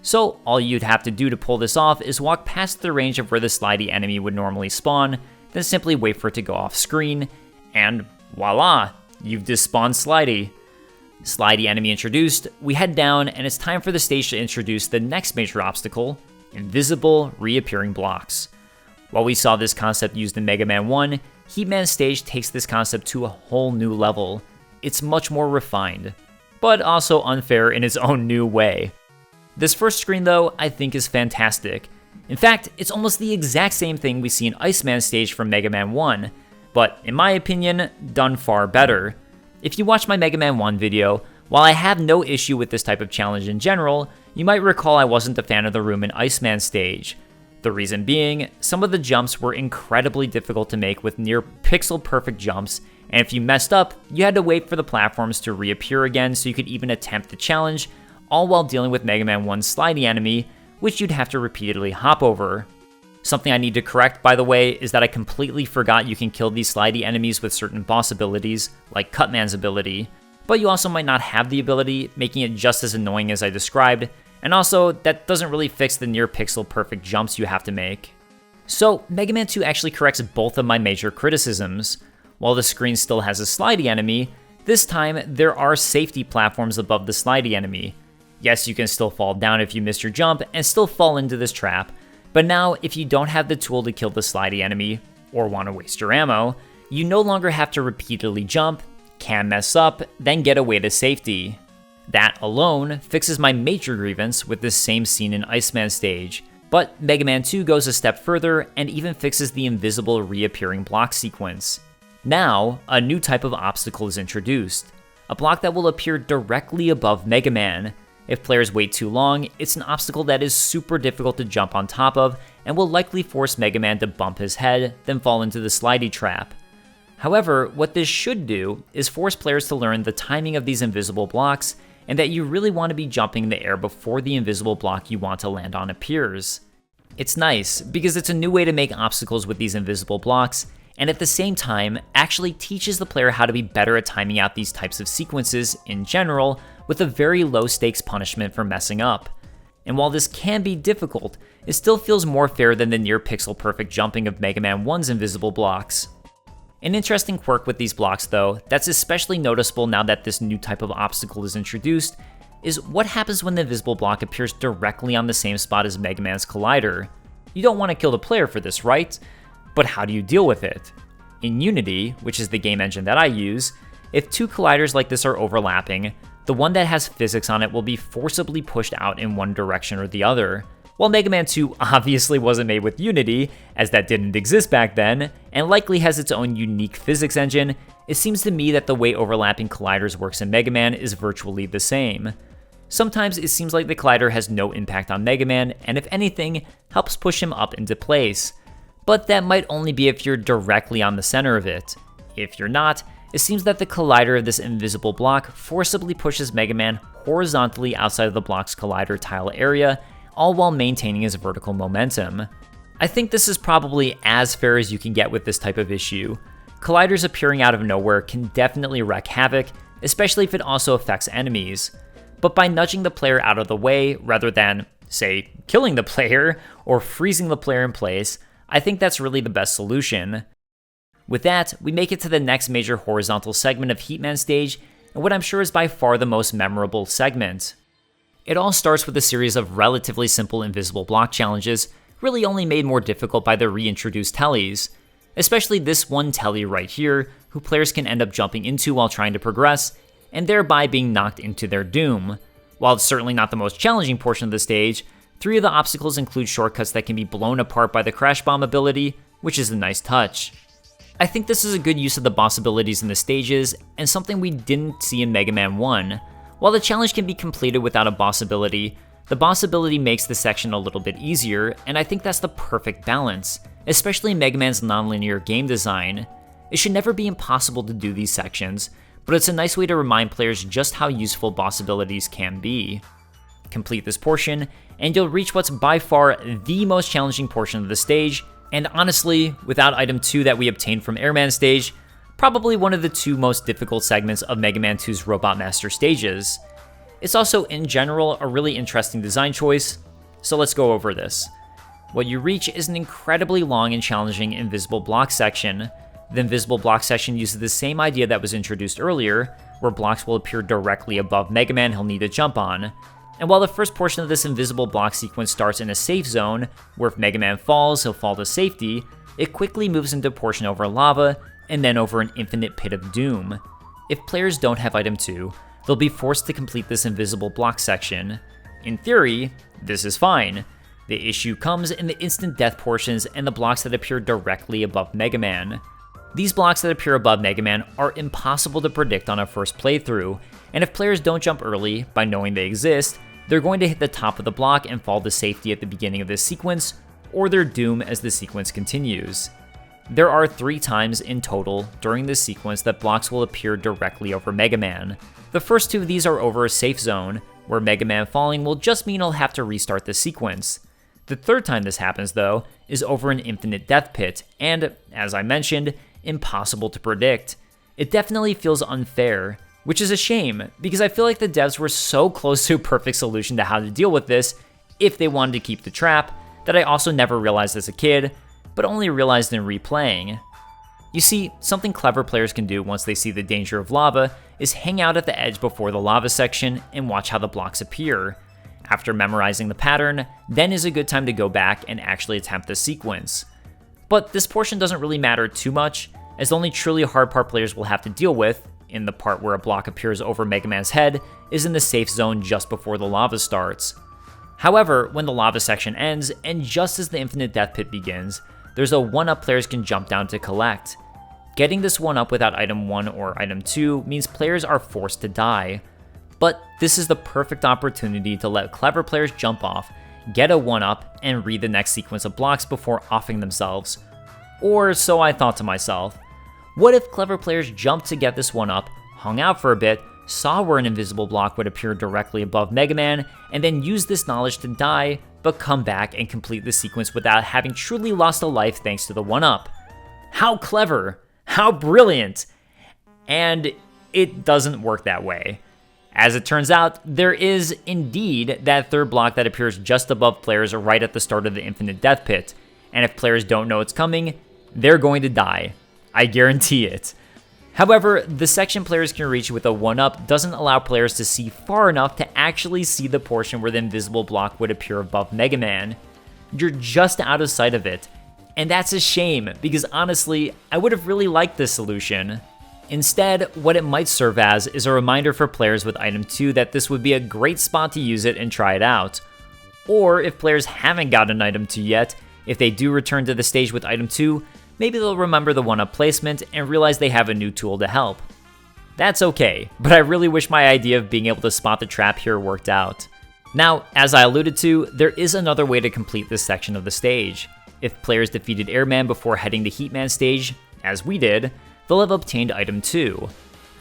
So all you'd have to do to pull this off is walk past the range of where the slidey enemy would normally spawn, then simply wait for it to go off screen, and voila, you've despawned slidey. Slidey enemy introduced, we head down and it's time for the stage to introduce the next major obstacle, invisible reappearing blocks. While we saw this concept used in Mega Man 1, Heatman Stage takes this concept to a whole new level. It's much more refined, but also unfair in its own new way. This first screen though, I think is fantastic. In fact, it's almost the exact same thing we see in Iceman Stage from Mega Man 1, but in my opinion, done far better. If you watch my Mega Man 1 video, while I have no issue with this type of challenge in general, you might recall I wasn't a fan of the room in Iceman Stage. The reason being, some of the jumps were incredibly difficult to make with near pixel-perfect jumps, and if you messed up, you had to wait for the platforms to reappear again so you could even attempt the challenge, all while dealing with Mega Man 1's slidey enemy, which you'd have to repeatedly hop over. Something I need to correct, by the way, is that I completely forgot you can kill these slidey enemies with certain boss abilities, like Cutman's ability, but you also might not have the ability, making it just as annoying as I described, and also, that doesn't really fix the near pixel perfect jumps you have to make. So, Mega Man 2 actually corrects both of my major criticisms. While the screen still has a slidey enemy, this time there are safety platforms above the slidey enemy. Yes, you can still fall down if you miss your jump and still fall into this trap, but now if you don't have the tool to kill the slidey enemy, or want to waste your ammo, you no longer have to repeatedly jump, can mess up, then get away to safety. That alone fixes my major grievance with this same scene in Iceman Stage, but Mega Man 2 goes a step further and even fixes the invisible reappearing block sequence. Now, a new type of obstacle is introduced, a block that will appear directly above Mega Man. If players wait too long, it's an obstacle that is super difficult to jump on top of and will likely force Mega Man to bump his head, then fall into the slidey trap. However, what this should do is force players to learn the timing of these invisible blocks and that you really want to be jumping in the air before the invisible block you want to land on appears. It's nice, because it's a new way to make obstacles with these invisible blocks, and at the same time, actually teaches the player how to be better at timing out these types of sequences in general, with a very low stakes punishment for messing up. And while this can be difficult, it still feels more fair than the near pixel perfect jumping of Mega Man 1's invisible blocks. An interesting quirk with these blocks though, that's especially noticeable now that this new type of obstacle is introduced, is what happens when the invisible block appears directly on the same spot as Mega Man's collider. You don't want to kill the player for this, right? But how do you deal with it? In Unity, which is the game engine that I use, if two colliders like this are overlapping, the one that has physics on it will be forcibly pushed out in one direction or the other. While Mega Man 2 obviously wasn't made with Unity, as that didn't exist back then, and likely has its own unique physics engine, it seems to me that the way overlapping colliders works in Mega Man is virtually the same. Sometimes it seems like the collider has no impact on Mega Man, and if anything, helps push him up into place. But that might only be if you're directly on the center of it. If you're not, it seems that the collider of this invisible block forcibly pushes Mega Man horizontally outside of the block's collider tile area, all while maintaining his vertical momentum. I think this is probably as fair as you can get with this type of issue. Colliders appearing out of nowhere can definitely wreak havoc, especially if it also affects enemies. But by nudging the player out of the way, rather than, say, killing the player or freezing the player in place, I think that's really the best solution. With that, we make it to the next major horizontal segment of Heatman Stage, and what I'm sure is by far the most memorable segment. It all starts with a series of relatively simple invisible block challenges, really only made more difficult by the reintroduced tellies. Especially this one telly right here, who players can end up jumping into while trying to progress, and thereby being knocked into their doom. While it's certainly not the most challenging portion of the stage, 3 of the obstacles include shortcuts that can be blown apart by the Crash Bomb ability, which is a nice touch. I think this is a good use of the boss abilities in the stages, and something we didn't see in Mega Man 1. While the challenge can be completed without a boss ability, the boss ability makes the section a little bit easier, and I think that's the perfect balance, especially in Mega Man's non-linear game design. It should never be impossible to do these sections, but it's a nice way to remind players just how useful boss abilities can be. Complete this portion, and you'll reach what's by far the most challenging portion of the stage, and honestly, without item 2 that we obtained from Airman Stage, probably one of the 2 most difficult segments of Mega Man 2's Robot Master stages. It's also, in general, a really interesting design choice, so let's go over this. What you reach is an incredibly long and challenging invisible block section. The invisible block section uses the same idea that was introduced earlier, where blocks will appear directly above Mega Man he'll need to jump on. And while the first portion of this invisible block sequence starts in a safe zone, where if Mega Man falls, he'll fall to safety, it quickly moves into a portion over lava, and then over an infinite pit of doom. If players don't have item 2, they'll be forced to complete this invisible block section. In theory, this is fine. The issue comes in the instant death portions and the blocks that appear directly above Mega Man. These blocks that appear above Mega Man are impossible to predict on a first playthrough, and if players don't jump early by knowing they exist, they're going to hit the top of the block and fall to safety at the beginning of this sequence, or their doom as the sequence continues. There are 3 times in total during this sequence that blocks will appear directly over Mega Man. The first 2 of these are over a safe zone, where Mega Man falling will just mean he'll have to restart the sequence. The 3rd time this happens, though, is over an infinite death pit, and, as I mentioned, impossible to predict. It definitely feels unfair, which is a shame, because I feel like the devs were so close to a perfect solution to how to deal with this if they wanted to keep the trap, that I also never realized as a kid, but only realized in replaying. You see, something clever players can do once they see the danger of lava is hang out at the edge before the lava section and watch how the blocks appear. After memorizing the pattern, then is a good time to go back and actually attempt the sequence. But this portion doesn't really matter too much, as the only truly hard part players will have to deal with, in the part where a block appears over Mega Man's head, is in the safe zone just before the lava starts. However, when the lava section ends, and just as the infinite death pit begins, there's a 1-up players can jump down to collect. Getting this 1-up without item 1 or item 2 means players are forced to die. But this is the perfect opportunity to let clever players jump off, get a 1-up, and read the next sequence of blocks before offing themselves. Or so I thought to myself. What if clever players jumped to get this 1-up, hung out for a bit, saw where an invisible block would appear directly above Mega Man, and then used this knowledge to die, but come back and complete the sequence without having truly lost a life thanks to the 1-up? How clever! How brilliant! And it doesn't work that way. As it turns out, there is indeed that 3rd block that appears just above players right at the start of the infinite death pit, and if players don't know it's coming, they're going to die. I guarantee it. However, the section players can reach with a 1-up doesn't allow players to see far enough to actually see the portion where the invisible block would appear above Mega Man. You're just out of sight of it, and that's a shame, because honestly, I would have really liked this solution. Instead, what it might serve as is a reminder for players with item 2 that this would be a great spot to use it and try it out. Or if players haven't gotten item 2 yet, if they do return to the stage with item 2, maybe they'll remember the 1-up placement and realize they have a new tool to help. That's okay, but I really wish my idea of being able to spot the trap here worked out. Now, as I alluded to, there is another way to complete this section of the stage. If players defeated Airman before heading to Heatman stage, as we did, they'll have obtained item 2.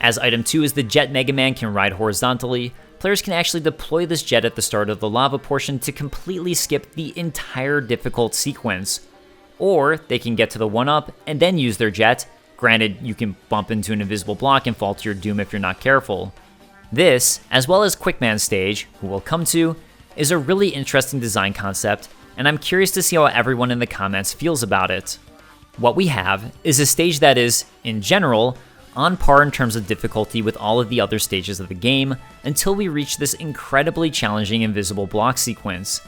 As item 2 is the jet Mega Man can ride horizontally, players can actually deploy this jet at the start of the lava portion to completely skip the entire difficult sequence. Or they can get to the 1-up and then use their jet. Granted, you can bump into an invisible block and fall to your doom if you're not careful. This, as well as Quickman stage, who we'll come to, is a really interesting design concept, and I'm curious to see how everyone in the comments feels about it. What we have is a stage that is, in general, on par in terms of difficulty with all of the other stages of the game, until we reach this incredibly challenging invisible block sequence.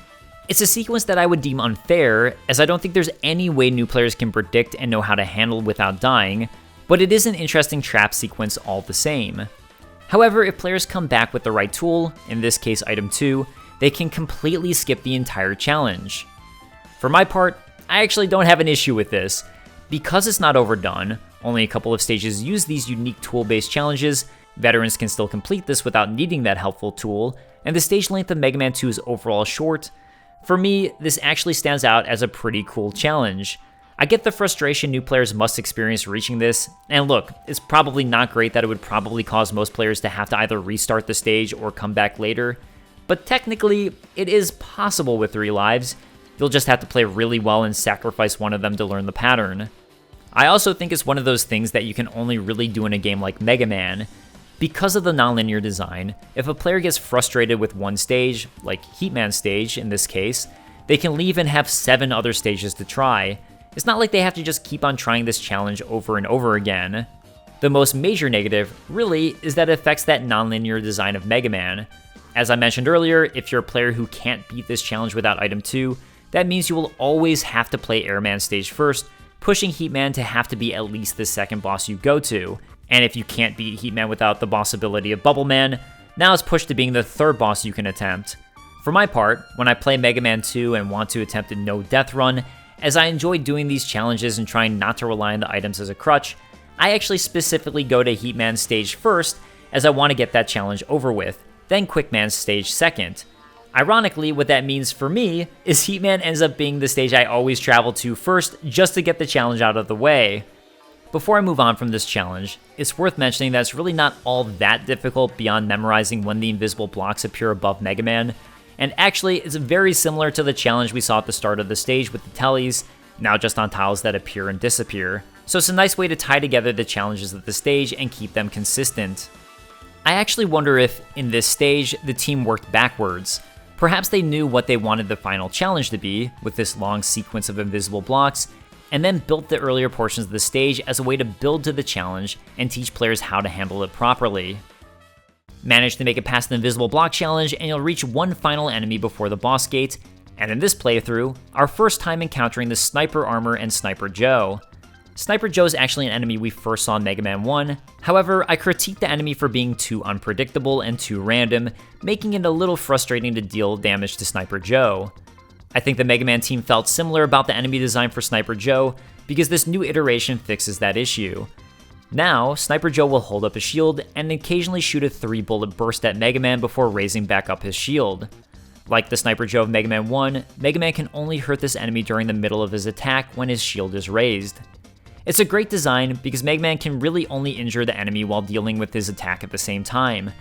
It's a sequence that I would deem unfair, as I don't think there's any way new players can predict and know how to handle without dying, but it is an interesting trap sequence all the same. However, if players come back with the right tool, in this case item 2, they can completely skip the entire challenge. For my part, I actually don't have an issue with this. Because it's not overdone, only a couple of stages use these unique tool-based challenges, veterans can still complete this without needing that helpful tool, and the stage length of Mega Man 2 is overall short. For me, this actually stands out as a pretty cool challenge. I get the frustration new players must experience reaching this, and look, it's probably not great that it would probably cause most players to have to either restart the stage or come back later, but technically, it is possible with 3 lives. You'll just have to play really well and sacrifice one of them to learn the pattern. I also think it's one of those things that you can only really do in a game like Mega Man. Because of the nonlinear design, if a player gets frustrated with one stage, like Heatman stage in this case, they can leave and have 7 other stages to try. It's not like they have to just keep on trying this challenge over and over again. The most major negative, really, is that it affects that nonlinear design of Mega Man. As I mentioned earlier, if you're a player who can't beat this challenge without item 2, that means you will always have to play Airman stage first, pushing Heatman to have to be at least the second boss you go to. And if you can't beat Heatman without the boss ability of Bubble Man, now it's pushed to being the third boss you can attempt. For my part, when I play Mega Man 2 and want to attempt a no-death run, as I enjoy doing these challenges and trying not to rely on the items as a crutch, I actually specifically go to Heatman stage first as I want to get that challenge over with, then Quickman stage second. Ironically, what that means for me is Heatman ends up being the stage I always travel to first just to get the challenge out of the way. Before I move on from this challenge, it's worth mentioning that it's really not all that difficult beyond memorizing when the invisible blocks appear above Mega Man, and actually it's very similar to the challenge we saw at the start of the stage with the tellies, now just on tiles that appear and disappear. So it's a nice way to tie together the challenges of the stage and keep them consistent. I actually wonder if, in this stage, the team worked backwards. Perhaps they knew what they wanted the final challenge to be, with this long sequence of invisible blocks, and then built the earlier portions of the stage as a way to build to the challenge and teach players how to handle it properly. Manage to make it past the invisible block challenge and you'll reach one final enemy before the boss gate, and in this playthrough, our first time encountering the Sniper Armor and Sniper Joe. Sniper Joe is actually an enemy we first saw in Mega Man 1, however, I critiqued the enemy for being too unpredictable and too random, making it a little frustrating to deal damage to Sniper Joe. I think the Mega Man team felt similar about the enemy design for Sniper Joe, because this new iteration fixes that issue. Now, Sniper Joe will hold up a shield and occasionally shoot a 3-bullet burst at Mega Man before raising back up his shield. Like the Sniper Joe of Mega Man 1, Mega Man can only hurt this enemy during the middle of his attack when his shield is raised. It's a great design because Mega Man can really only injure the enemy while dealing with his attack at the same time.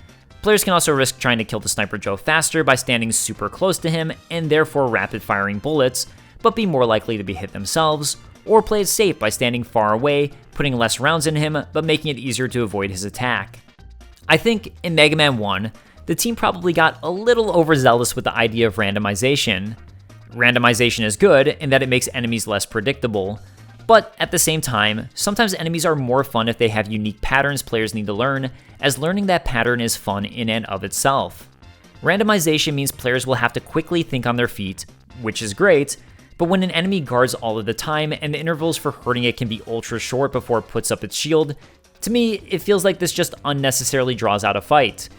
Players can also risk trying to kill the Sniper Joe faster by standing super close to him and therefore rapid firing bullets, but be more likely to be hit themselves, or play it safe by standing far away, putting less rounds in him, but making it easier to avoid his attack. I think, in Mega Man 1, the team probably got a little overzealous with the idea of randomization. Randomization is good in that it makes enemies less predictable, but at the same time, sometimes enemies are more fun if they have unique patterns players need to learn, as learning that pattern is fun in and of itself. Randomization means players will have to quickly think on their feet, which is great, but when an enemy guards all of the time and the intervals for hurting it can be ultra short before it puts up its shield, to me, it feels like this just unnecessarily draws out a fight.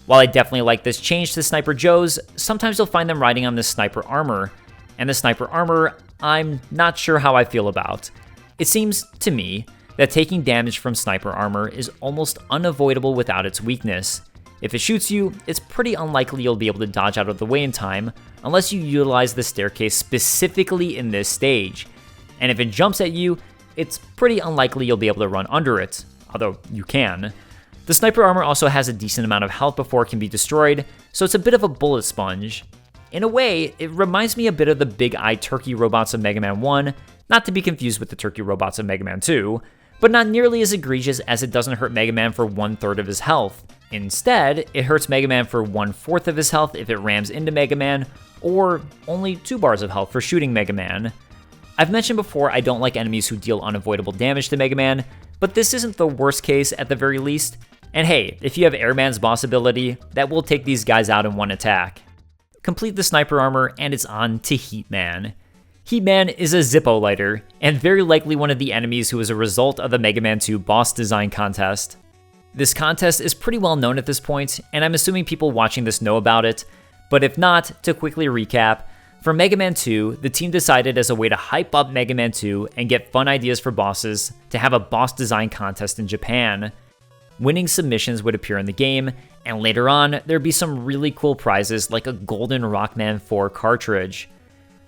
While I definitely like this change to Sniper Joes, sometimes you'll find them riding on the Sniper Armor, and the Sniper Armor, I'm not sure how I feel about. It seems, to me, that taking damage from Sniper Armor is almost unavoidable without its weakness. If it shoots you, it's pretty unlikely you'll be able to dodge out of the way in time, unless you utilize the staircase specifically in this stage. And if it jumps at you, it's pretty unlikely you'll be able to run under it, although you can. The Sniper Armor also has a decent amount of health before it can be destroyed, so it's a bit of a bullet sponge. In a way, it reminds me a bit of the big-eyed turkey robots of Mega Man 1, not to be confused with the turkey robots of Mega Man 2, but not nearly as egregious as it doesn't hurt Mega Man for 1/3 of his health. Instead, it hurts Mega Man for 1/4 of his health if it rams into Mega Man, or only 2 bars of health for shooting Mega Man. I've mentioned before I don't like enemies who deal unavoidable damage to Mega Man, but this isn't the worst case at the very least. And hey, if you have Airman's boss ability, that will take these guys out in one attack. Complete the Sniper Armor and it's on to Heatman. Heatman is a Zippo lighter, and very likely one of the enemies who is a result of the Mega Man 2 boss design contest. This contest is pretty well known at this point, and I'm assuming people watching this know about it, but if not, to quickly recap, for Mega Man 2, the team decided as a way to hype up Mega Man 2 and get fun ideas for bosses to have a boss design contest in Japan. Winning submissions would appear in the game, and later on, there'd be some really cool prizes like a golden Rockman 4 cartridge.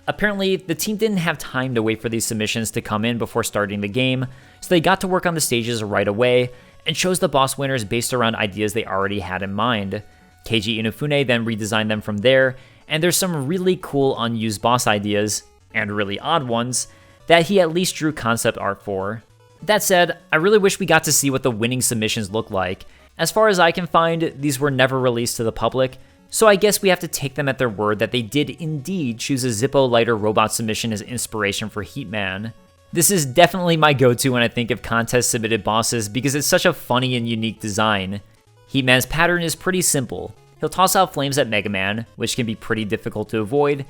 Apparently, the team didn't have time to wait for these submissions to come in before starting the game, so they got to work on the stages right away, and chose the boss winners based around ideas they already had in mind. Keiji Inafune then redesigned them from there, and there's some really cool unused boss ideas, and really odd ones, that he at least drew concept art for. That said, I really wish we got to see what the winning submissions look like, As far as I can find, these were never released to the public, so I guess we have to take them at their word that they did indeed choose a Zippo lighter robot submission as inspiration for Heatman. This is definitely my go-to when I think of contest-submitted bosses because it's such a funny and unique design. Heatman's pattern is pretty simple. He'll toss out flames at Mega Man, which can be pretty difficult to avoid.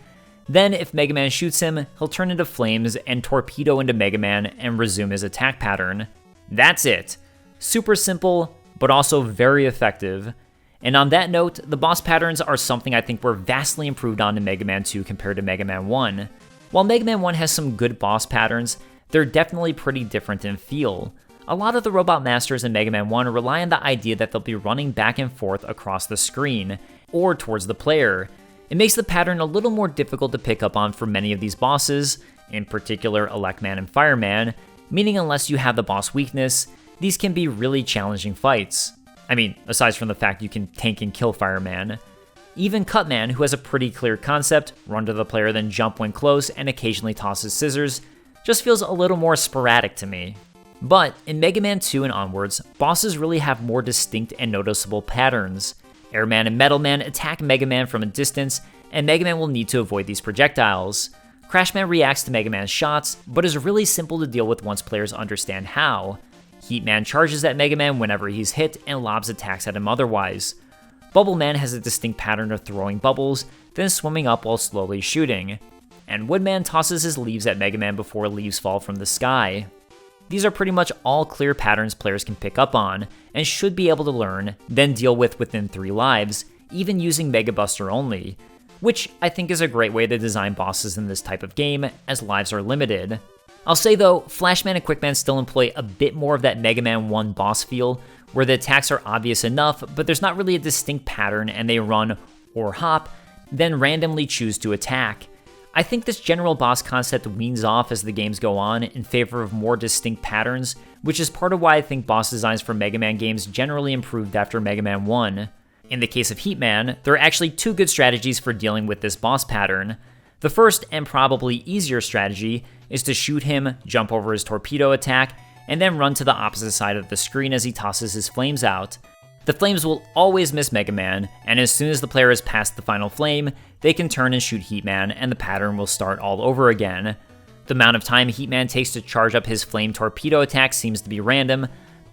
Then, if Mega Man shoots him, he'll turn into flames and torpedo into Mega Man and resume his attack pattern. That's it. Super simple, but also very effective. And on that note, the boss patterns are something I think were vastly improved on in Mega Man 2 compared to Mega Man 1. While Mega Man 1 has some good boss patterns, they're definitely pretty different in feel. A lot of the robot masters in Mega Man 1 rely on the idea that they'll be running back and forth across the screen, or towards the player. It makes the pattern a little more difficult to pick up on for many of these bosses, in particular Electman and Fireman, meaning unless you have the boss weakness, these can be really challenging fights. I mean, aside from the fact you can tank and kill Fireman. Even Cutman, who has a pretty clear concept, run to the player then jump when close and occasionally tosses scissors, just feels a little more sporadic to me. But in Mega Man 2 and onwards, bosses really have more distinct and noticeable patterns. Airman and Metal Man attack Mega Man from a distance, and Mega Man will need to avoid these projectiles. Crashman reacts to Mega Man's shots, but is really simple to deal with once players understand how. Heatman charges at Mega Man whenever he's hit and lobs attacks at him otherwise. Bubble Man has a distinct pattern of throwing bubbles, then swimming up while slowly shooting. And Woodman tosses his leaves at Mega Man before leaves fall from the sky. These are pretty much all clear patterns players can pick up on, and should be able to learn, then deal with within 3 lives, even using Mega Buster only, which I think is a great way to design bosses in this type of game, as lives are limited. I'll say though, Flashman and Quickman still employ a bit more of that Mega Man 1 boss feel, where the attacks are obvious enough, but there's not really a distinct pattern and they run, or hop, then randomly choose to attack. I think this general boss concept weans off as the games go on in favor of more distinct patterns, which is part of why I think boss designs for Mega Man games generally improved after Mega Man 1. In the case of Heatman, there are actually 2 good strategies for dealing with this boss pattern. The first, and probably easier strategy, is to shoot him, jump over his torpedo attack, and then run to the opposite side of the screen as he tosses his flames out. The flames will always miss Mega Man, and as soon as the player is past the final flame, they can turn and shoot Heatman, and the pattern will start all over again. The amount of time Heatman takes to charge up his flame torpedo attack seems to be random,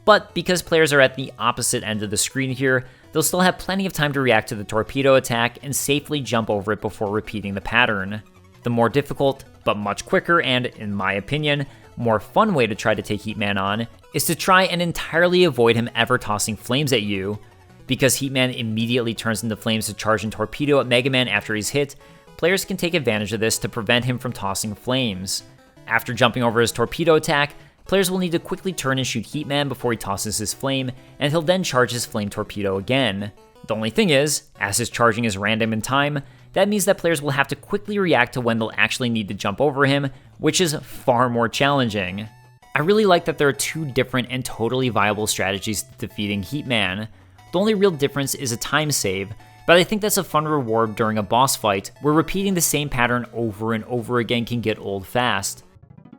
but because players are at the opposite end of the screen here, they'll still have plenty of time to react to the torpedo attack and safely jump over it before repeating the pattern. The more difficult, but much quicker and, in my opinion, more fun way to try to take Heatman on is to try and entirely avoid him ever tossing flames at you. Because Heatman immediately turns into flames to charge and torpedo at Mega Man after he's hit, players can take advantage of this to prevent him from tossing flames. After jumping over his torpedo attack, players will need to quickly turn and shoot Heatman before he tosses his flame, and he'll then charge his flame torpedo again. The only thing is, as his charging is random in time, that means that players will have to quickly react to when they'll actually need to jump over him, which is far more challenging. I really like that there are 2 different and totally viable strategies to defeating Heatman. The only real difference is a time save, but I think that's a fun reward during a boss fight, where repeating the same pattern over and over again can get old fast.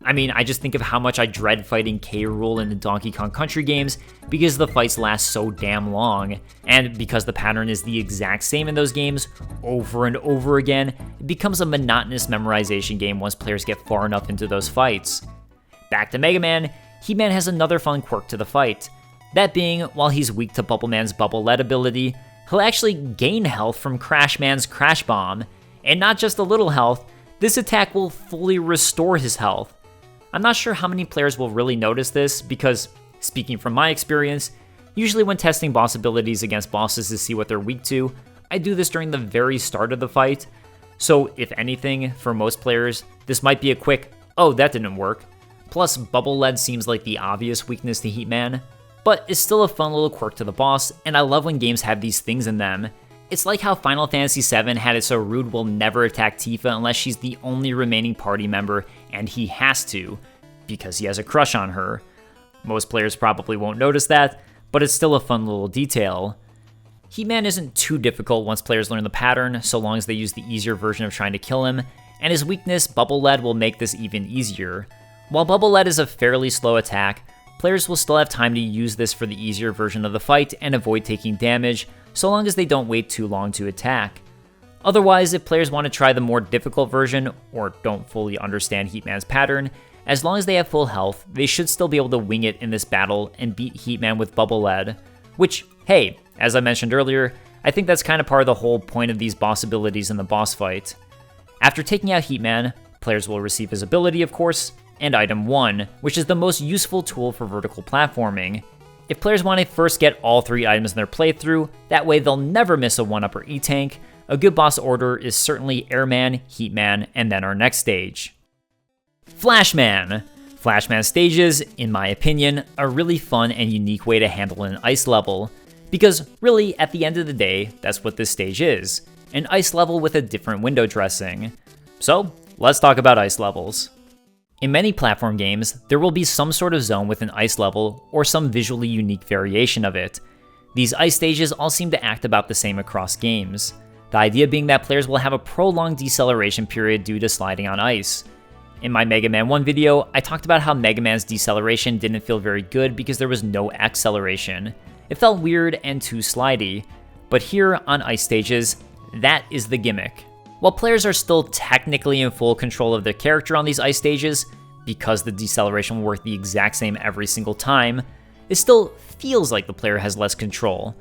I mean, I just think of how much I dread fighting K. Rool in the Donkey Kong Country games because the fights last so damn long, and because the pattern is the exact same in those games over and over again, it becomes a monotonous memorization game once players get far enough into those fights. Back to Mega Man, Heatman has another fun quirk to the fight. That being, while he's weak to Bubble Man's Bubble Lead ability, he'll actually gain health from Crash Man's Crash Bomb, and not just a little health, this attack will fully restore his health. I'm not sure how many players will really notice this because, speaking from my experience, usually when testing boss abilities against bosses to see what they're weak to, I do this during the very start of the fight. So if anything, for most players, this might be a quick, oh that didn't work. Plus, Bubble Lead seems like the obvious weakness to Heatman, but it's still a fun little quirk to the boss, and I love when games have these things in them. It's like how Final Fantasy VII had it so Rude will never attack Tifa unless she's the only remaining party member, and he has to, because he has a crush on her. Most players probably won't notice that, but it's still a fun little detail. Heatman isn't too difficult once players learn the pattern, so long as they use the easier version of trying to kill him, and his weakness, Bubble Lead, will make this even easier. While Bubble Lead is a fairly slow attack, players will still have time to use this for the easier version of the fight and avoid taking damage, so long as they don't wait too long to attack. Otherwise, if players want to try the more difficult version, or don't fully understand Heatman's pattern, as long as they have full health, they should still be able to wing it in this battle and beat Heatman with Bubble Lead. Which, hey, as I mentioned earlier, I think that's kind of part of the whole point of these boss abilities in the boss fight. After taking out Heatman, players will receive his ability, of course, and Item 1, which is the most useful tool for vertical platforming. If players want to first get all 3 items in their playthrough, that way they'll never miss a 1-up or E-Tank, a good boss order is certainly Airman, Heatman, and then our next stage. Flashman! Flashman stages, in my opinion, a really fun and unique way to handle an ice level. Because really, at the end of the day, that's what this stage is. An ice level with a different window dressing. So, let's talk about ice levels. In many platform games, there will be some sort of zone with an ice level, or some visually unique variation of it. These ice stages all seem to act about the same across games. The idea being that players will have a prolonged deceleration period due to sliding on ice. In my Mega Man 1 video, I talked about how Mega Man's deceleration didn't feel very good because there was no acceleration. It felt weird and too slidey. But here, on ice stages, that is the gimmick. While players are still technically in full control of their character on these ice stages, because the deceleration will work the exact same every single time, it still feels like the player has less control.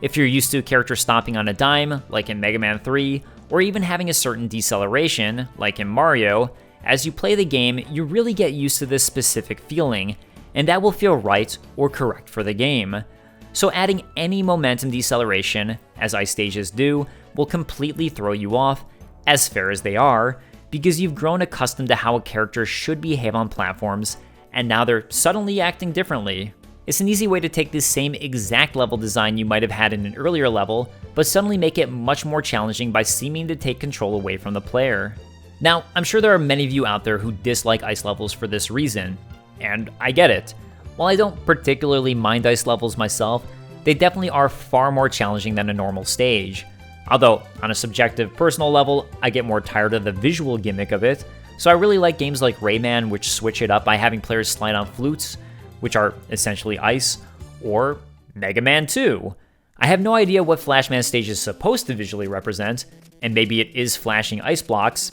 If you're used to a character stopping on a dime, like in Mega Man 3, or even having a certain deceleration, like in Mario, as you play the game, you really get used to this specific feeling, and that will feel right or correct for the game. So adding any momentum deceleration, as ice stages do, will completely throw you off, as fair as they are, because you've grown accustomed to how a character should behave on platforms, and now they're suddenly acting differently. It's an easy way to take this same exact level design you might have had in an earlier level, but suddenly make it much more challenging by seeming to take control away from the player. Now, I'm sure there are many of you out there who dislike ice levels for this reason, and I get it. While I don't particularly mind ice levels myself, they definitely are far more challenging than a normal stage. Although, on a subjective, personal level, I get more tired of the visual gimmick of it, so I really like games like Rayman, which switch it up by having players slide on flutes, which are essentially ice, or Mega Man 2. I have no idea what Flashman stage is supposed to visually represent, and maybe it is flashing ice blocks,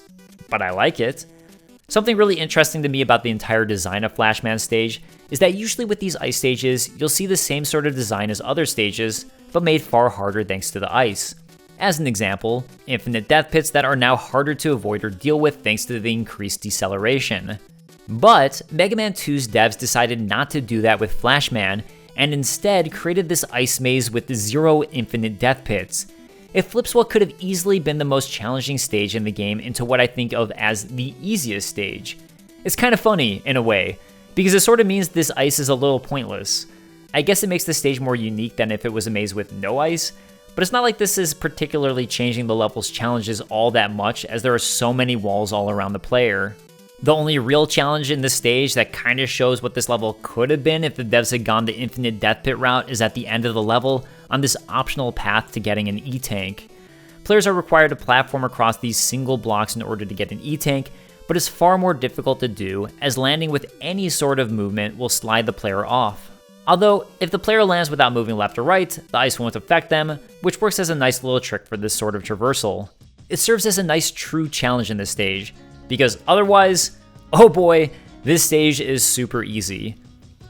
but I like it. Something really interesting to me about the entire design of Flashman stage is that usually with these ice stages, you'll see the same sort of design as other stages, but made far harder thanks to the ice. As an example, infinite death pits that are now harder to avoid or deal with thanks to the increased deceleration. But Mega Man 2's devs decided not to do that with Flashman, and instead created this ice maze with 0 infinite death pits. It flips what could have easily been the most challenging stage in the game into what I think of as the easiest stage. It's kind of funny, in a way, because it sort of means this ice is a little pointless. I guess it makes the stage more unique than if it was a maze with no ice, but it's not like this is particularly changing the level's challenges all that much, as there are so many walls all around the player. The only real challenge in this stage that kind of shows what this level could have been if the devs had gone the infinite death pit route is at the end of the level on this optional path to getting an E-Tank. Players are required to platform across these single blocks in order to get an E-Tank, but it's far more difficult to do as landing with any sort of movement will slide the player off. Although, if the player lands without moving left or right, the ice won't affect them, which works as a nice little trick for this sort of traversal. It serves as a nice true challenge in this stage, because otherwise, oh boy, this stage is super easy.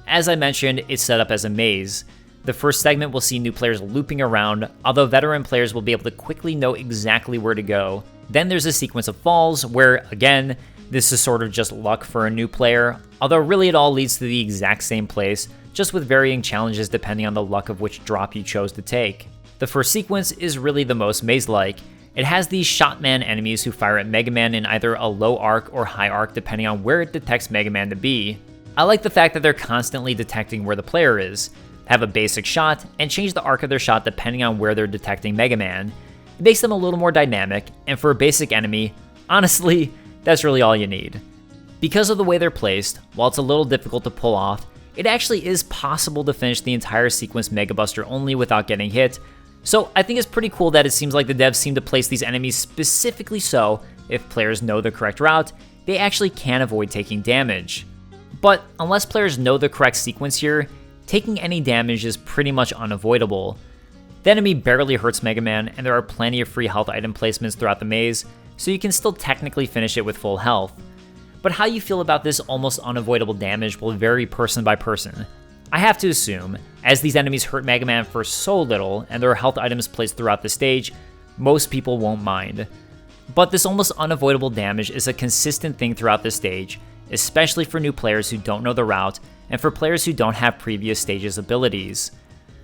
As I mentioned, it's set up as a maze. The first segment will see new players looping around, although veteran players will be able to quickly know exactly where to go. Then there's a sequence of falls where, again, this is sort of just luck for a new player, although really it all leads to the exact same place, just with varying challenges depending on the luck of which drop you chose to take. The first sequence is really the most maze-like. It has these Shotman enemies who fire at Mega Man in either a low arc or high arc depending on where it detects Mega Man to be. I like the fact that they're constantly detecting where the player is, have a basic shot, and change the arc of their shot depending on where they're detecting Mega Man. It makes them a little more dynamic, and for a basic enemy, honestly, that's really all you need. Because of the way they're placed, while it's a little difficult to pull off, it actually is possible to finish the entire sequence Mega Buster only without getting hit, so I think it's pretty cool that it seems like the devs seem to place these enemies specifically so, if players know the correct route, they actually can avoid taking damage. But unless players know the correct sequence here, taking any damage is pretty much unavoidable. The enemy barely hurts Mega Man, and there are plenty of free health item placements throughout the maze, so you can still technically finish it with full health. But how you feel about this almost unavoidable damage will vary person by person. I have to assume, as these enemies hurt Mega Man for so little and there are health items placed throughout the stage, most people won't mind. But this almost unavoidable damage is a consistent thing throughout the stage, especially for new players who don't know the route and for players who don't have previous stages' abilities.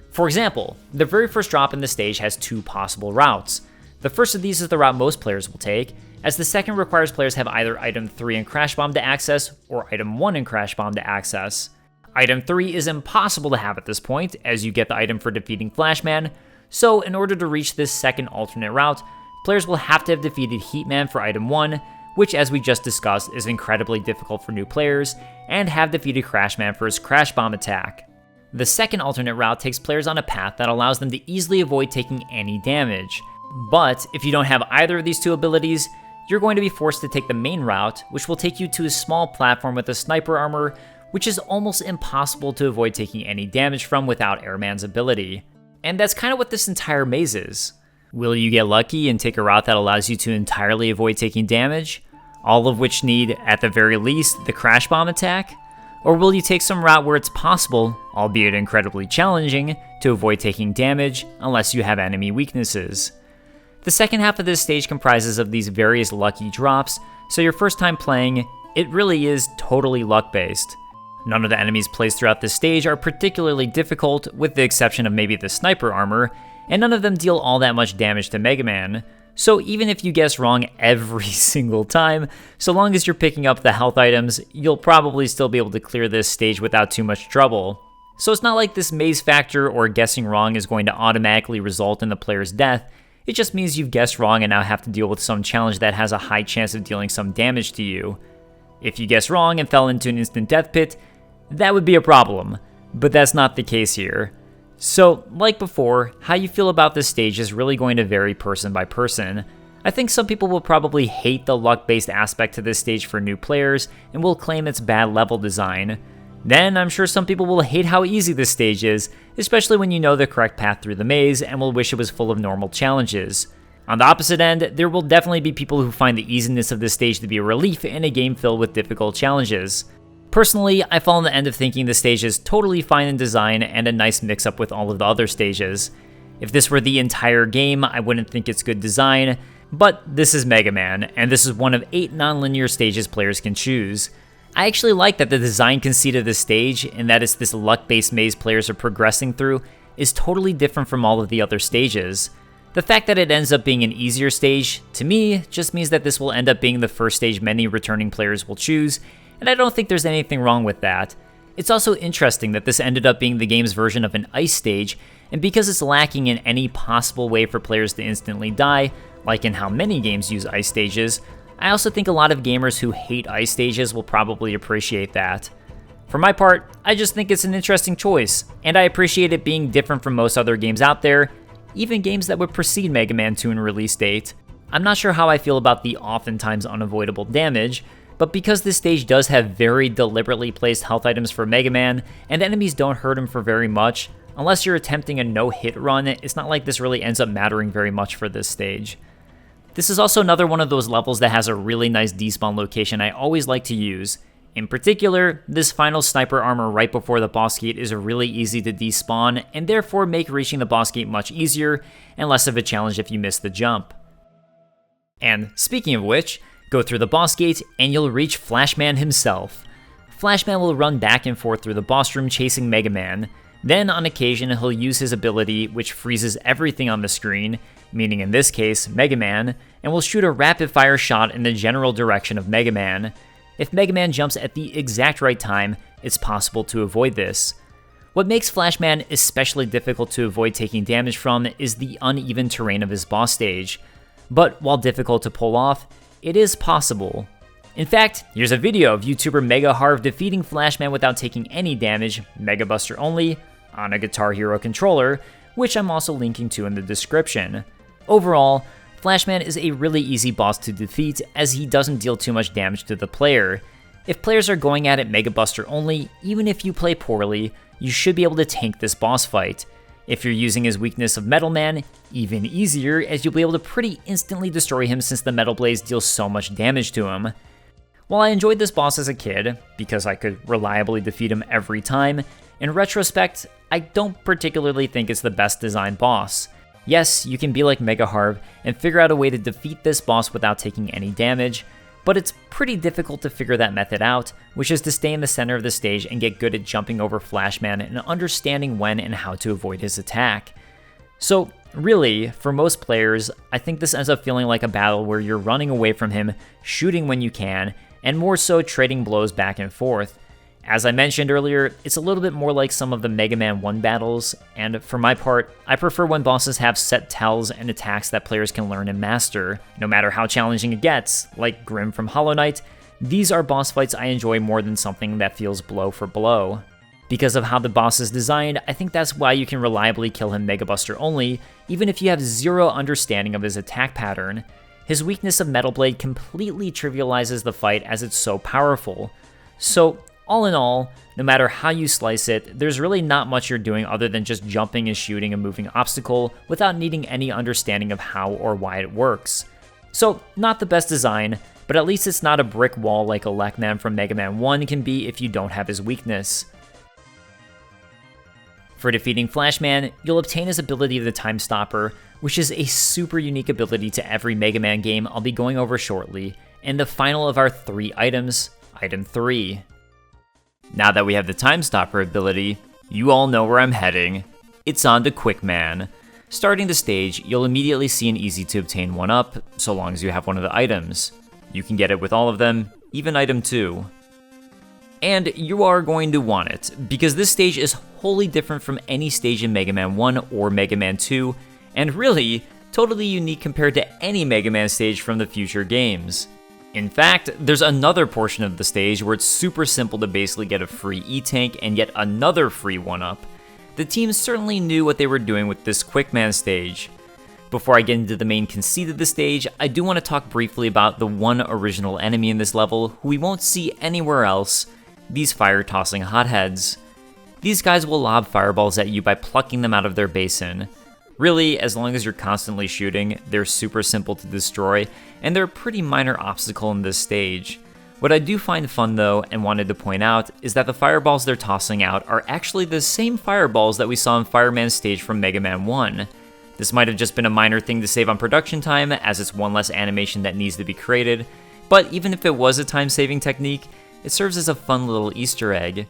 For example, the very first drop in the stage has two possible routes. The first of these is the route most players will take, as the second requires players have either Item 3 in Crash Bomb to access or Item 1 in Crash Bomb to access. Item 3 is impossible to have at this point, as you get the item for defeating Flashman, so in order to reach this second alternate route, players will have to have defeated Heatman for Item 1, which as we just discussed is incredibly difficult for new players, and have defeated Crashman for his Crash Bomb attack. The second alternate route takes players on a path that allows them to easily avoid taking any damage. But if you don't have either of these two abilities, you're going to be forced to take the main route, which will take you to a small platform with a sniper armor, which is almost impossible to avoid taking any damage from without Airman's ability. And that's kind of what this entire maze is. Will you get lucky and take a route that allows you to entirely avoid taking damage, all of which need, at the very least, the Crash Bomb attack? Or will you take some route where it's possible, albeit incredibly challenging, to avoid taking damage unless you have enemy weaknesses? The second half of this stage comprises of these various lucky drops, so your first time playing, it really is totally luck-based. None of the enemies placed throughout this stage are particularly difficult, with the exception of maybe the sniper armor, and none of them deal all that much damage to Mega Man. So even if you guess wrong every single time, so long as you're picking up the health items, you'll probably still be able to clear this stage without too much trouble. So it's not like this maze factor or guessing wrong is going to automatically result in the player's death. It just means you've guessed wrong and now have to deal with some challenge that has a high chance of dealing some damage to you. If you guessed wrong and fell into an instant death pit, that would be a problem, but that's not the case here. So, like before, how you feel about this stage is really going to vary person by person. I think some people will probably hate the luck-based aspect to this stage for new players and will claim it's bad level design. Then I'm sure some people will hate how easy this stage is, especially when you know the correct path through the maze and will wish it was full of normal challenges. On the opposite end, there will definitely be people who find the easiness of this stage to be a relief in a game filled with difficult challenges. Personally, I fall on the end of thinking the stage is totally fine in design and a nice mix-up with all of the other stages. If this were the entire game, I wouldn't think it's good design, but this is Mega Man, and this is one of 8 non-linear stages players can choose. I actually like that the design conceit of this stage, and that it's this luck-based maze players are progressing through, is totally different from all of the other stages. The fact that it ends up being an easier stage, to me, just means that this will end up being the first stage many returning players will choose, and I don't think there's anything wrong with that. It's also interesting that this ended up being the game's version of an ice stage, and because it's lacking in any possible way for players to instantly die, like in how many games use ice stages, I also think a lot of gamers who hate ice stages will probably appreciate that. For my part, I just think it's an interesting choice, and I appreciate it being different from most other games out there, even games that would precede Mega Man 2 in release date. I'm not sure how I feel about the oftentimes unavoidable damage, but because this stage does have very deliberately placed health items for Mega Man, and enemies don't hurt him for very much, unless you're attempting a no-hit run, it's not like this really ends up mattering very much for this stage. This is also another one of those levels that has a really nice despawn location I always like to use. In particular, this final sniper armor right before the boss gate is really easy to despawn, and therefore make reaching the boss gate much easier, and less of a challenge if you miss the jump. And speaking of which, go through the boss gate, and you'll reach Flashman himself. Flashman will run back and forth through the boss room chasing Mega Man. Then, on occasion, he'll use his ability, which freezes everything on the screen, meaning in this case, Mega Man, and will shoot a rapid-fire shot in the general direction of Mega Man. If Mega Man jumps at the exact right time, it's possible to avoid this. What makes Flashman especially difficult to avoid taking damage from is the uneven terrain of his boss stage. But while difficult to pull off, it is possible. In fact, here's a video of YouTuber Mega Harv defeating Flashman without taking any damage, Mega Buster only, on a Guitar Hero controller, which I'm also linking to in the description. Overall, Flashman is a really easy boss to defeat as he doesn't deal too much damage to the player. If players are going at it Mega Buster only, even if you play poorly, you should be able to tank this boss fight. If you're using his weakness of Metal Man, even easier, as you'll be able to pretty instantly destroy him since the Metal Blades deal so much damage to him. While I enjoyed this boss as a kid, because I could reliably defeat him every time, in retrospect, I don't particularly think it's the best designed boss. Yes, you can be like Mega Harv and figure out a way to defeat this boss without taking any damage, but it's pretty difficult to figure that method out, which is to stay in the center of the stage and get good at jumping over Flashman and understanding when and how to avoid his attack. So really, for most players, I think this ends up feeling like a battle where you're running away from him, shooting when you can, and more so trading blows back and forth. As I mentioned earlier, it's a little bit more like some of the Mega Man 1 battles, and for my part, I prefer when bosses have set tells and attacks that players can learn and master. No matter how challenging it gets, like Grim from Hollow Knight, these are boss fights I enjoy more than something that feels blow for blow. Because of how the boss is designed, I think that's why you can reliably kill him Mega Buster only, even if you have zero understanding of his attack pattern. His weakness of Metal Blade completely trivializes the fight as it's so powerful. So, all in all, no matter how you slice it, there's really not much you're doing other than just jumping and shooting a moving obstacle without needing any understanding of how or why it works. So, not the best design, but at least it's not a brick wall like Elecman from Mega Man 1 can be if you don't have his weakness. For defeating Flashman, you'll obtain his ability of the Time Stopper, which is a super unique ability to every Mega Man game I'll be going over shortly, and the final of our 3 items, Item 3. Now that we have the Time Stopper ability, you all know where I'm heading. It's on to Quickman. Starting the stage, you'll immediately see an easy to obtain 1-up, so long as you have one of the items. You can get it with all of them, even Item 2. And you are going to want it, because this stage is wholly different from any stage in Mega Man 1 or Mega Man 2, and really, totally unique compared to any Mega Man stage from the future games. In fact, there's another portion of the stage where it's super simple to basically get a free E-Tank and yet another free 1-up. The team certainly knew what they were doing with this Quickman stage. Before I get into the main conceit of the stage, I do want to talk briefly about the one original enemy in this level who we won't see anywhere else, these fire-tossing hotheads. These guys will lob fireballs at you by plucking them out of their basin. Really, as long as you're constantly shooting, they're super simple to destroy, and they're a pretty minor obstacle in this stage. What I do find fun though, and wanted to point out, is that the fireballs they're tossing out are actually the same fireballs that we saw in Fireman's stage from Mega Man 1. This might have just been a minor thing to save on production time, as it's one less animation that needs to be created, but even if it was a time-saving technique, it serves as a fun little Easter egg.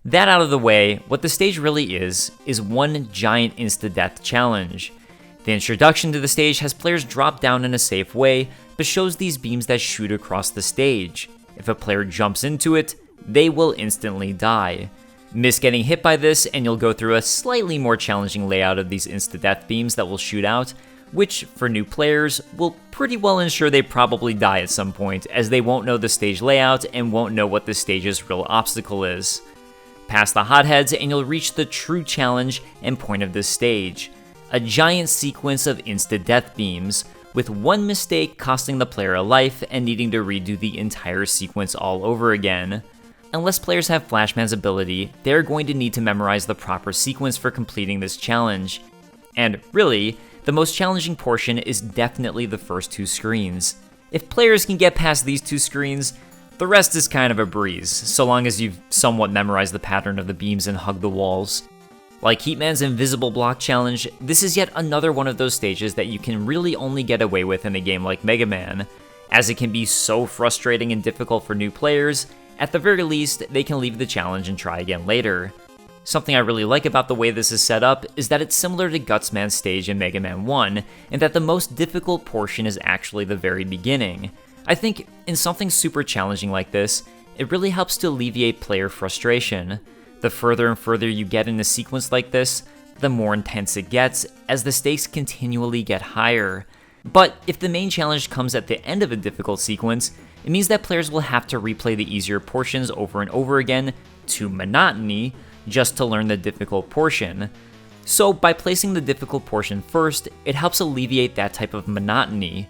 That out of the way, what the stage really is one giant insta-death challenge. The introduction to the stage has players drop down in a safe way, but shows these beams that shoot across the stage. If a player jumps into it, they will instantly die. Miss getting hit by this, and you'll go through a slightly more challenging layout of these insta-death beams that will shoot out, which, for new players, will pretty well ensure they probably die at some point, as they won't know the stage layout and won't know what the stage's real obstacle is. Pass the hotheads and you'll reach the true challenge and point of this stage, a giant sequence of insta-death beams, with one mistake costing the player a life and needing to redo the entire sequence all over again. Unless players have Flashman's ability, they're going to need to memorize the proper sequence for completing this challenge. And really, the most challenging portion is definitely the first 2 screens. If players can get past these 2 screens, the rest is kind of a breeze, so long as you've somewhat memorized the pattern of the beams and hug the walls. Like Heatman's Invisible Block Challenge, this is yet another one of those stages that you can really only get away with in a game like Mega Man. As it can be so frustrating and difficult for new players, at the very least, they can leave the challenge and try again later. Something I really like about the way this is set up is that it's similar to Gutsman's stage in Mega Man 1, and that the most difficult portion is actually the very beginning. I think, in something super challenging like this, it really helps to alleviate player frustration. The further and further you get in a sequence like this, the more intense it gets, as the stakes continually get higher. But if the main challenge comes at the end of a difficult sequence, it means that players will have to replay the easier portions over and over again, to monotony, just to learn the difficult portion. So by placing the difficult portion first, it helps alleviate that type of monotony.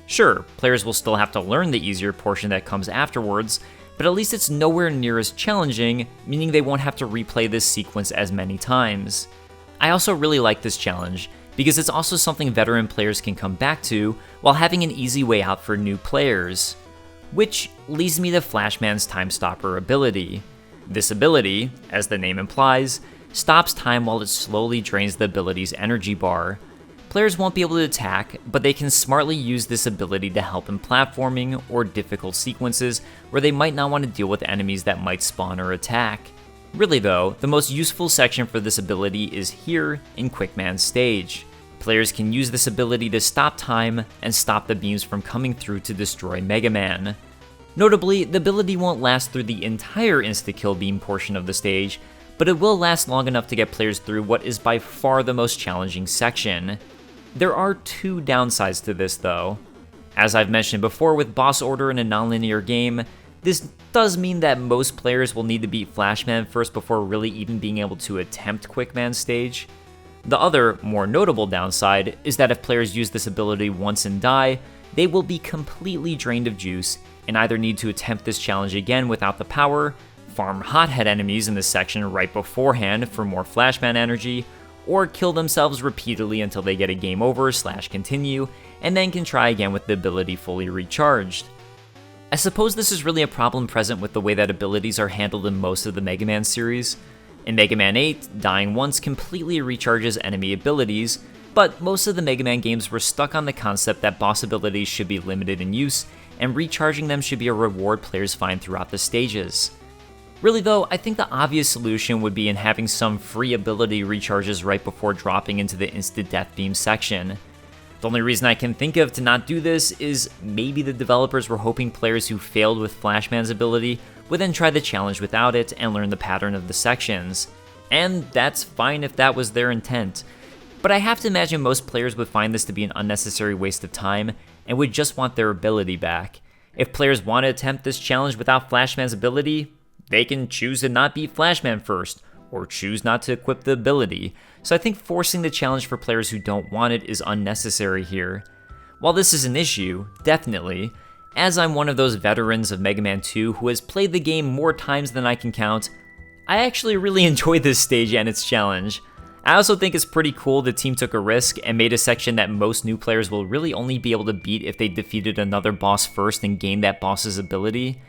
Sure, players will still have to learn the easier portion that comes afterwards, but at least it's nowhere near as challenging, meaning they won't have to replay this sequence as many times. I also really like this challenge, because it's also something veteran players can come back to while having an easy way out for new players. Which leads me to Flashman's Time Stopper ability. This ability, as the name implies, stops time while it slowly drains the ability's energy bar. Players won't be able to attack, but they can smartly use this ability to help in platforming or difficult sequences where they might not want to deal with enemies that might spawn or attack. Really though, the most useful section for this ability is here in Quickman Stage. Players can use this ability to stop time and stop the beams from coming through to destroy Mega Man. Notably, the ability won't last through the entire insta-kill beam portion of the stage, but it will last long enough to get players through what is by far the most challenging section. There are two downsides to this though. As I've mentioned before with boss order in a non-linear game, this does mean that most players will need to beat Flashman first before really even being able to attempt Quickman Stage. The other, more notable downside is that if players use this ability once and die, they will be completely drained of juice and either need to attempt this challenge again without the power, farm hothead enemies in this section right beforehand for more Flashman energy, or kill themselves repeatedly until they get a game over / continue, and then can try again with the ability fully recharged. I suppose this is really a problem present with the way that abilities are handled in most of the Mega Man series. In Mega Man 8, dying once completely recharges enemy abilities, but most of the Mega Man games were stuck on the concept that boss abilities should be limited in use, and recharging them should be a reward players find throughout the stages. Really though, I think the obvious solution would be in having some free ability recharges right before dropping into the instant death beam section. The only reason I can think of to not do this is maybe the developers were hoping players who failed with Flashman's ability would then try the challenge without it and learn the pattern of the sections. And that's fine if that was their intent. But I have to imagine most players would find this to be an unnecessary waste of time and would just want their ability back. If players want to attempt this challenge without Flashman's ability, they can choose to not beat Flashman first, or choose not to equip the ability, so I think forcing the challenge for players who don't want it is unnecessary here. While this is an issue, definitely, as I'm one of those veterans of Mega Man 2 who has played the game more times than I can count, I actually really enjoyed this stage and its challenge. I also think it's pretty cool the team took a risk and made a section that most new players will really only be able to beat if they defeated another boss first and gained that boss's ability.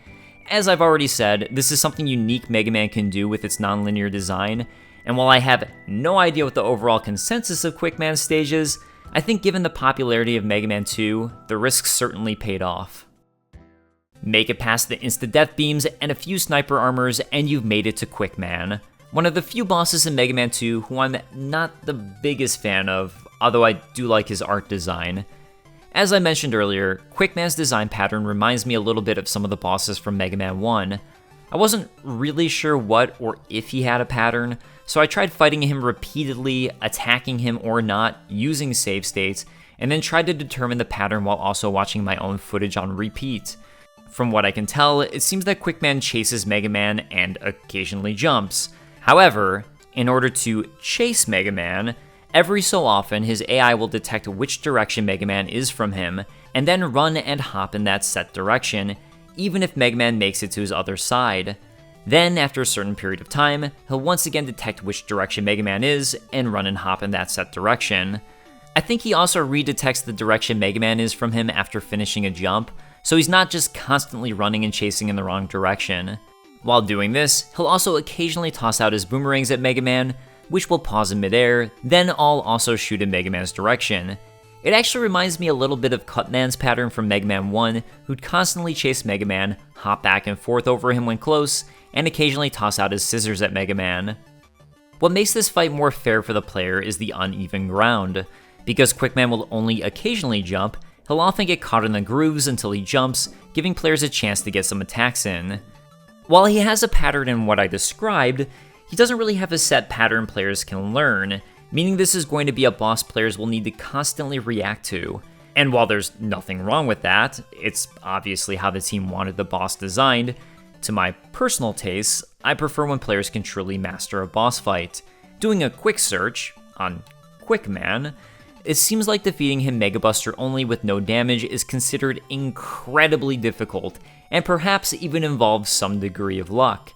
As I've already said, this is something unique Mega Man can do with its non-linear design, and while I have no idea what the overall consensus of Quickman Stage is, I think given the popularity of Mega Man 2, the risk certainly paid off. Make it past the insta-death beams and a few sniper armors and you've made it to Quickman, one of the few bosses in Mega Man 2 who I'm not the biggest fan of, although I do like his art design. As I mentioned earlier, Quickman's design pattern reminds me a little bit of some of the bosses from Mega Man 1. I wasn't really sure what or if he had a pattern, so I tried fighting him repeatedly, attacking him or not, using save states, and then tried to determine the pattern while also watching my own footage on repeat. From what I can tell, it seems that Quickman chases Mega Man and occasionally jumps. However, in order to chase Mega Man, every so often, his AI will detect which direction Mega Man is from him, and then run and hop in that set direction, even if Mega Man makes it to his other side. Then, after a certain period of time, he'll once again detect which direction Mega Man is, and run and hop in that set direction. I think he also redetects the direction Mega Man is from him after finishing a jump, so he's not just constantly running and chasing in the wrong direction. While doing this, he'll also occasionally toss out his boomerangs at Mega Man, which will pause in midair, then all also shoot in Mega Man's direction. It actually reminds me a little bit of Cutman's pattern from Mega Man 1, who'd constantly chase Mega Man, hop back and forth over him when close, and occasionally toss out his scissors at Mega Man. What makes this fight more fair for the player is the uneven ground. Because Quickman will only occasionally jump, he'll often get caught in the grooves until he jumps, giving players a chance to get some attacks in. While he has a pattern in what I described, he doesn't really have a set pattern players can learn, meaning this is going to be a boss players will need to constantly react to. And while there's nothing wrong with that, it's obviously how the team wanted the boss designed, to my personal tastes, I prefer when players can truly master a boss fight. Doing a quick search on Quickman, it seems like defeating him Mega Buster only with no damage is considered incredibly difficult, and perhaps even involves some degree of luck.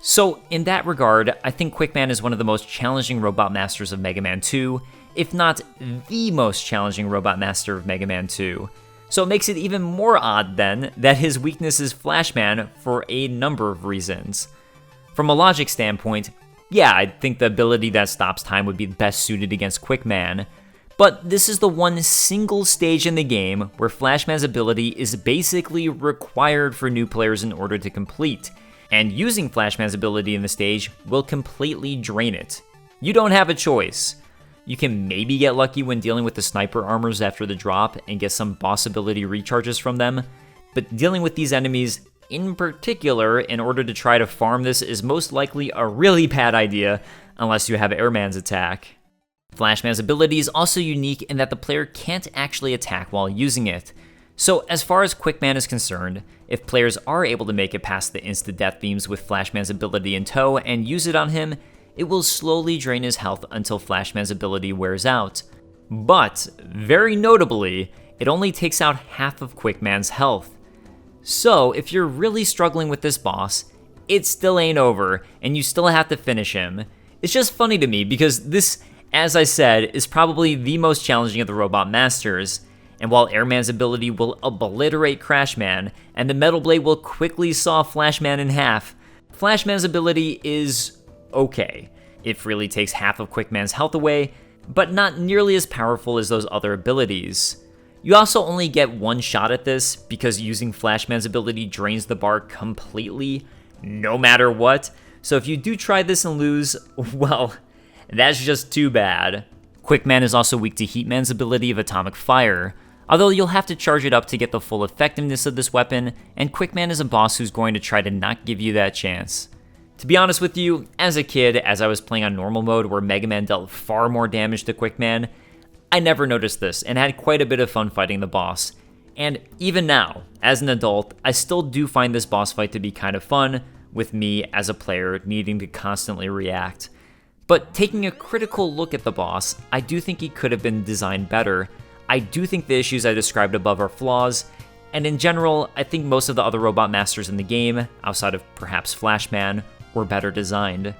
So in that regard, I think Quickman is one of the most challenging Robot Masters of Mega Man 2, if not the most challenging Robot Master of Mega Man 2. So it makes it even more odd then that his weakness is Flashman for a number of reasons. From a logic standpoint, yeah, I think the ability that stops time would be best suited against Quickman, but this is the one single stage in the game where Flashman's ability is basically required for new players in order to complete, and using Flashman's ability in the stage will completely drain it. You don't have a choice. You can maybe get lucky when dealing with the sniper armors after the drop and get some boss ability recharges from them, but dealing with these enemies in particular in order to try to farm this is most likely a really bad idea unless you have Airman's attack. Flashman's ability is also unique in that the player can't actually attack while using it. So as far as Quickman is concerned, if players are able to make it past the insta-death beams with Flashman's ability in tow and use it on him, it will slowly drain his health until Flashman's ability wears out. But, very notably, it only takes out half of Quickman's health. So, if you're really struggling with this boss, it still ain't over, and you still have to finish him. It's just funny to me because this, as I said, is probably the most challenging of the Robot Masters, and while Airman's ability will obliterate Crashman, and the Metal Blade will quickly saw Flashman in half, Flashman's ability is okay. It freely takes half of Quickman's health away, but not nearly as powerful as those other abilities. You also only get one shot at this because using Flashman's ability drains the bar completely, no matter what. So if you do try this and lose, well, that's just too bad. Quickman is also weak to Heatman's ability of Atomic Fire, although you'll have to charge it up to get the full effectiveness of this weapon, and Quickman is a boss who's going to try to not give you that chance. To be honest with you, as a kid, as I was playing on normal mode where Mega Man dealt far more damage to Quickman, I never noticed this and had quite a bit of fun fighting the boss. And even now, as an adult, I still do find this boss fight to be kind of fun, with me as a player needing to constantly react. But taking a critical look at the boss, I do think he could have been designed better. I do think the issues I described above are flaws, and in general, I think most of the other Robot Masters in the game, outside of perhaps Flashman, were better designed.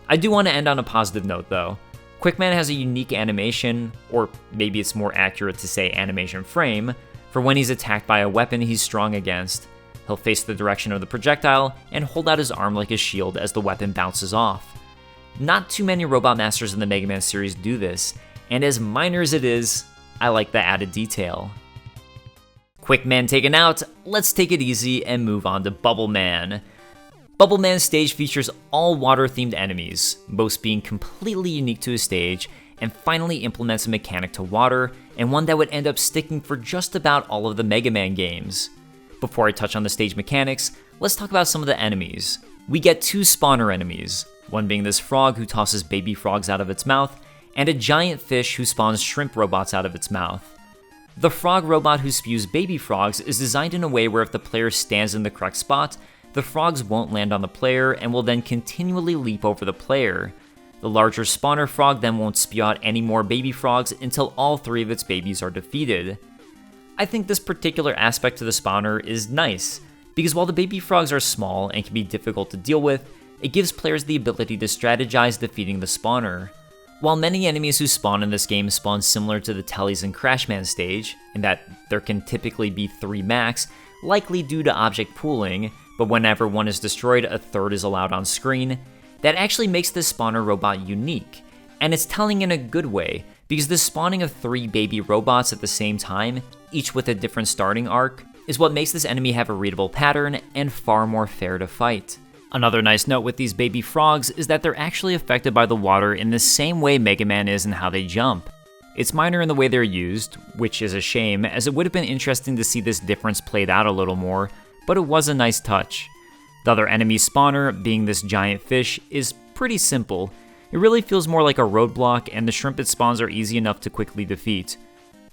I do want to end on a positive note though. Quickman has a unique animation, or maybe it's more accurate to say animation frame, for when he's attacked by a weapon he's strong against. He'll face the direction of the projectile and hold out his arm like a shield as the weapon bounces off. Not too many Robot Masters in the Mega Man series do this, and as minor as it is, I like the added detail. Quickman taken out, let's take it easy and move on to Bubble Man. Bubble Man's stage features all water-themed enemies, most being completely unique to his stage, and finally implements a mechanic to water, and one that would end up sticking for just about all of the Mega Man games. Before I touch on the stage mechanics, let's talk about some of the enemies. We get two spawner enemies, one being this frog who tosses baby frogs out of its mouth, and a giant fish who spawns shrimp robots out of its mouth. The frog robot who spews baby frogs is designed in a way where if the player stands in the correct spot, the frogs won't land on the player and will then continually leap over the player. The larger spawner frog then won't spew out any more baby frogs until all three of its babies are defeated. I think this particular aspect to the spawner is nice, because while the baby frogs are small and can be difficult to deal with, it gives players the ability to strategize defeating the spawner. While many enemies who spawn in this game spawn similar to the Tellies in Crashman stage, in that there can typically be 3 max, likely due to object pooling, but whenever one is destroyed, a third is allowed on screen, that actually makes this spawner robot unique. And it's telling in a good way, because the spawning of 3 baby robots at the same time, each with a different starting arc, is what makes this enemy have a readable pattern and far more fair to fight. Another nice note with these baby frogs is that they're actually affected by the water in the same way Mega Man is in how they jump. It's minor in the way they're used, which is a shame, as it would have been interesting to see this difference played out a little more, but it was a nice touch. The other enemy spawner, being this giant fish, is pretty simple. It really feels more like a roadblock, and the shrimp it spawns are easy enough to quickly defeat.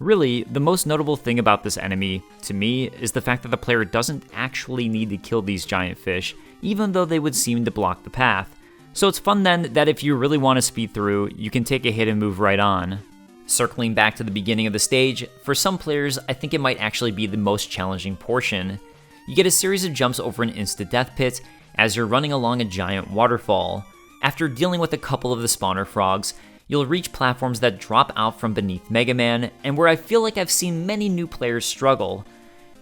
Really, the most notable thing about this enemy, to me, is the fact that the player doesn't actually need to kill these giant fish, even though they would seem to block the path. So it's fun then that if you really want to speed through, you can take a hit and move right on. Circling back to the beginning of the stage, for some players, I think it might actually be the most challenging portion. you get a series of jumps over an insta-death pit as you're running along a giant waterfall. After dealing with a couple of the spawner frogs, you'll reach platforms that drop out from beneath Mega Man, and where I feel like I've seen many new players struggle.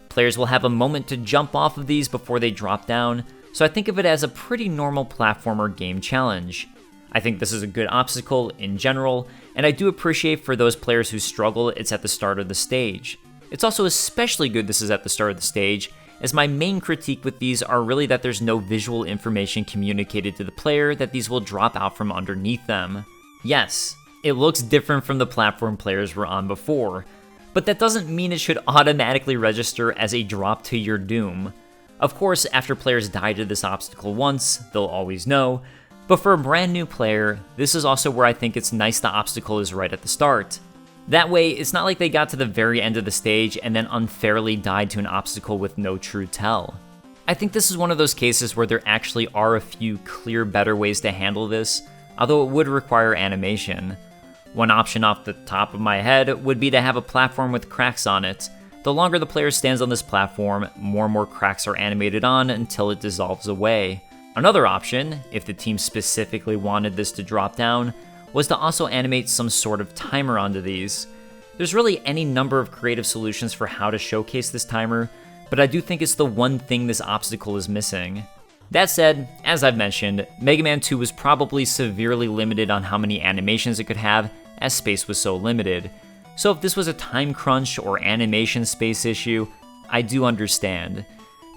Players will have a moment to jump off of these before they drop down, so I think of it as a pretty normal platformer game challenge. I think this is a good obstacle in general, and I do appreciate for those players who struggle it's at the start of the stage. It's also especially good this is at the start of the stage, as my main critique with these are really that there's no visual information communicated to the player that these will drop out from underneath them. Yes, it looks different from the platform players were on before, but that doesn't mean it should automatically register as a drop to your doom. Of course, after players die to this obstacle once, they'll always know, but for a brand new player, this is also where I think it's nice the obstacle is right at the start. That way, it's not like they got to the very end of the stage and then unfairly died to an obstacle with no true tell. I think this is one of those cases where there actually are a few clear better ways to handle this, although it would require animation. One option off the top of my head would be to have a platform with cracks on it. The longer the player stands on this platform, more and more cracks are animated on until it dissolves away. Another option, if the team specifically wanted this to drop down, was to also animate some sort of timer onto these. There's really any number of creative solutions for how to showcase this timer, but I do think it's the one thing this obstacle is missing. That said, as I've mentioned, Mega Man 2 was probably severely limited on how many animations it could have, as space was so limited. So if this was a time crunch or animation space issue, I do understand.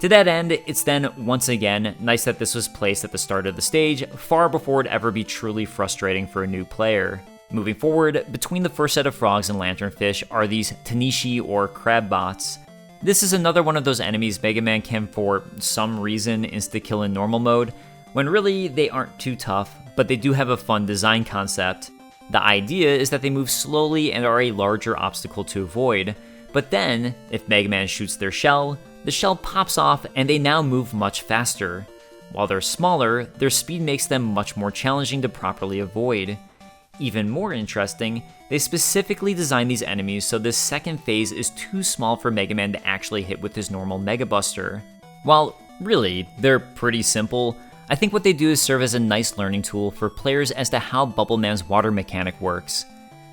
To that end, it's then, once again, nice that this was placed at the start of the stage, far before it'd ever be truly frustrating for a new player. Moving forward, between the first set of frogs and lanternfish are these Tanishi or crab bots. This is another one of those enemies Mega Man can, for some reason, insta-kill in normal mode, when really they aren't too tough, but they do have a fun design concept. The idea is that they move slowly and are a larger obstacle to avoid, but then, if Mega Man shoots their shell, the shell pops off and they now move much faster. While they're smaller, their speed makes them much more challenging to properly avoid. Even more interesting, they specifically designed these enemies so this second phase is too small for Mega Man to actually hit with his normal Mega Buster. While, really, they're pretty simple, I think what they do is serve as a nice learning tool for players as to how Bubble Man's water mechanic works.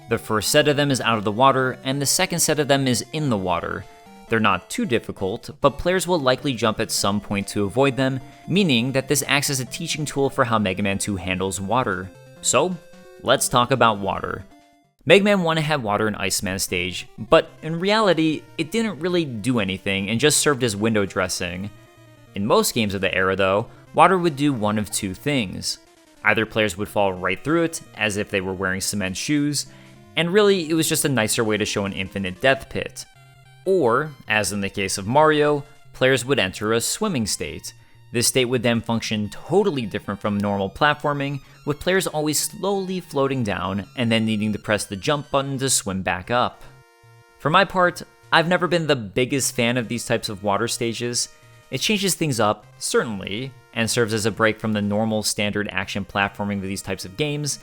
The first set of them is out of the water, and the second set of them is in the water. They're not too difficult, but players will likely jump at some point to avoid them, meaning that this acts as a teaching tool for how Mega Man 2 handles water. So, let's talk about water. Mega Man 1 had water in Iceman stage, but in reality, it didn't really do anything and just served as window dressing. In most games of the era though, water would do one of two things. Either players would fall right through it, as if they were wearing cement shoes, and really it was just a nicer way to show an infinite death pit. Or, as in the case of Mario, players would enter a swimming state. This state would then function totally different from normal platforming, with players always slowly floating down and then needing to press the jump button to swim back up. For my part, I've never been the biggest fan of these types of water stages. It changes things up, certainly, and serves as a break from the normal standard action platforming of these types of games,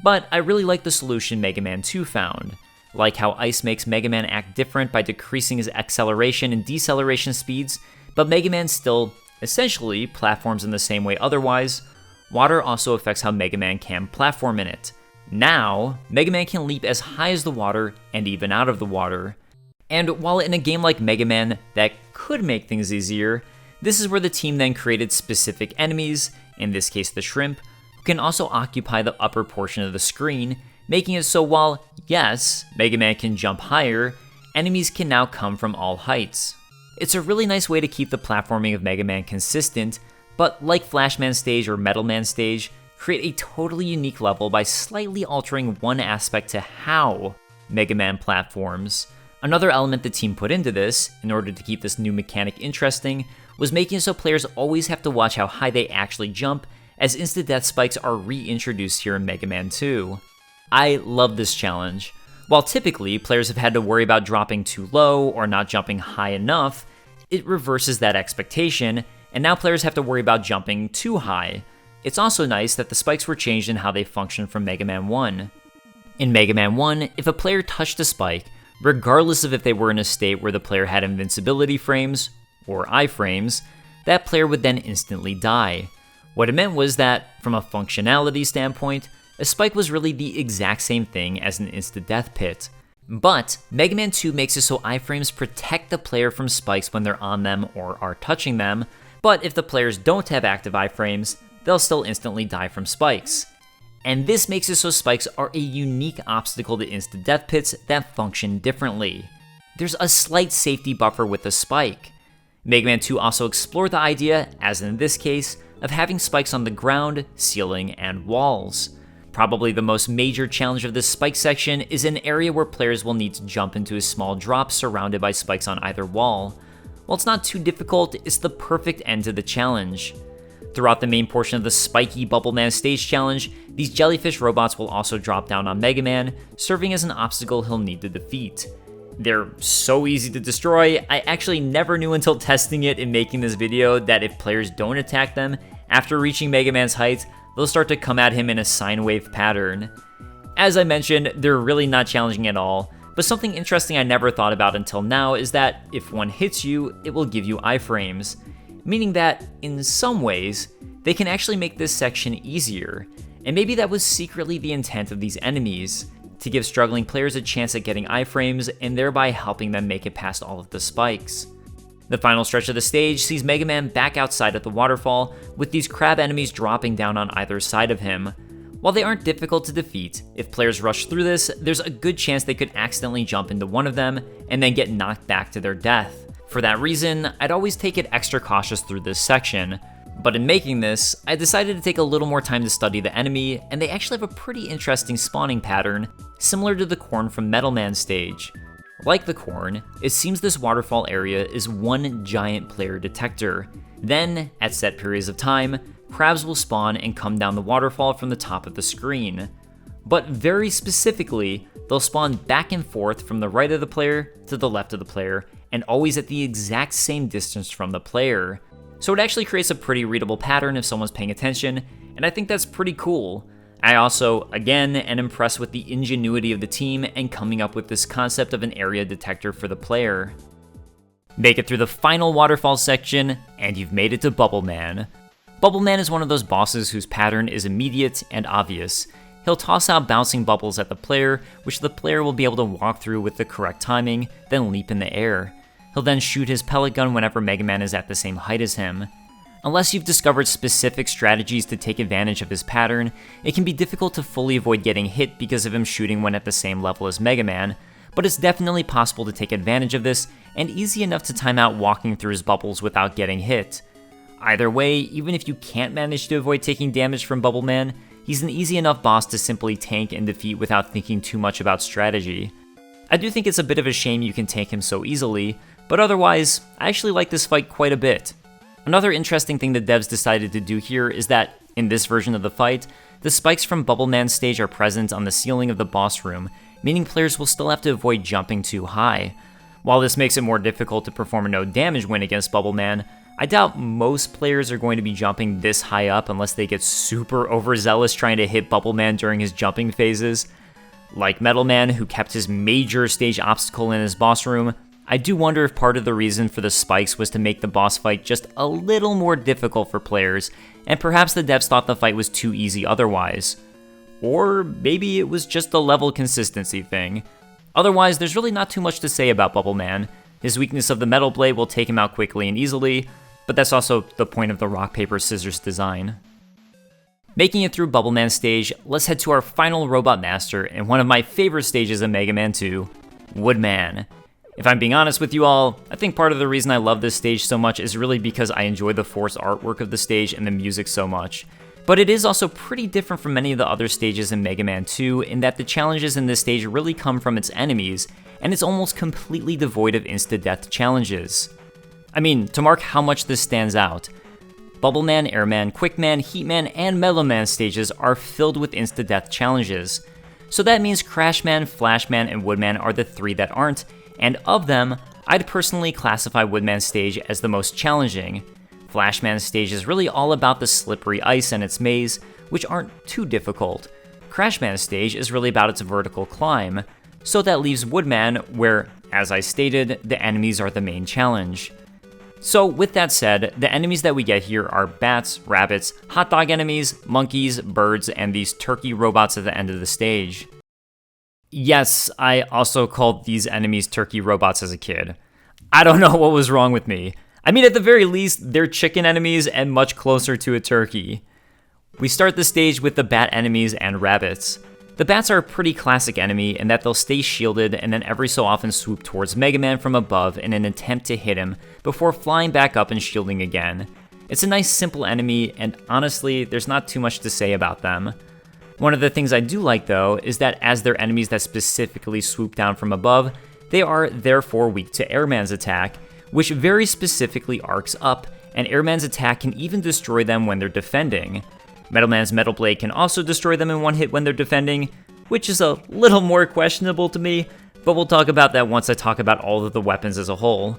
but I really like the solution Mega Man 2 found. Like how ice makes Mega Man act different by decreasing his acceleration and deceleration speeds, but Mega Man still, essentially, platforms in the same way otherwise. Water also affects how Mega Man can platform in it. Now, Mega Man can leap as high as the water and even out of the water. And while in a game like Mega Man that could make things easier, this is where the team then created specific enemies, in this case the shrimp, who can also occupy the upper portion of the screen, making it so while, yes, Mega Man can jump higher, enemies can now come from all heights. It's a really nice way to keep the platforming of Mega Man consistent, but like Flashman Stage or Metal Man Stage, create a totally unique level by slightly altering one aspect to how Mega Man platforms. Another element the team put into this, in order to keep this new mechanic interesting, was making it so players always have to watch how high they actually jump, as instant-death spikes are reintroduced here in Mega Man 2. I love this challenge. While typically players have had to worry about dropping too low or not jumping high enough, it reverses that expectation, and now players have to worry about jumping too high. It's also nice that the spikes were changed in how they function from Mega Man 1. In Mega Man 1, if a player touched a spike, regardless of if they were in a state where the player had invincibility frames, or iframes, that player would then instantly die. What it meant was that, from a functionality standpoint, a spike was really the exact same thing as an insta-death pit. But Mega Man 2 makes it so iframes protect the player from spikes when they're on them or are touching them, but if the players don't have active iframes, they'll still instantly die from spikes. And this makes it so spikes are a unique obstacle to insta-death pits that function differently. There's a slight safety buffer with the spike. Mega Man 2 also explored the idea, as in this case, of having spikes on the ground, ceiling, and walls. Probably the most major challenge of this spike section is an area where players will need to jump into a small drop surrounded by spikes on either wall. While it's not too difficult, it's the perfect end to the challenge. Throughout the main portion of the spiky Bubble Man stage challenge, these jellyfish robots will also drop down on Mega Man, serving as an obstacle he'll need to defeat. They're so easy to destroy, I actually never knew until testing it and making this video that if players don't attack them after reaching Mega Man's height, they'll start to come at him in a sine wave pattern. As I mentioned, they're really not challenging at all, but something interesting I never thought about until now is that if one hits you, it will give you iframes, meaning that, in some ways, they can actually make this section easier, and maybe that was secretly the intent of these enemies, to give struggling players a chance at getting iframes and thereby helping them make it past all of the spikes. The final stretch of the stage sees Mega Man back outside of the waterfall, with these crab enemies dropping down on either side of him. While they aren't difficult to defeat, if players rush through this, there's a good chance they could accidentally jump into one of them and then get knocked back to their death. For that reason, I'd always take it extra cautious through this section. But in making this, I decided to take a little more time to study the enemy, and they actually have a pretty interesting spawning pattern, similar to the corn from Metal Man stage. Like the corn, it seems this waterfall area is one giant player detector. Then, at set periods of time, crabs will spawn and come down the waterfall from the top of the screen. But very specifically, they'll spawn back and forth from the right of the player to the left of the player, and always at the exact same distance from the player. So it actually creates a pretty readable pattern if someone's paying attention, and I think that's pretty cool. I also, again, am impressed with the ingenuity of the team and coming up with this concept of an area detector for the player. Make it through the final waterfall section, and you've made it to Bubble Man. Bubble Man is one of those bosses whose pattern is immediate and obvious. He'll toss out bouncing bubbles at the player, which the player will be able to walk through with the correct timing, then leap in the air. He'll then shoot his pellet gun whenever Mega Man is at the same height as him. Unless you've discovered specific strategies to take advantage of his pattern, it can be difficult to fully avoid getting hit because of him shooting when at the same level as Mega Man, but it's definitely possible to take advantage of this, and easy enough to time out walking through his bubbles without getting hit. Either way, even if you can't manage to avoid taking damage from Bubble Man, he's an easy enough boss to simply tank and defeat without thinking too much about strategy. I do think it's a bit of a shame you can tank him so easily, but otherwise, I actually like this fight quite a bit. Another interesting thing the devs decided to do here is that, in this version of the fight, the spikes from Bubble Man's stage are present on the ceiling of the boss room, meaning players will still have to avoid jumping too high. While this makes it more difficult to perform a no damage win against Bubble Man, I doubt most players are going to be jumping this high up unless they get super overzealous trying to hit Bubble Man during his jumping phases. Like Metal Man, who kept his major stage obstacle in his boss room, I do wonder if part of the reason for the spikes was to make the boss fight just a little more difficult for players, and perhaps the devs thought the fight was too easy otherwise. Or maybe it was just a level consistency thing. Otherwise, there's really not too much to say about Bubble Man. His weakness of the metal blade will take him out quickly and easily, but that's also the point of the rock, paper, scissors design. Making it through Bubble Man's stage, let's head to our final robot master and one of my favorite stages of Mega Man 2, Woodman. If I'm being honest with you all, I think part of the reason I love this stage so much is really because I enjoy the forced artwork of the stage and the music so much. But it is also pretty different from many of the other stages in Mega Man 2 in that the challenges in this stage really come from its enemies, and it's almost completely devoid of insta-death challenges. I mean, to mark how much this stands out, Bubble Man, Airman, Quickman, Heatman, and Metal Man stages are filled with insta-death challenges. So that means Crashman, Flashman, and Woodman are the three that aren't, and of them, I'd personally classify Woodman's stage as the most challenging. Flashman's stage is really all about the slippery ice and its maze, which aren't too difficult. Crashman's stage is really about its vertical climb, so that leaves Woodman where, as I stated, the enemies are the main challenge. So with that said, the enemies that we get here are bats, rabbits, hot dog enemies, monkeys, birds, and these turkey robots at the end of the stage. Yes, I also called these enemies turkey robots as a kid. I don't know what was wrong with me. I mean, at the very least, they're chicken enemies and much closer to a turkey. We start the stage with the bat enemies and rabbits. The bats are a pretty classic enemy in that they'll stay shielded and then every so often swoop towards Mega Man from above in an attempt to hit him before flying back up and shielding again. It's a nice simple enemy, and honestly, there's not too much to say about them. One of the things I do like though is that as they're enemies that specifically swoop down from above, they are therefore weak to Airman's attack, which very specifically arcs up, and Airman's attack can even destroy them when they're defending. Metal Man's Metal Blade can also destroy them in one hit when they're defending, which is a little more questionable to me, but we'll talk about that once I talk about all of the weapons as a whole.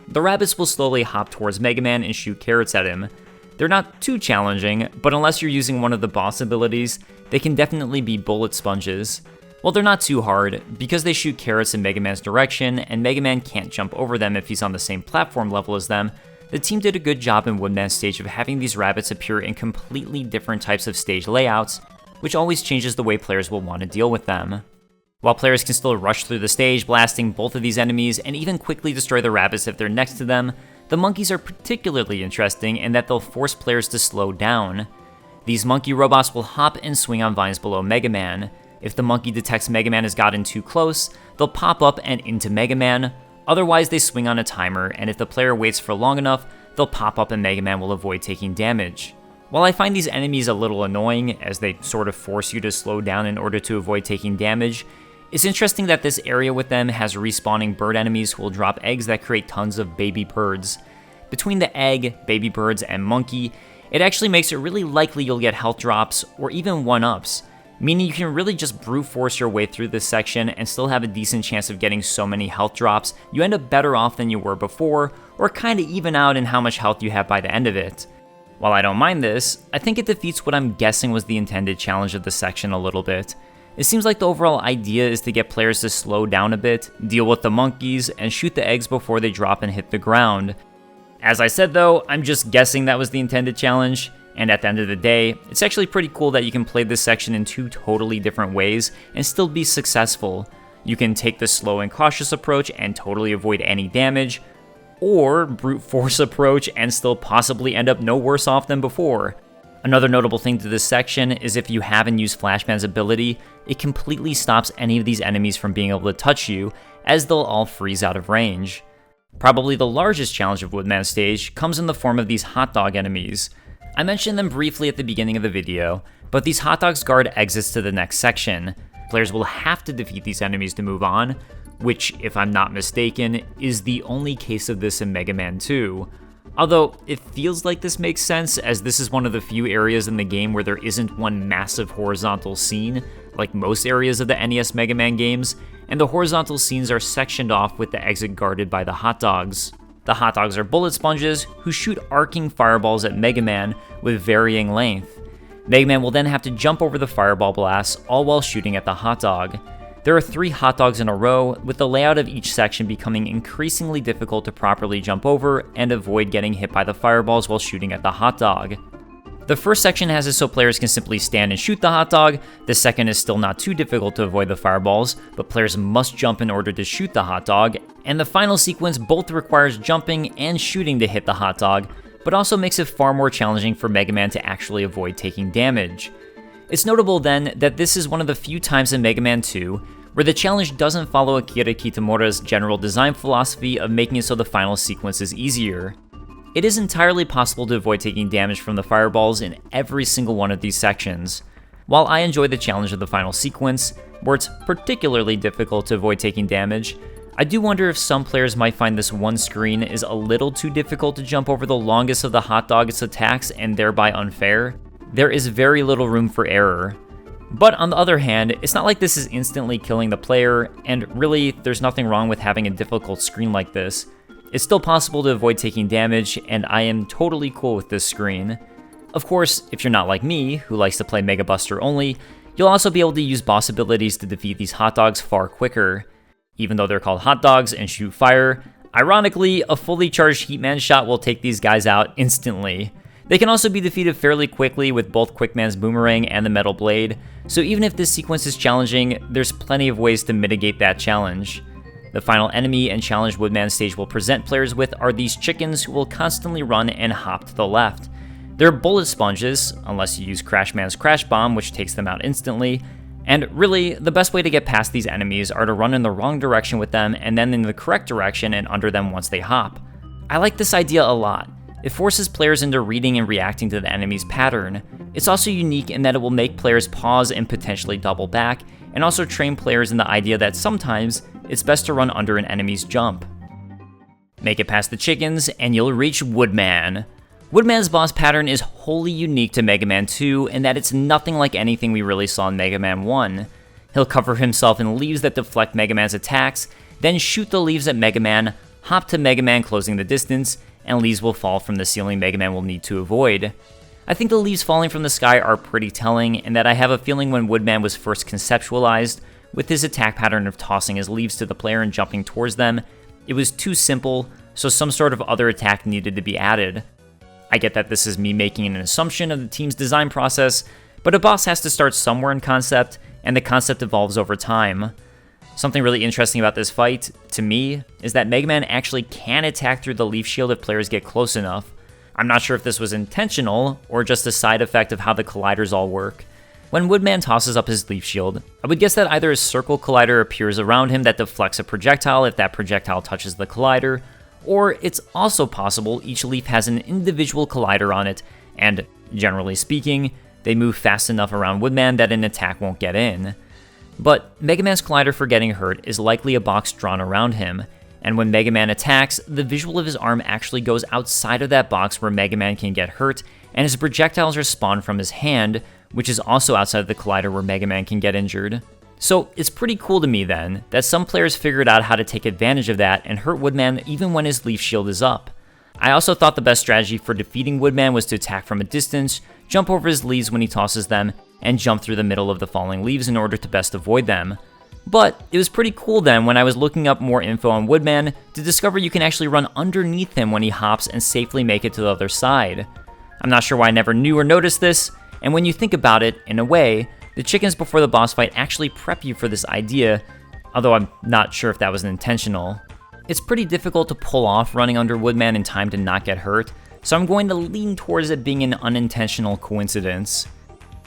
The rabbits will slowly hop towards Mega Man and shoot carrots at him. They're not too challenging, but unless you're using one of the boss abilities, they can definitely be bullet sponges. Well, they're not too hard, because they shoot carrots in Mega Man's direction, and Mega Man can't jump over them if he's on the same platform level as them. The team did a good job in Woodman Stage of having these rabbits appear in completely different types of stage layouts, which always changes the way players will want to deal with them. While players can still rush through the stage, blasting both of these enemies, and even quickly destroy the rabbits if they're next to them, the monkeys are particularly interesting in that they'll force players to slow down. These monkey robots will hop and swing on vines below Mega Man. If the monkey detects Mega Man has gotten too close, they'll pop up and into Mega Man. Otherwise, they swing on a timer, and if the player waits for long enough, they'll pop up and Mega Man will avoid taking damage. While I find these enemies a little annoying, as they sort of force you to slow down in order to avoid taking damage, it's interesting that this area with them has respawning bird enemies who will drop eggs that create tons of baby birds. Between the egg, baby birds, and monkey, it actually makes it really likely you'll get health drops, or even 1-ups, meaning you can really just brute force your way through this section and still have a decent chance of getting so many health drops you end up better off than you were before, or kinda even out in how much health you have by the end of it. While I don't mind this, I think it defeats what I'm guessing was the intended challenge of the section a little bit. It seems like the overall idea is to get players to slow down a bit, deal with the monkeys, and shoot the eggs before they drop and hit the ground. As I said though, I'm just guessing that was the intended challenge, and at the end of the day, it's actually pretty cool that you can play this section in two totally different ways and still be successful. You can take the slow and cautious approach and totally avoid any damage, or brute force approach and still possibly end up no worse off than before. Another notable thing to this section is if you haven't used Flashman's ability, it completely stops any of these enemies from being able to touch you, as they'll all freeze out of range. Probably the largest challenge of Woodman Stage comes in the form of these hot dog enemies. I mentioned them briefly at the beginning of the video, but these hot dogs guard exits to the next section. Players will have to defeat these enemies to move on, which, if I'm not mistaken, is the only case of this in Mega Man 2. Although, it feels like this makes sense, as this is one of the few areas in the game where there isn't one massive horizontal scene, like most areas of the NES Mega Man games, and the horizontal scenes are sectioned off with the exit guarded by the hot dogs. The hot dogs are bullet sponges who shoot arcing fireballs at Mega Man with varying length. Mega Man will then have to jump over the fireball blasts, all while shooting at the hot dog. There are 3 hot dogs in a row, with the layout of each section becoming increasingly difficult to properly jump over and avoid getting hit by the fireballs while shooting at the hot dog. The first section has it so players can simply stand and shoot the hot dog. The second is still not too difficult to avoid the fireballs, but players must jump in order to shoot the hot dog. And the final sequence both requires jumping and shooting to hit the hot dog, but also makes it far more challenging for Mega Man to actually avoid taking damage. It's notable then that this is one of the few times in Mega Man 2 where the challenge doesn't follow Akira Kitamura's general design philosophy of making it so the final sequence is easier. It is entirely possible to avoid taking damage from the fireballs in every single one of these sections. While I enjoy the challenge of the final sequence, where it's particularly difficult to avoid taking damage, I do wonder if some players might find this one screen is a little too difficult to jump over the longest of the hot dog's attacks and thereby unfair. There is very little room for error. But on the other hand, it's not like this is instantly killing the player, and really, there's nothing wrong with having a difficult screen like this. It's still possible to avoid taking damage, and I am totally cool with this screen. Of course, if you're not like me, who likes to play Mega Buster only, you'll also be able to use boss abilities to defeat these hot dogs far quicker. Even though they're called hot dogs and shoot fire, Ironically, a fully charged Heatman shot will take these guys out instantly. They can also be defeated fairly quickly with both Quickman's boomerang and the metal blade, so even if this sequence is challenging, there's plenty of ways to mitigate that challenge. The final enemy and challenge Woodman stage will present players with are these chickens who will constantly run and hop to the left. They're bullet sponges, unless you use Crashman's Crash Bomb, which takes them out instantly, and really, the best way to get past these enemies are to run in the wrong direction with them and then in the correct direction and under them once they hop. I like this idea a lot. It forces players into reading and reacting to the enemy's pattern. It's also unique in that it will make players pause and potentially double back, and also train players in the idea that sometimes it's best to run under an enemy's jump. Make it past the chickens, and you'll reach Woodman. Woodman's boss pattern is wholly unique to Mega Man 2 in that it's nothing like anything we really saw in Mega Man 1. He'll cover himself in leaves that deflect Mega Man's attacks, then shoot the leaves at Mega Man, hop to Mega Man closing the distance, and leaves will fall from the ceiling Mega Man will need to avoid. I think the leaves falling from the sky are pretty telling, and that I have a feeling when Woodman was first conceptualized, with his attack pattern of tossing his leaves to the player and jumping towards them, it was too simple, so some sort of other attack needed to be added. I get that this is me making an assumption of the team's design process, but a boss has to start somewhere in concept, and the concept evolves over time. Something really interesting about this fight, to me, is that Mega Man actually can attack through the leaf shield if players get close enough. I'm not sure if this was intentional, or just a side effect of how the colliders all work. When Woodman tosses up his leaf shield, I would guess that either a circle collider appears around him that deflects a projectile if that projectile touches the collider, or it's also possible each leaf has an individual collider on it, and, generally speaking, they move fast enough around Woodman that an attack won't get in. But Mega Man's collider for getting hurt is likely a box drawn around him, and when Mega Man attacks, the visual of his arm actually goes outside of that box where Mega Man can get hurt, and his projectiles are spawned from his hand, which is also outside of the collider where Mega Man can get injured. So it's pretty cool to me then, that some players figured out how to take advantage of that and hurt Woodman even when his leaf shield is up. I also thought the best strategy for defeating Woodman was to attack from a distance, jump over his leaves when he tosses them, and jump through the middle of the falling leaves in order to best avoid them. But it was pretty cool then when I was looking up more info on Woodman to discover you can actually run underneath him when he hops and safely make it to the other side. I'm not sure why I never knew or noticed this, and when you think about it, in a way, the chickens before the boss fight actually prep you for this idea, although I'm not sure if that was intentional. It's pretty difficult to pull off running under Woodman in time to not get hurt, so I'm going to lean towards it being an unintentional coincidence.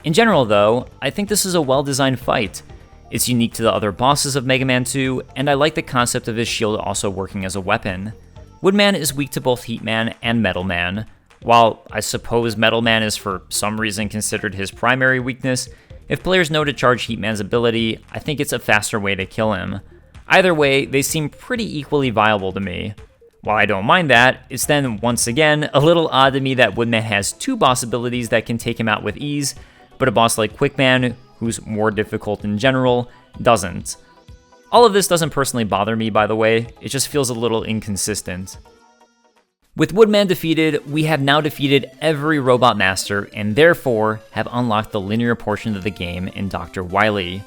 In general though, I think this is a well-designed fight. It's unique to the other bosses of Mega Man 2, and I like the concept of his shield also working as a weapon. Woodman is weak to both Heatman and Metal Man. While I suppose Metal Man is for some reason considered his primary weakness, if players know to charge Heatman's ability, I think it's a faster way to kill him. Either way, they seem pretty equally viable to me. While I don't mind that, it's then, once again, a little odd to me that Woodman has two boss abilities that can take him out with ease, but a boss like Quickman, who's more difficult in general, doesn't. All of this doesn't personally bother me, by the way, it just feels a little inconsistent. With Woodman defeated, we have now defeated every Robot Master, and therefore have unlocked the linear portion of the game in Dr. Wily.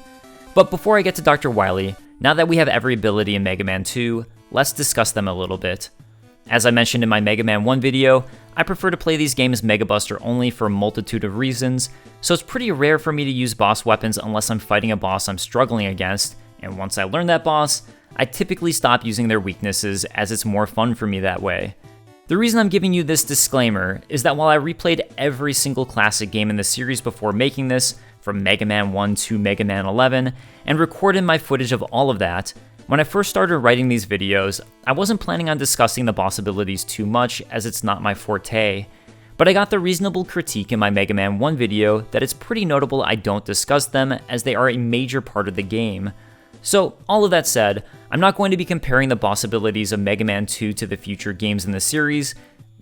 But before I get to Dr. Wily, now that we have every ability in Mega Man 2, let's discuss them a little bit. As I mentioned in my Mega Man 1 video, I prefer to play these games Mega Buster only for a multitude of reasons, so it's pretty rare for me to use boss weapons unless I'm fighting a boss I'm struggling against, and once I learn that boss, I typically stop using their weaknesses as it's more fun for me that way. The reason I'm giving you this disclaimer is that while I replayed every single classic game in the series before making this, from Mega Man 1 to Mega Man 11, and recorded my footage of all of that, when I first started writing these videos, I wasn't planning on discussing the boss abilities too much as it's not my forte, but I got the reasonable critique in my Mega Man 1 video that it's pretty notable I don't discuss them as they are a major part of the game. So, all of that said, I'm not going to be comparing the boss abilities of Mega Man 2 to the future games in the series,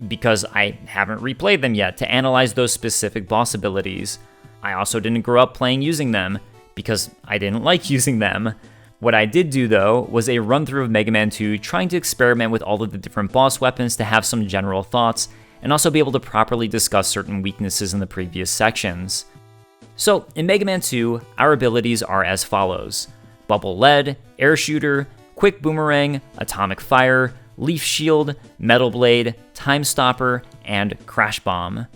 because I haven't replayed them yet to analyze those specific boss abilities. I also didn't grow up playing using them, because I didn't like using them. What I did do though, was a run through of Mega Man 2 trying to experiment with all of the different boss weapons to have some general thoughts, and also be able to properly discuss certain weaknesses in the previous sections. So, in Mega Man 2, our abilities are as follows: Bubble Lead, Air Shooter, Quick Boomerang, Atomic Fire, Leaf Shield, Metal Blade, Time Stopper, and Crash Bomb.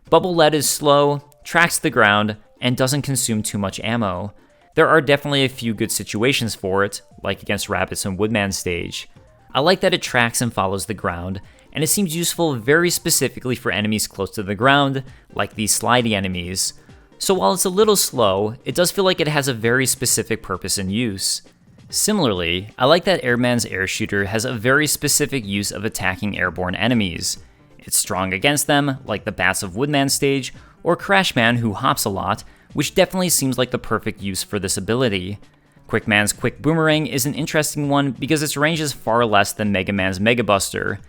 Bubble Lead is slow, tracks the ground, and doesn't consume too much ammo. There are definitely a few good situations for it, like against rabbits in Woodman Stage. I like that it tracks and follows the ground, and it seems useful very specifically for enemies close to the ground, like these slidey enemies. So while it's a little slow, it does feel like it has a very specific purpose and use. Similarly, I like that Airman's Air Shooter has a very specific use of attacking airborne enemies. It's strong against them, like the bats of Woodman Stage, or Crashman who hops a lot, which definitely seems like the perfect use for this ability. Quickman's Quick Boomerang is an interesting one because its range is far less than Mega Man's Mega Buster.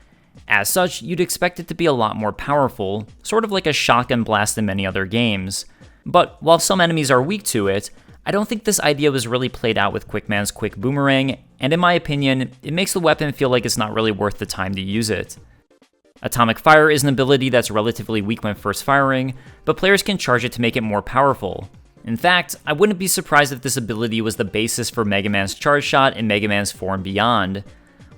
As such, you'd expect it to be a lot more powerful, sort of like a shotgun blast in many other games. But while some enemies are weak to it, I don't think this idea was really played out with Quickman's Quick Boomerang, and in my opinion, it makes the weapon feel like it's not really worth the time to use it. Atomic Fire is an ability that's relatively weak when first firing, but players can charge it to make it more powerful. In fact, I wouldn't be surprised if this ability was the basis for Mega Man's Charge Shot in Mega Man 4 and beyond.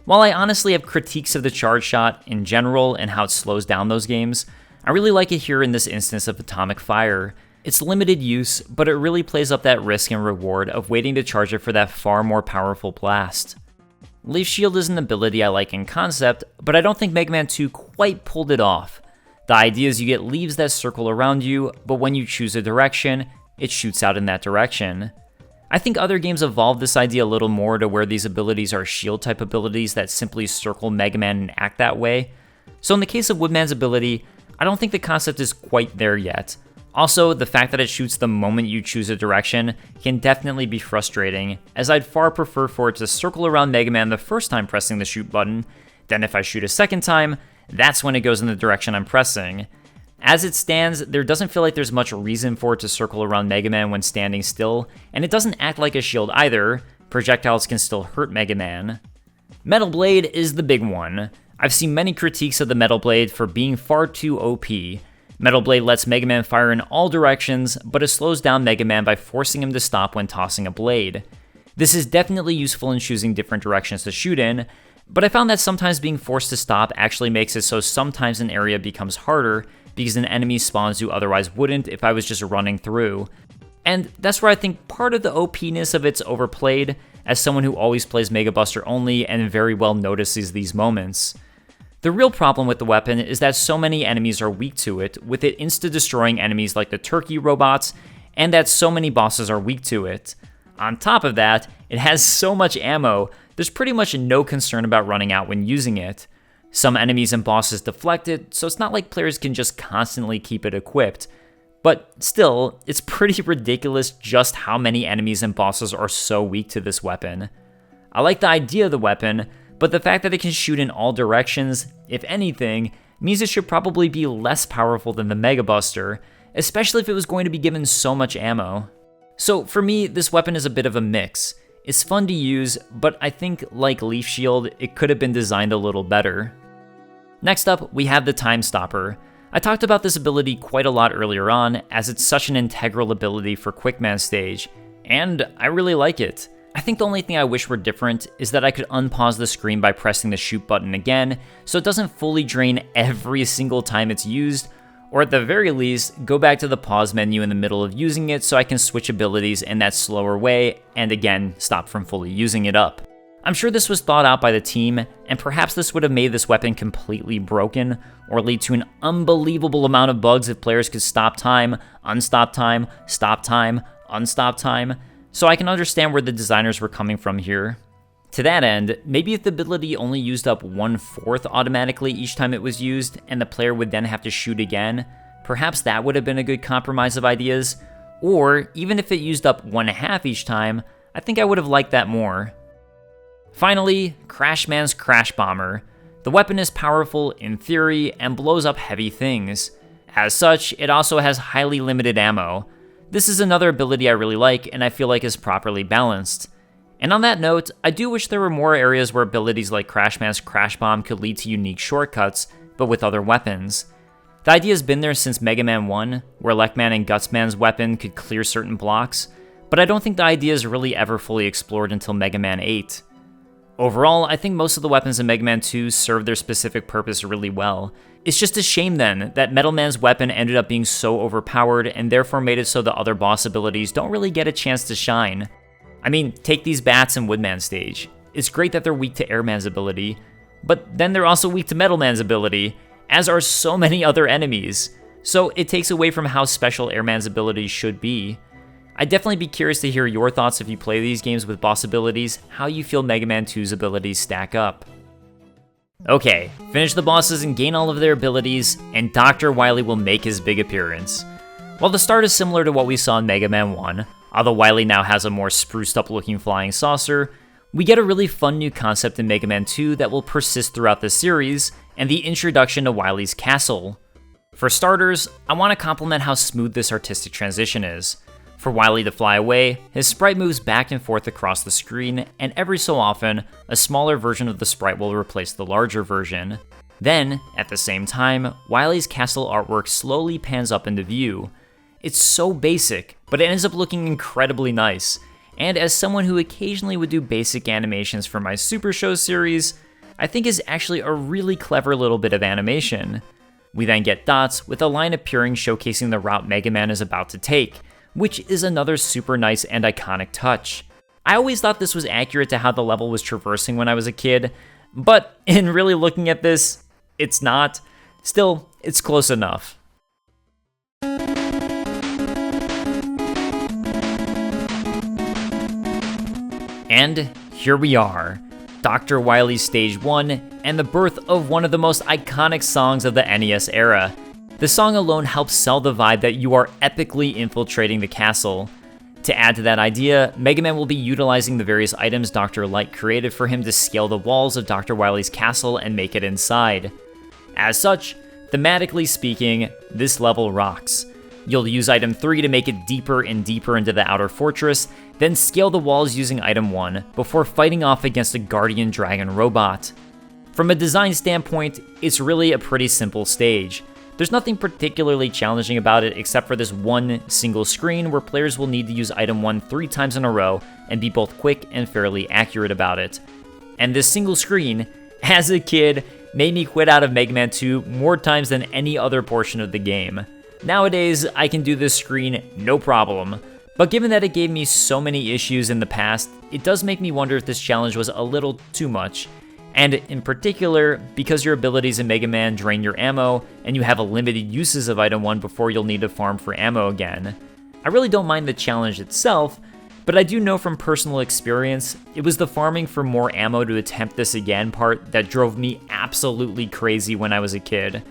While I honestly have critiques of the Charge Shot in general and how it slows down those games, I really like it here in this instance of Atomic Fire. It's limited use, but it really plays up that risk and reward of waiting to charge it for that far more powerful blast. Leaf Shield is an ability I like in concept, but I don't think Mega Man 2 quite pulled it off. The idea is you get leaves that circle around you, but when you choose a direction, it shoots out in that direction. I think other games evolved this idea a little more to where these abilities are shield type abilities that simply circle Mega Man and act that way. So in the case of Woodman's ability, I don't think the concept is quite there yet. Also, the fact that it shoots the moment you choose a direction can definitely be frustrating, as I'd far prefer for it to circle around Mega Man the first time pressing the shoot button, then if I shoot a second time, that's when it goes in the direction I'm pressing. As it stands, there doesn't feel like there's much reason for it to circle around Mega Man when standing still, and it doesn't act like a shield either. Projectiles can still hurt Mega Man. Metal Blade is the big one. I've seen many critiques of the Metal Blade for being far too OP. Metal Blade lets Mega Man fire in all directions, but it slows down Mega Man by forcing him to stop when tossing a blade. This is definitely useful in choosing different directions to shoot in, but I found that sometimes being forced to stop actually makes it so sometimes an area becomes harder because an enemy spawns you otherwise wouldn't if I was just running through. And that's where I think part of the OP-ness of it's overplayed, as someone who always plays Mega Buster only and very well notices these moments. The real problem with the weapon is that so many enemies are weak to it, with it insta-destroying enemies like the turkey robots, and that so many bosses are weak to it. On top of that, it has so much ammo, there's pretty much no concern about running out when using it. Some enemies and bosses deflect it, so it's not like players can just constantly keep it equipped. But still, it's pretty ridiculous just how many enemies and bosses are so weak to this weapon. I like the idea of the weapon, but the fact that it can shoot in all directions, if anything, means it should probably be less powerful than the Mega Buster, especially if it was going to be given so much ammo. So for me, this weapon is a bit of a mix. It's fun to use, but I think, like Leaf Shield, it could have been designed a little better. Next up, we have the Time Stopper. I talked about this ability quite a lot earlier on, as it's such an integral ability for Quickman Stage, and I really like it. I think the only thing I wish were different is that I could unpause the screen by pressing the shoot button again, so it doesn't fully drain every single time it's used, or at the very least, go back to the pause menu in the middle of using it so I can switch abilities in that slower way, and again, stop from fully using it up. I'm sure this was thought out by the team, and perhaps this would have made this weapon completely broken, or lead to an unbelievable amount of bugs if players could stop time, unstop time, stop time, unstop time, so I can understand where the designers were coming from here. To that end, maybe if the ability only used up 1/4 automatically each time it was used, and the player would then have to shoot again, perhaps that would have been a good compromise of ideas, or even if it used up 1/2 each time, I think I would have liked that more. Finally, Crashman's Crash Bomber. The weapon is powerful in theory and blows up heavy things. As such, it also has highly limited ammo. This is another ability I really like and I feel like is properly balanced. And on that note, I do wish there were more areas where abilities like Crashman's Crash Bomb could lead to unique shortcuts, but with other weapons. The idea has been there since Mega Man 1, where Leckman and Gutsman's weapon could clear certain blocks, but I don't think the idea is really ever fully explored until Mega Man 8. Overall, I think most of the weapons in Mega Man 2 serve their specific purpose really well. It's just a shame then that Metal Man's weapon ended up being so overpowered and therefore made it so the other boss abilities don't really get a chance to shine. I mean, take these bats in Woodman stage. It's great that they're weak to Airman's ability, but then they're also weak to Metal Man's ability, as are so many other enemies. So it takes away from how special Airman's abilities should be. I'd definitely be curious to hear your thoughts if you play these games with boss abilities, how you feel Mega Man 2's abilities stack up. Okay, finish the bosses and gain all of their abilities, and Dr. Wily will make his big appearance. While the start is similar to what we saw in Mega Man 1, although Wily now has a more spruced up looking flying saucer, we get a really fun new concept in Mega Man 2 that will persist throughout the series, and the introduction to Wily's castle. For starters, I want to compliment how smooth this artistic transition is. For Wily to fly away, his sprite moves back and forth across the screen, and every so often, a smaller version of the sprite will replace the larger version. Then, at the same time, Wily's castle artwork slowly pans up into view. It's so basic, but it ends up looking incredibly nice, and as someone who occasionally would do basic animations for my Super Show series, I think is actually a really clever little bit of animation. We then get dots with a line appearing showcasing the route Mega Man is about to take, which is another super nice and iconic touch. I always thought this was accurate to how the level was traversing when I was a kid, but in really looking at this, it's not. Still, it's close enough. And here we are, Dr. Wily Stage 1, and the birth of one of the most iconic songs of the NES era. The song alone helps sell the vibe that you are epically infiltrating the castle. To add to that idea, Mega Man will be utilizing the various items Dr. Light created for him to scale the walls of Dr. Wily's castle and make it inside. As such, thematically speaking, this level rocks. You'll use item 3 to make it deeper and deeper into the outer fortress, then scale the walls using item 1 before fighting off against a Guardian Dragon robot. From a design standpoint, it's really a pretty simple stage. There's nothing particularly challenging about it except for this one single screen where players will need to use item 1 3 times in a row and be both quick and fairly accurate about it. And this single screen, as a kid, made me quit out of Mega Man 2 more times than any other portion of the game. Nowadays, I can do this screen no problem, but given that it gave me so many issues in the past, it does make me wonder if this challenge was a little too much. And in particular, because your abilities in Mega Man drain your ammo, and you have a limited uses of item 1 before you'll need to farm for ammo again. I really don't mind the challenge itself, but I do know from personal experience, it was the farming for more ammo to attempt this again part that drove me absolutely crazy when I was a kid.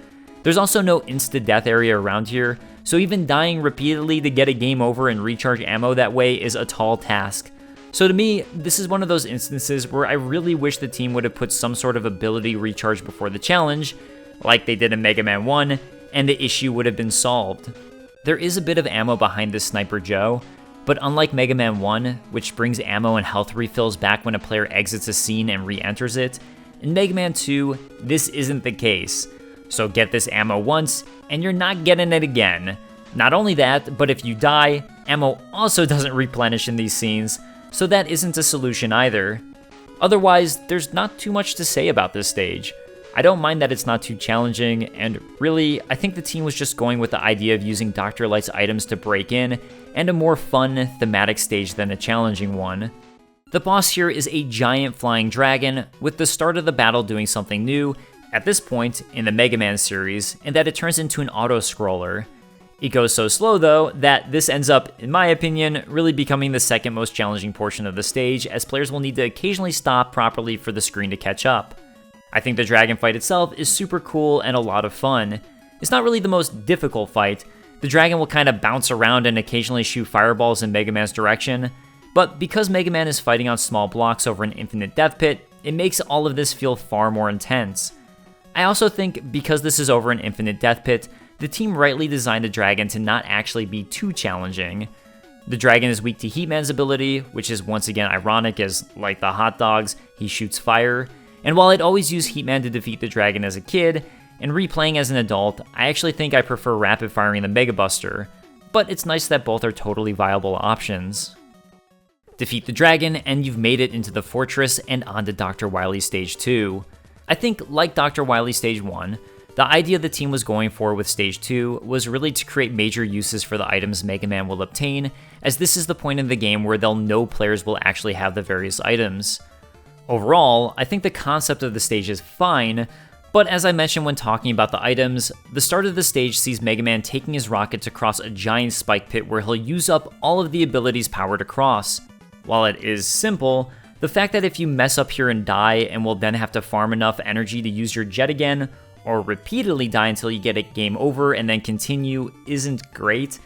There's also no insta-death area around here, so even dying repeatedly to get a game over and recharge ammo that way is a tall task. So to me, this is one of those instances where I really wish the team would have put some sort of ability recharge before the challenge, like they did in Mega Man 1, and the issue would have been solved. There is a bit of ammo behind this Sniper Joe, but unlike Mega Man 1, which brings ammo and health refills back when a player exits a scene and re-enters it, in Mega Man 2, this isn't the case. So get this ammo once, and you're not getting it again. Not only that, but if you die, ammo also doesn't replenish in these scenes, so that isn't a solution either. Otherwise, there's not too much to say about this stage. I don't mind that it's not too challenging, and really, I think the team was just going with the idea of using Dr. Light's items to break in, and a more fun, thematic stage than a challenging one. The boss here is a giant flying dragon, with the start of the battle doing something new, at this point in the Mega Man series, in that it turns into an auto-scroller. It goes so slow though, that this ends up, in my opinion, really becoming the second most challenging portion of the stage, as players will need to occasionally stop properly for the screen to catch up. I think the dragon fight itself is super cool and a lot of fun. It's not really the most difficult fight. The dragon will kind of bounce around and occasionally shoot fireballs in Mega Man's direction, but because Mega Man is fighting on small blocks over an infinite death pit, it makes all of this feel far more intense. I also think because this is over an infinite death pit, the team rightly designed the dragon to not actually be too challenging. The dragon is weak to Heatman's ability, which is once again ironic as, like the hot dogs, he shoots fire. And while I'd always use Heatman to defeat the dragon as a kid, and replaying as an adult, I actually think I prefer rapid firing the Mega Buster, but it's nice that both are totally viable options. Defeat the dragon, and you've made it into the fortress and onto Dr. Wily Stage 2. I think, like Dr. Wily Stage 1, the idea the team was going for with Stage 2 was really to create major uses for the items Mega Man will obtain, as this is the point in the game where they'll know players will actually have the various items. Overall, I think the concept of the stage is fine, but as I mentioned when talking about the items, the start of the stage sees Mega Man taking his rockets across a giant spike pit where he'll use up all of the abilities powered across. While it is simple, the fact that if you mess up here and die and will then have to farm enough energy to use your jet again, or repeatedly die until you get a game over and then continue, isn't great.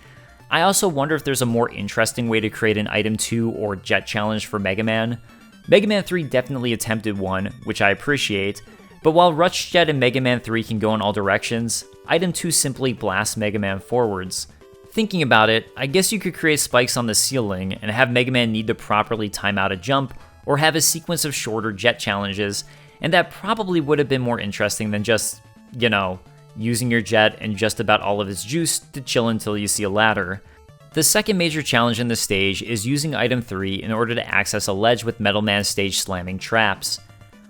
I also wonder if there's a more interesting way to create an Item 2 or jet challenge for Mega Man. Mega Man 3 definitely attempted one, which I appreciate, but while Rush Jet and Mega Man 3 can go in all directions, Item 2 simply blasts Mega Man forwards. Thinking about it, I guess you could create spikes on the ceiling and have Mega Man need to properly time out a jump, or have a sequence of shorter jet challenges, and that probably would have been more interesting than just, using your jet and just about all of its juice to chill until you see a ladder. The second major challenge in the stage is using Item 3 in order to access a ledge with Metal Man Stage slamming traps.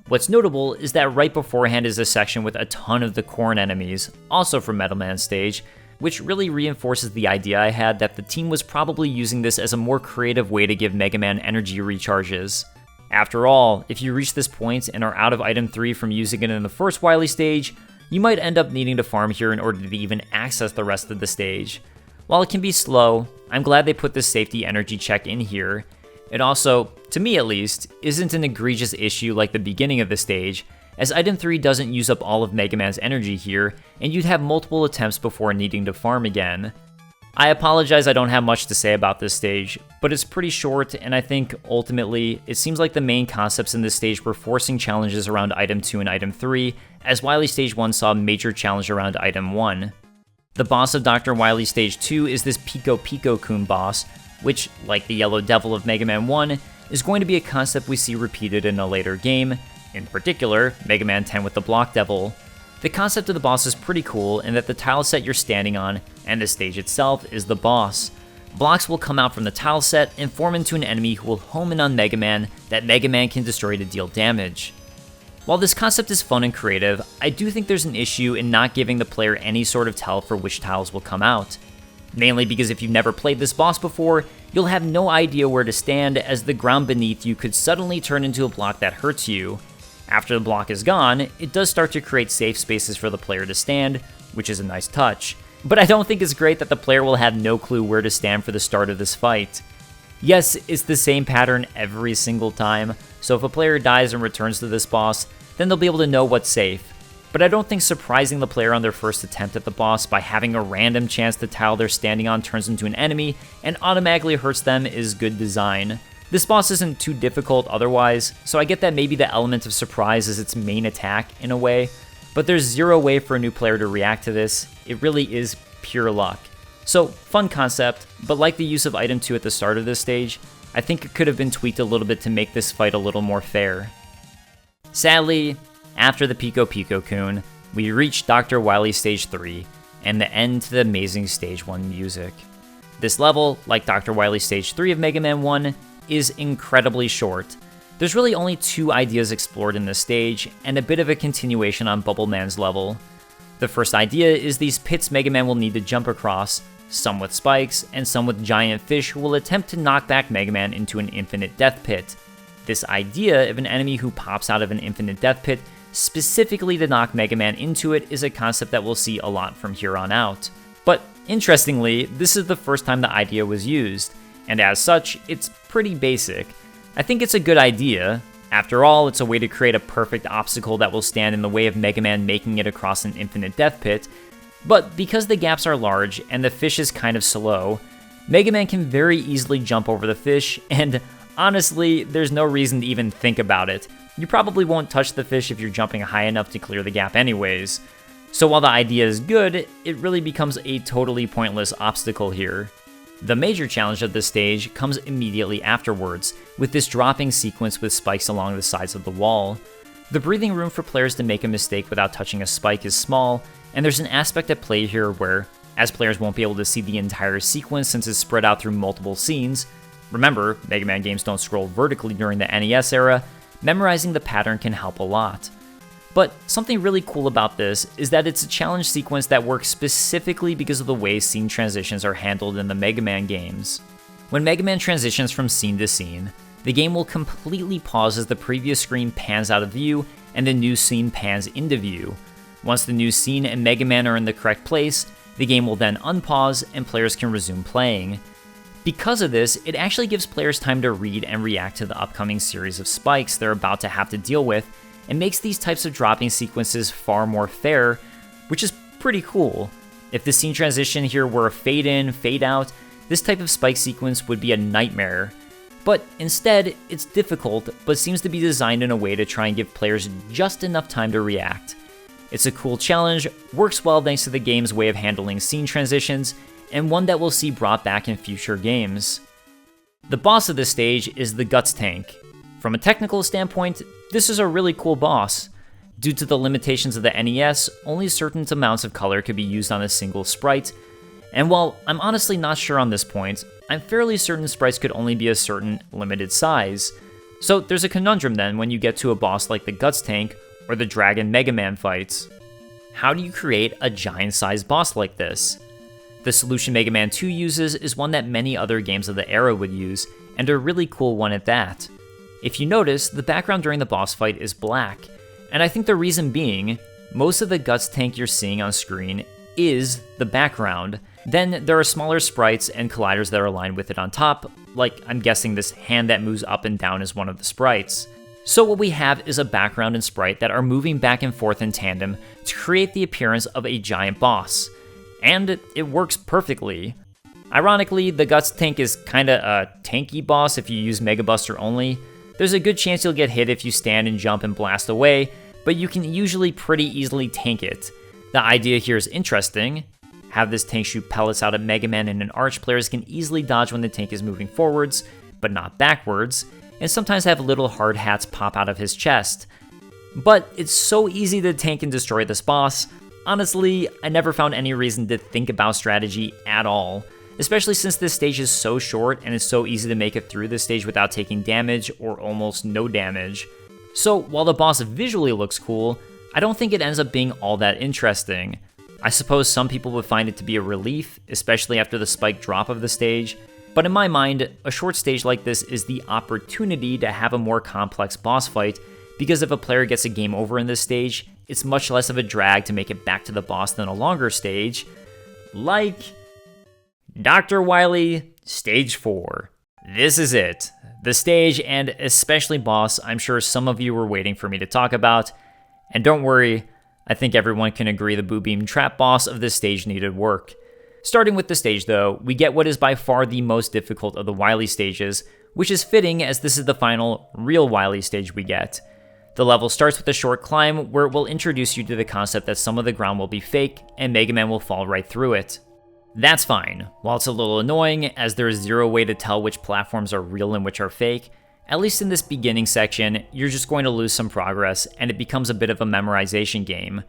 What's notable is that right beforehand is a section with a ton of the corn enemies, also from Metal Man Stage, which really reinforces the idea I had that the team was probably using this as a more creative way to give Mega Man energy recharges. After all, if you reach this point and are out of Item 3 from using it in the first Wily Stage, you might end up needing to farm here in order to even access the rest of the stage. While it can be slow, I'm glad they put this safety energy check in here. It also, to me at least, isn't an egregious issue like the beginning of the stage, as Item 3 doesn't use up all of Mega Man's energy here, and you'd have multiple attempts before needing to farm again. I apologize I don't have much to say about this stage, but it's pretty short, and I think, ultimately, it seems like the main concepts in this stage were forcing challenges around Item 2 and Item 3, as Wily Stage 1 saw a major challenge around Item 1. The boss of Dr. Wily Stage 2 is this Picopico-kun boss, which, like the Yellow Devil of Mega Man 1, is going to be a concept we see repeated in a later game, in particular, Mega Man 10 with the Block Devil. The concept of the boss is pretty cool in that the tile set you're standing on, and the stage itself, is the boss. Blocks will come out from the tile set and form into an enemy who will home in on Mega Man that Mega Man can destroy to deal damage. While this concept is fun and creative, I do think there's an issue in not giving the player any sort of tell for which tiles will come out. Mainly because if you've never played this boss before, you'll have no idea where to stand as the ground beneath you could suddenly turn into a block that hurts you. After the block is gone, it does start to create safe spaces for the player to stand, which is a nice touch. But I don't think it's great that the player will have no clue where to stand for the start of this fight. Yes, it's the same pattern every single time, so if a player dies and returns to this boss, then they'll be able to know what's safe. But I don't think surprising the player on their first attempt at the boss by having a random chance the tile they're standing on turns into an enemy and automatically hurts them is good design. This boss isn't too difficult otherwise, so I get that maybe the element of surprise is its main attack in a way, but there's zero way for a new player to react to this. It really is pure luck. So, fun concept, but like the use of Item 2 at the start of this stage, I think it could have been tweaked a little bit to make this fight a little more fair. Sadly, after the Picopico-kun, we reach Dr. Wily Stage 3, and the end to the amazing Stage 1 music. This level, like Dr. Wily Stage 3 of Mega Man 1, is incredibly short. There's really only two ideas explored in this stage, and a bit of a continuation on Bubble Man's level. The first idea is these pits Mega Man will need to jump across, some with spikes, and some with giant fish who will attempt to knock back Mega Man into an infinite death pit. This idea of an enemy who pops out of an infinite death pit specifically to knock Mega Man into it is a concept that we'll see a lot from here on out. But interestingly, this is the first time the idea was used, and as such, it's pretty basic. I think it's a good idea. After all, it's a way to create a perfect obstacle that will stand in the way of Mega Man making it across an infinite death pit, but because the gaps are large and the fish is kind of slow, Mega Man can very easily jump over the fish, and honestly, there's no reason to even think about it. You probably won't touch the fish if you're jumping high enough to clear the gap anyways. So while the idea is good, it really becomes a totally pointless obstacle here. The major challenge of this stage comes immediately afterwards, with this dropping sequence with spikes along the sides of the wall. The breathing room for players to make a mistake without touching a spike is small, and there's an aspect at play here where, as players won't be able to see the entire sequence since it's spread out through multiple scenes, Remember, Mega Man games don't scroll vertically during the NES era, memorizing the pattern can help a lot. But something really cool about this is that it's a challenge sequence that works specifically because of the way scene transitions are handled in the Mega Man games. When Mega Man transitions from scene to scene, the game will completely pause as the previous screen pans out of view and the new scene pans into view. Once the new scene and Mega Man are in the correct place, the game will then unpause and players can resume playing. Because of this, it actually gives players time to read and react to the upcoming series of spikes they're about to have to deal with, and makes these types of dropping sequences far more fair, which is pretty cool. If the scene transition here were a fade in, fade out, this type of spike sequence would be a nightmare. But instead, it's difficult, but seems to be designed in a way to try and give players just enough time to react. It's a cool challenge, works well thanks to the game's way of handling scene transitions, and one that we'll see brought back in future games. The boss of this stage is the Guts Tank. From a technical standpoint, this is a really cool boss. Due to the limitations of the NES, only certain amounts of color could be used on a single sprite, and while I'm honestly not sure on this point, I'm fairly certain sprites could only be a certain limited size. So there's a conundrum then when you get to a boss like the Guts Tank or the Dragon Mega Man fights. How do you create a giant-sized boss like this? The solution Mega Man 2 uses is one that many other games of the era would use, and a really cool one at that. If you notice, the background during the boss fight is black, and I think the reason being, most of the Guts Tank you're seeing on screen is the background. Then there are smaller sprites and colliders that are aligned with it on top, like I'm guessing this hand that moves up and down is one of the sprites. So what we have is a background and sprite that are moving back and forth in tandem to create the appearance of a giant boss. And it works perfectly. Ironically, the Guts Tank is kinda a tanky boss if you use Mega Buster only. There's a good chance you'll get hit if you stand and jump and blast away, but you can usually pretty easily tank it. The idea here is interesting. Have this tank shoot pellets out at Mega Man in an arch, players can easily dodge when the tank is moving forwards, but not backwards, and sometimes have little hard hats pop out of his chest. But it's so easy to tank and destroy this boss. Honestly, I never found any reason to think about strategy at all, especially since this stage is so short and it's so easy to make it through this stage without taking damage or almost no damage. So while the boss visually looks cool, I don't think it ends up being all that interesting. I suppose some people would find it to be a relief, especially after the spike drop of the stage, but in my mind, a short stage like this is the opportunity to have a more complex boss fight, because if a player gets a game over in this stage, it's much less of a drag to make it back to the boss than a longer stage, like Dr. Wily Stage 4. This is it. The stage, and especially boss, I'm sure some of you were waiting for me to talk about, and don't worry, I think everyone can agree the Boobeam Trap boss of this stage needed work. Starting with the stage though, we get what is by far the most difficult of the Wily stages, which is fitting as this is the final real Wily stage we get. The level starts with a short climb where it will introduce you to the concept that some of the ground will be fake and Mega Man will fall right through it. That's fine. While it's a little annoying as there is zero way to tell which platforms are real and which are fake, at least in this beginning section, you're just going to lose some progress and it becomes a bit of a memorization game.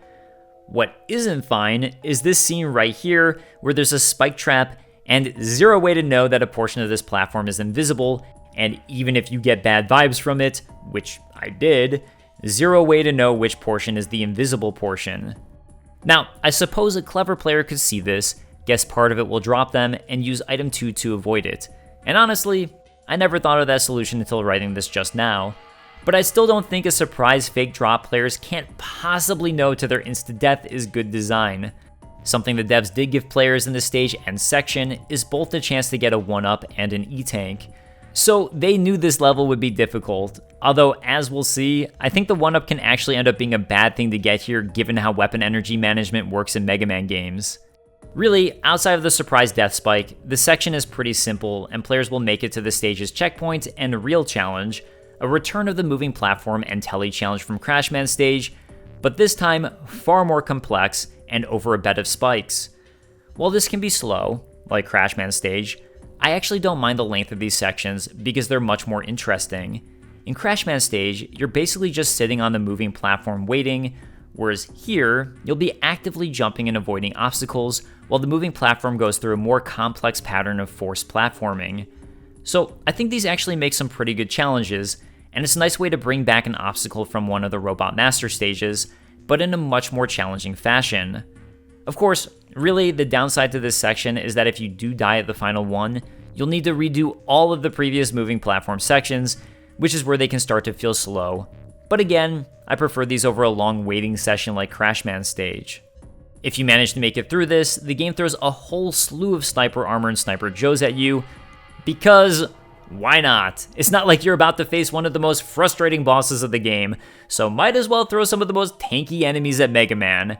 What isn't fine is this scene right here where there's a spike trap and zero way to know that a portion of this platform is invisible, and even if you get bad vibes from it, which I did, zero way to know which portion is the invisible portion. Now, I suppose a clever player could see this, guess part of it will drop them, and use item 2 to avoid it. And honestly, I never thought of that solution until writing this just now. But I still don't think a surprise fake drop players can't possibly know to their insta-death is good design. Something the devs did give players in this stage and section is both the chance to get a 1-up and an E-tank. So they knew this level would be difficult, although as we'll see, I think the 1-up can actually end up being a bad thing to get here given how weapon energy management works in Mega Man games. Really, outside of the surprise death spike, the section is pretty simple and players will make it to the stage's checkpoint and a real challenge, a return of the moving platform and telly challenge from Crashman stage, but this time far more complex and over a bed of spikes. While this can be slow, like Crashman stage, I actually don't mind the length of these sections because they're much more interesting. In Crashman stage, you're basically just sitting on the moving platform waiting, whereas here, you'll be actively jumping and avoiding obstacles while the moving platform goes through a more complex pattern of forced platforming. So I think these actually make some pretty good challenges, and it's a nice way to bring back an obstacle from one of the Robot Master stages, but in a much more challenging fashion. Of course, really the downside to this section is that if you do die at the final one, you'll need to redo all of the previous moving platform sections, which is where they can start to feel slow. But again, I prefer these over a long waiting session like Crashman's stage. If you manage to make it through this, the game throws a whole slew of sniper armor and sniper Joes at you, because why not? It's not like you're about to face one of the most frustrating bosses of the game, so might as well throw some of the most tanky enemies at Mega Man.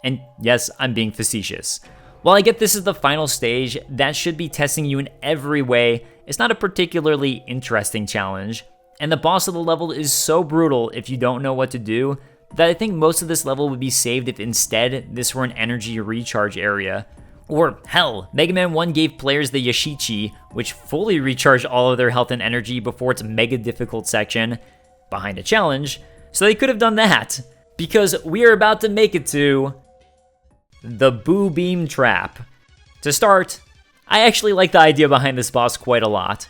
And yes, I'm being facetious. While I get this is the final stage, that should be testing you in every way, it's not a particularly interesting challenge, and the boss of the level is so brutal if you don't know what to do, that I think most of this level would be saved if instead this were an energy recharge area. Or hell, Mega Man 1 gave players the Yashichi, which fully recharged all of their health and energy before its mega difficult section, behind a challenge, so they could have done that. Because we are about to make it to the Boobeam Trap. To start, I actually like the idea behind this boss quite a lot.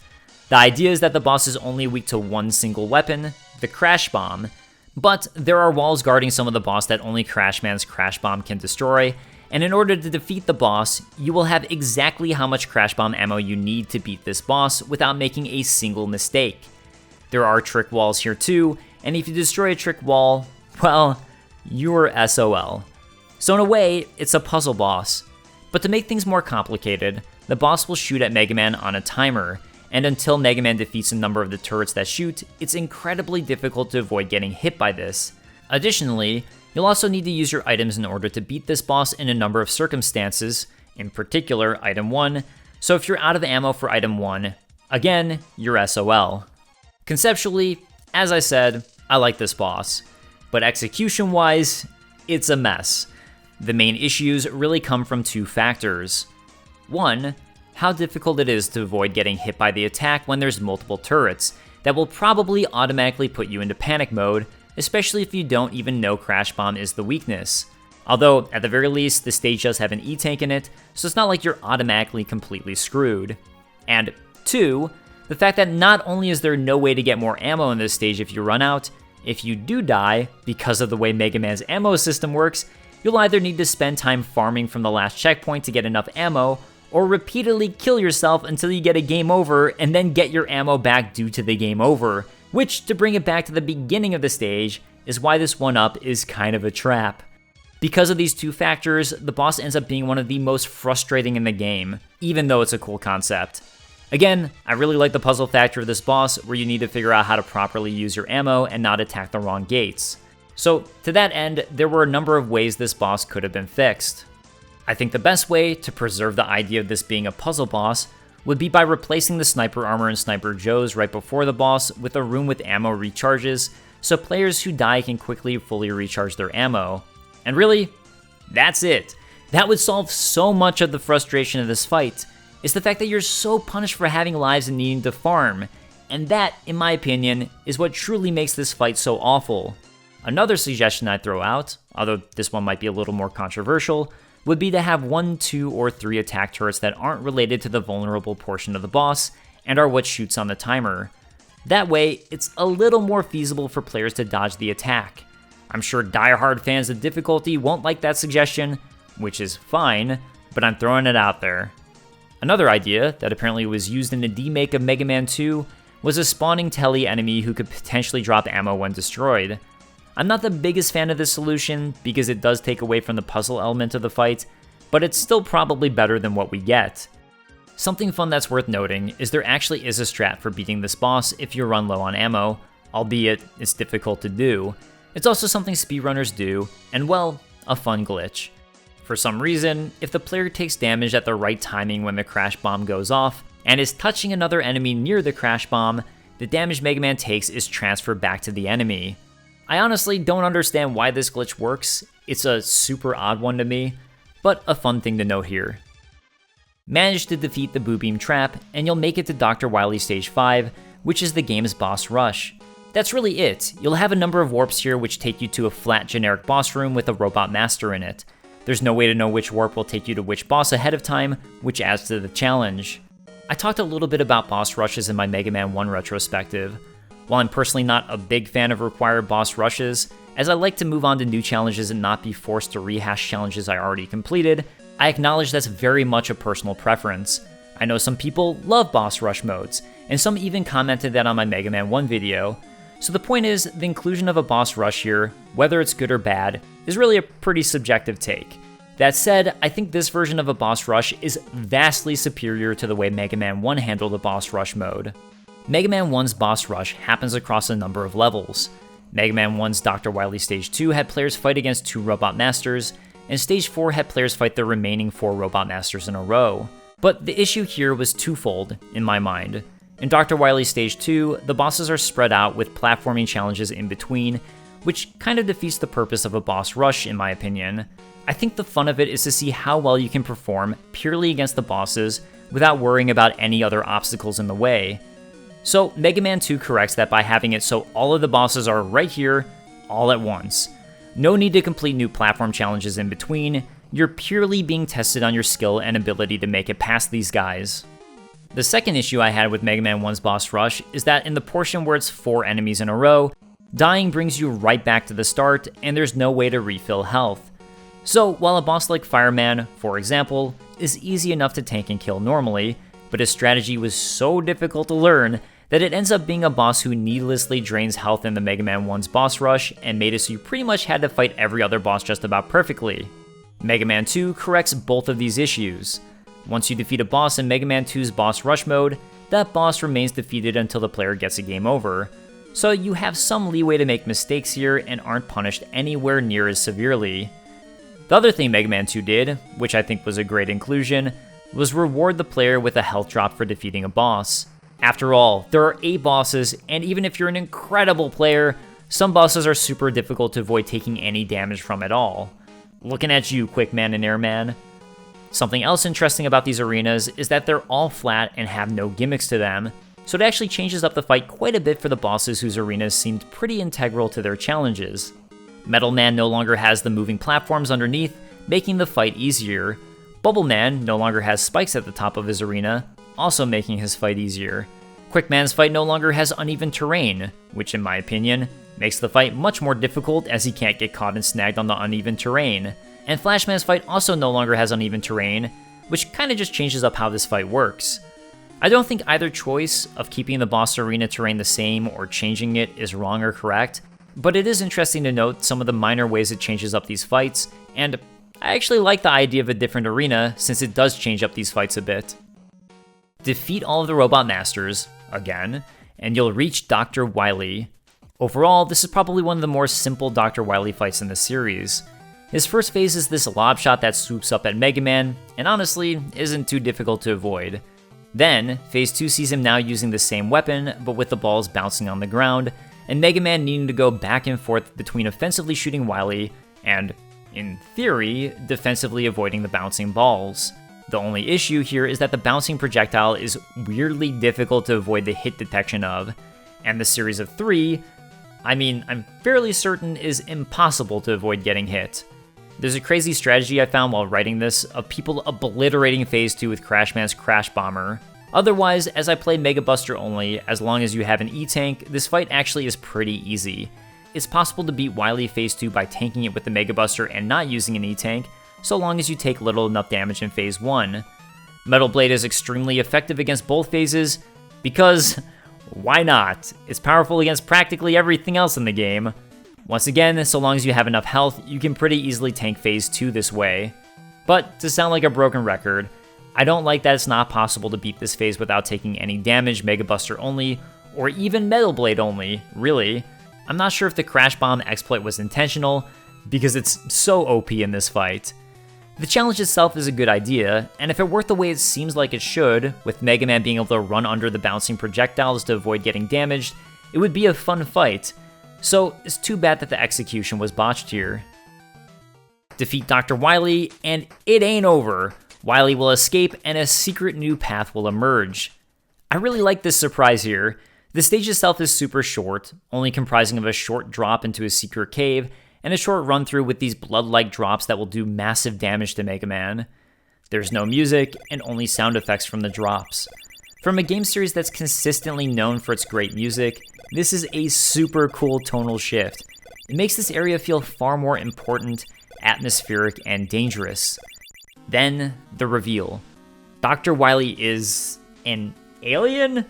The idea is that the boss is only weak to one single weapon, the Crash Bomb, but there are walls guarding some of the boss that only Crashman's Crash Bomb can destroy, and in order to defeat the boss, you will have exactly how much Crash Bomb ammo you need to beat this boss without making a single mistake. There are trick walls here too, and if you destroy a trick wall, well, you're SOL. So in a way, it's a puzzle boss. But to make things more complicated, the boss will shoot at Mega Man on a timer, and until Mega Man defeats a number of the turrets that shoot, it's incredibly difficult to avoid getting hit by this. Additionally, you'll also need to use your items in order to beat this boss in a number of circumstances, in particular item 1, so if you're out of ammo for item 1, again, you're SOL. Conceptually, as I said, I like this boss, but execution-wise, it's a mess. The main issues really come from two factors. One, how difficult it is to avoid getting hit by the attack when there's multiple turrets that will probably automatically put you into panic mode, especially if you don't even know Crash Bomb is the weakness. Although, at the very least, the stage does have an E-tank in it, so it's not like you're automatically completely screwed. And two, the fact that not only is there no way to get more ammo in this stage if you run out, if you do die, because of the way Mega Man's ammo system works, you'll either need to spend time farming from the last checkpoint to get enough ammo, or repeatedly kill yourself until you get a game over and then get your ammo back due to the game over, which, to bring it back to the beginning of the stage, is why this 1-up is kind of a trap. Because of these two factors, the boss ends up being one of the most frustrating in the game, even though it's a cool concept. Again, I really like the puzzle factor of this boss, where you need to figure out how to properly use your ammo and not attack the wrong gates. So, to that end, there were a number of ways this boss could have been fixed. I think the best way to preserve the idea of this being a puzzle boss would be by replacing the sniper armor and sniper Joes right before the boss with a room with ammo recharges, so players who die can quickly fully recharge their ammo. And really, that's it. That would solve so much of the frustration of this fight. It's the fact that you're so punished for having lives and needing to farm, and that, in my opinion, is what truly makes this fight so awful. Another suggestion I'd throw out, although this one might be a little more controversial, would be to have 1, 2, or 3 attack turrets that aren't related to the vulnerable portion of the boss and are what shoots on the timer. That way, it's a little more feasible for players to dodge the attack. I'm sure diehard fans of difficulty won't like that suggestion, which is fine, but I'm throwing it out there. Another idea that apparently was used in the demake of Mega Man 2 was a spawning telly enemy who could potentially drop ammo when destroyed. I'm not the biggest fan of this solution because it does take away from the puzzle element of the fight, but it's still probably better than what we get. Something fun that's worth noting is there actually is a strat for beating this boss if you run low on ammo, albeit it's difficult to do. It's also something speedrunners do, and well, a fun glitch. For some reason, if the player takes damage at the right timing when the Crash Bomb goes off, and is touching another enemy near the Crash Bomb, the damage Mega Man takes is transferred back to the enemy. I honestly don't understand why this glitch works, it's a super odd one to me, but a fun thing to note here. Manage to defeat the Boobeam Trap, and you'll make it to Dr. Wily Stage 5, which is the game's boss rush. That's really it. You'll have a number of warps here which take you to a flat generic boss room with a robot master in it. There's no way to know which warp will take you to which boss ahead of time, which adds to the challenge. I talked a little bit about boss rushes in my Mega Man 1 retrospective. While I'm personally not a big fan of required boss rushes, as I like to move on to new challenges and not be forced to rehash challenges I already completed, I acknowledge that's very much a personal preference. I know some people love boss rush modes, and some even commented that on my Mega Man 1 video. So the point is, the inclusion of a boss rush here, whether it's good or bad, is really a pretty subjective take. That said, I think this version of a boss rush is vastly superior to the way Mega Man 1 handled the boss rush mode. Mega Man 1's boss rush happens across a number of levels. Mega Man 1's Dr. Wily Stage 2 had players fight against 2 Robot Masters, and Stage 4 had players fight the remaining 4 Robot Masters in a row. But the issue here was twofold, in my mind. In Dr. Wily Stage 2, the bosses are spread out with platforming challenges in between, which kind of defeats the purpose of a boss rush in my opinion. I think the fun of it is to see how well you can perform purely against the bosses without worrying about any other obstacles in the way. So Mega Man 2 corrects that by having it so all of the bosses are right here, all at once. No need to complete new platform challenges in between, you're purely being tested on your skill and ability to make it past these guys. The second issue I had with Mega Man 1's boss rush is that in the portion where it's 4 enemies in a row, dying brings you right back to the start and there's no way to refill health. So while a boss like Fireman, for example, is easy enough to tank and kill normally, but his strategy was so difficult to learn that it ends up being a boss who needlessly drains health in the Mega Man 1's boss rush and made it so you pretty much had to fight every other boss just about perfectly. Mega Man 2 corrects both of these issues. Once you defeat a boss in Mega Man 2's boss rush mode, that boss remains defeated until the player gets a game over. So you have some leeway to make mistakes here and aren't punished anywhere near as severely. The other thing Mega Man 2 did, which I think was a great inclusion, was reward the player with a health drop for defeating a boss. After all, there are 8 bosses, and even if you're an incredible player, some bosses are super difficult to avoid taking any damage from at all. Looking at you, Quickman and Airman. Something else interesting about these arenas is that they're all flat and have no gimmicks to them, so it actually changes up the fight quite a bit for the bosses whose arenas seemed pretty integral to their challenges. Metal Man no longer has the moving platforms underneath, making the fight easier. Bubble Man no longer has spikes at the top of his arena, also making his fight easier. Quickman's fight no longer has uneven terrain, which in my opinion, makes the fight much more difficult as he can't get caught and snagged on the uneven terrain. And Flashman's fight also no longer has uneven terrain, which kinda just changes up how this fight works. I don't think either choice of keeping the boss arena terrain the same or changing it is wrong or correct, but it is interesting to note some of the minor ways it changes up these fights, and I actually like the idea of a different arena since it does change up these fights a bit. Defeat all of the Robot Masters, again, and you'll reach Dr. Wily. Overall, this is probably one of the more simple Dr. Wily fights in the series. His first phase is this lob shot that swoops up at Mega Man, and honestly, isn't too difficult to avoid. Then, phase 2 sees him now using the same weapon, but with the balls bouncing on the ground, and Mega Man needing to go back and forth between offensively shooting Wily and, in theory, defensively avoiding the bouncing balls. The only issue here is that the bouncing projectile is weirdly difficult to avoid the hit detection of, and the series of 3, I'm fairly certain is impossible to avoid getting hit. There's a crazy strategy I found while writing this of people obliterating phase 2 with Crashman's Crash Bomber. Otherwise, as I play Mega Buster only, as long as you have an E-Tank, this fight actually is pretty easy. It's possible to beat Wily phase 2 by tanking it with the Mega Buster and not using an E-Tank, so long as you take little enough damage in phase 1. Metal Blade is extremely effective against both phases, because why not? It's powerful against practically everything else in the game. Once again, so long as you have enough health, you can pretty easily tank phase 2 this way. But to sound like a broken record, I don't like that it's not possible to beat this phase without taking any damage Mega Buster only, or even Metal Blade only, really. I'm not sure if the Crash Bomb exploit was intentional, because it's so OP in this fight. The challenge itself is a good idea, and if it worked the way it seems like it should, with Mega Man being able to run under the bouncing projectiles to avoid getting damaged, it would be a fun fight. So it's too bad that the execution was botched here. Defeat Dr. Wily, and it ain't over. Wily will escape, and a secret new path will emerge. I really like this surprise here. The stage itself is super short, only comprising of a short drop into a secret cave, and a short run through with these blood-like drops that will do massive damage to Mega Man. There's no music, and only sound effects from the drops. From a game series that's consistently known for its great music, this is a super cool tonal shift. It makes this area feel far more important, atmospheric, and dangerous. Then, the reveal. Dr. Wily is an alien?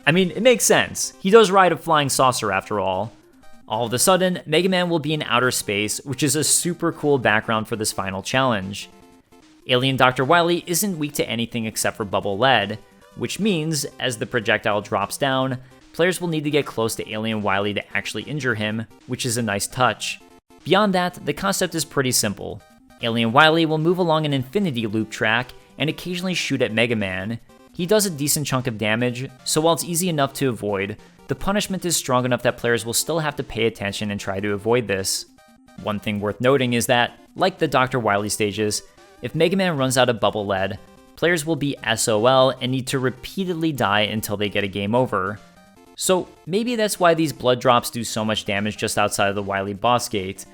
I mean, it makes sense. He does ride a flying saucer after all. All of a sudden, Mega Man will be in outer space, which is a super cool background for this final challenge. Alien Dr. Wily isn't weak to anything except for bubble lead, which means, as the projectile drops down, players will need to get close to Alien Wily to actually injure him, which is a nice touch. Beyond that, the concept is pretty simple. Alien Wily will move along an infinity loop track and occasionally shoot at Mega Man. He does a decent chunk of damage, so while it's easy enough to avoid, the punishment is strong enough that players will still have to pay attention and try to avoid this. One thing worth noting is that, like the Dr. Wily stages, if Mega Man runs out of bubble lead, players will be SOL and need to repeatedly die until they get a game over. So maybe that's why these blood drops do so much damage just outside of the Wily boss gate.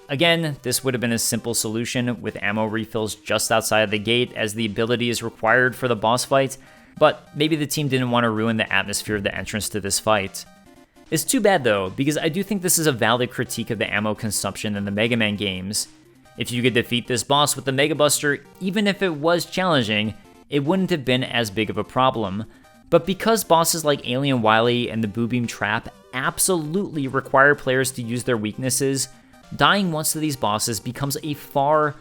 Again, this would have been a simple solution with ammo refills just outside of the gate as the ability is required for the boss fight, but maybe the team didn't want to ruin the atmosphere of the entrance to this fight. It's too bad though, because I do think this is a valid critique of the ammo consumption in the Mega Man games. If you could defeat this boss with the Mega Buster, even if it was challenging, it wouldn't have been as big of a problem. But because bosses like Alien Wily and the Boobeam Trap absolutely require players to use their weaknesses, dying once to these bosses becomes a far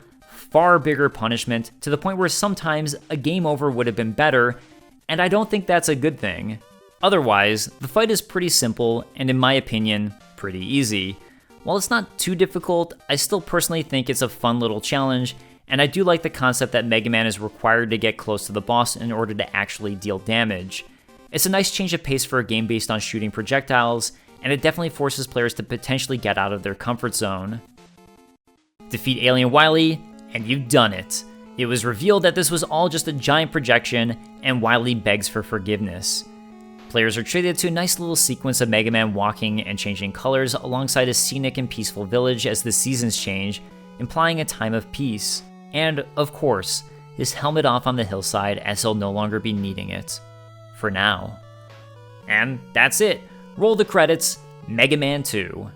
bigger punishment, to the point where sometimes a game over would have been better, and I don't think that's a good thing. Otherwise, the fight is pretty simple and, in my opinion, pretty easy. While it's not too difficult, I still personally think it's a fun little challenge, and I do like the concept that Mega Man is required to get close to the boss in order to actually deal damage. It's a nice change of pace for a game based on shooting projectiles, and it definitely forces players to potentially get out of their comfort zone. Defeat Alien Wily, and you've done it. It was revealed that this was all just a giant projection, and Wily begs for forgiveness. Players are treated to a nice little sequence of Mega Man walking and changing colors alongside a scenic and peaceful village as the seasons change, implying a time of peace. And, of course, his helmet off on the hillside as he'll no longer be needing it. For now. And that's it. Roll the credits, Mega Man 2.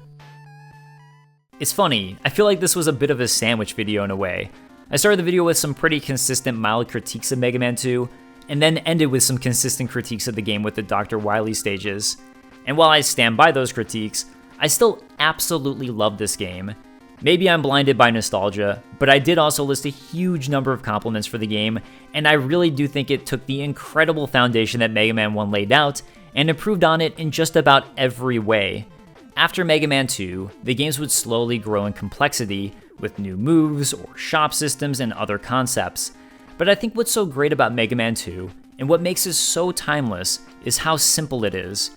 It's funny, I feel like this was a bit of a sandwich video in a way. I started the video with some pretty consistent mild critiques of Mega Man 2, and then ended with some consistent critiques of the game with the Dr. Wily stages. And while I stand by those critiques, I still absolutely love this game. Maybe I'm blinded by nostalgia, but I did also list a huge number of compliments for the game, and I really do think it took the incredible foundation that Mega Man 1 laid out, and improved on it in just about every way. After Mega Man 2, the games would slowly grow in complexity, with new moves, or shop systems, and other concepts. But I think what's so great about Mega Man 2, and what makes it so timeless, is how simple it is.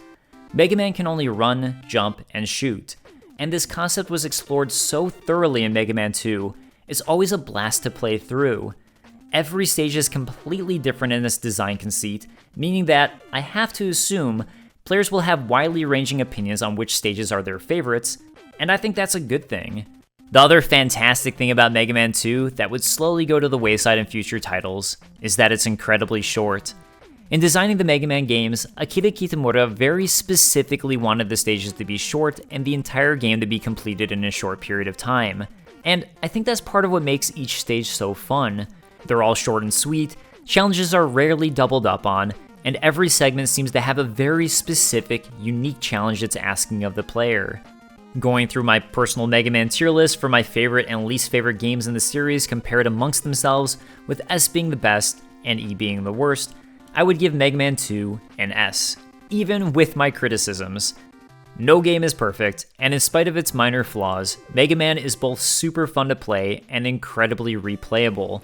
Mega Man can only run, jump, and shoot, and this concept was explored so thoroughly in Mega Man 2, it's always a blast to play through. Every stage is completely different in its design conceit, meaning that, I have to assume, players will have widely ranging opinions on which stages are their favorites, and I think that's a good thing. The other fantastic thing about Mega Man 2 that would slowly go to the wayside in future titles is that it's incredibly short. In designing the Mega Man games, Akira Kitamura very specifically wanted the stages to be short and the entire game to be completed in a short period of time. And I think that's part of what makes each stage so fun. They're all short and sweet, challenges are rarely doubled up on, and every segment seems to have a very specific, unique challenge it's asking of the player. Going through my personal Mega Man tier list for my favorite and least favorite games in the series compared amongst themselves, with S being the best and E being the worst, I would give Mega Man 2 an S, even with my criticisms. No game is perfect, and in spite of its minor flaws, Mega Man is both super fun to play and incredibly replayable.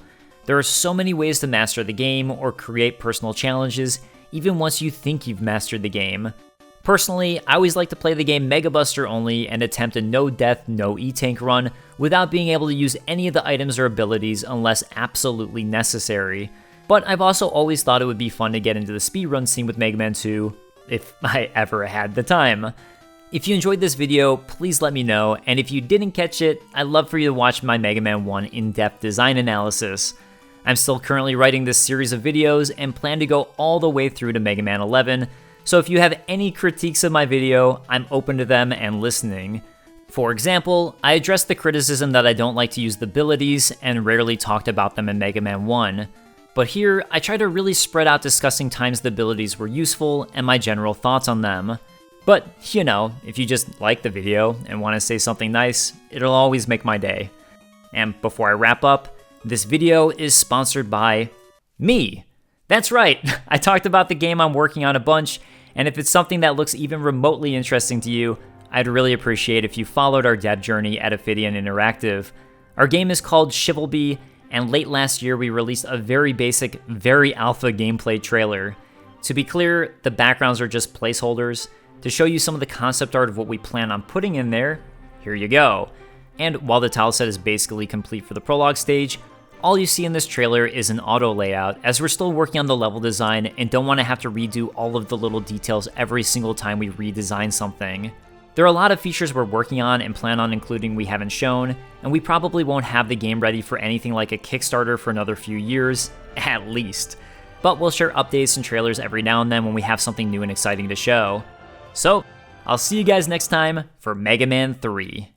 There are so many ways to master the game or create personal challenges, even once you think you've mastered the game. Personally, I always like to play the game Mega Buster only and attempt a no-death, no-E-tank run without being able to use any of the items or abilities unless absolutely necessary. But I've also always thought it would be fun to get into the speedrun scene with Mega Man 2, if I ever had the time. If you enjoyed this video, please let me know, and if you didn't catch it, I'd love for you to watch my Mega Man 1 in-depth design analysis. I'm still currently writing this series of videos and plan to go all the way through to Mega Man 11, so if you have any critiques of my video, I'm open to them and listening. For example, I addressed the criticism that I don't like to use the abilities and rarely talked about them in Mega Man 1. But here, I try to really spread out discussing times the abilities were useful and my general thoughts on them. But, you know, if you just like the video and want to say something nice, it'll always make my day. And before I wrap up, this video is sponsored by me. That's right, I talked about the game I'm working on a bunch, and if it's something that looks even remotely interesting to you, I'd really appreciate if you followed our dev journey at Ophidian Interactive. Our game is called ChivalBee, and late last year we released a very basic, very alpha gameplay trailer. To be clear, the backgrounds are just placeholders. To show you some of the concept art of what we plan on putting in there, here you go. And while the tile set is basically complete for the prologue stage, all you see in this trailer is an auto layout, as we're still working on the level design and don't want to have to redo all of the little details every single time we redesign something. There are a lot of features we're working on and plan on including we haven't shown, and we probably won't have the game ready for anything like a Kickstarter for another few years, at least. But we'll share updates and trailers every now and then when we have something new and exciting to show. So, I'll see you guys next time for Mega Man 3.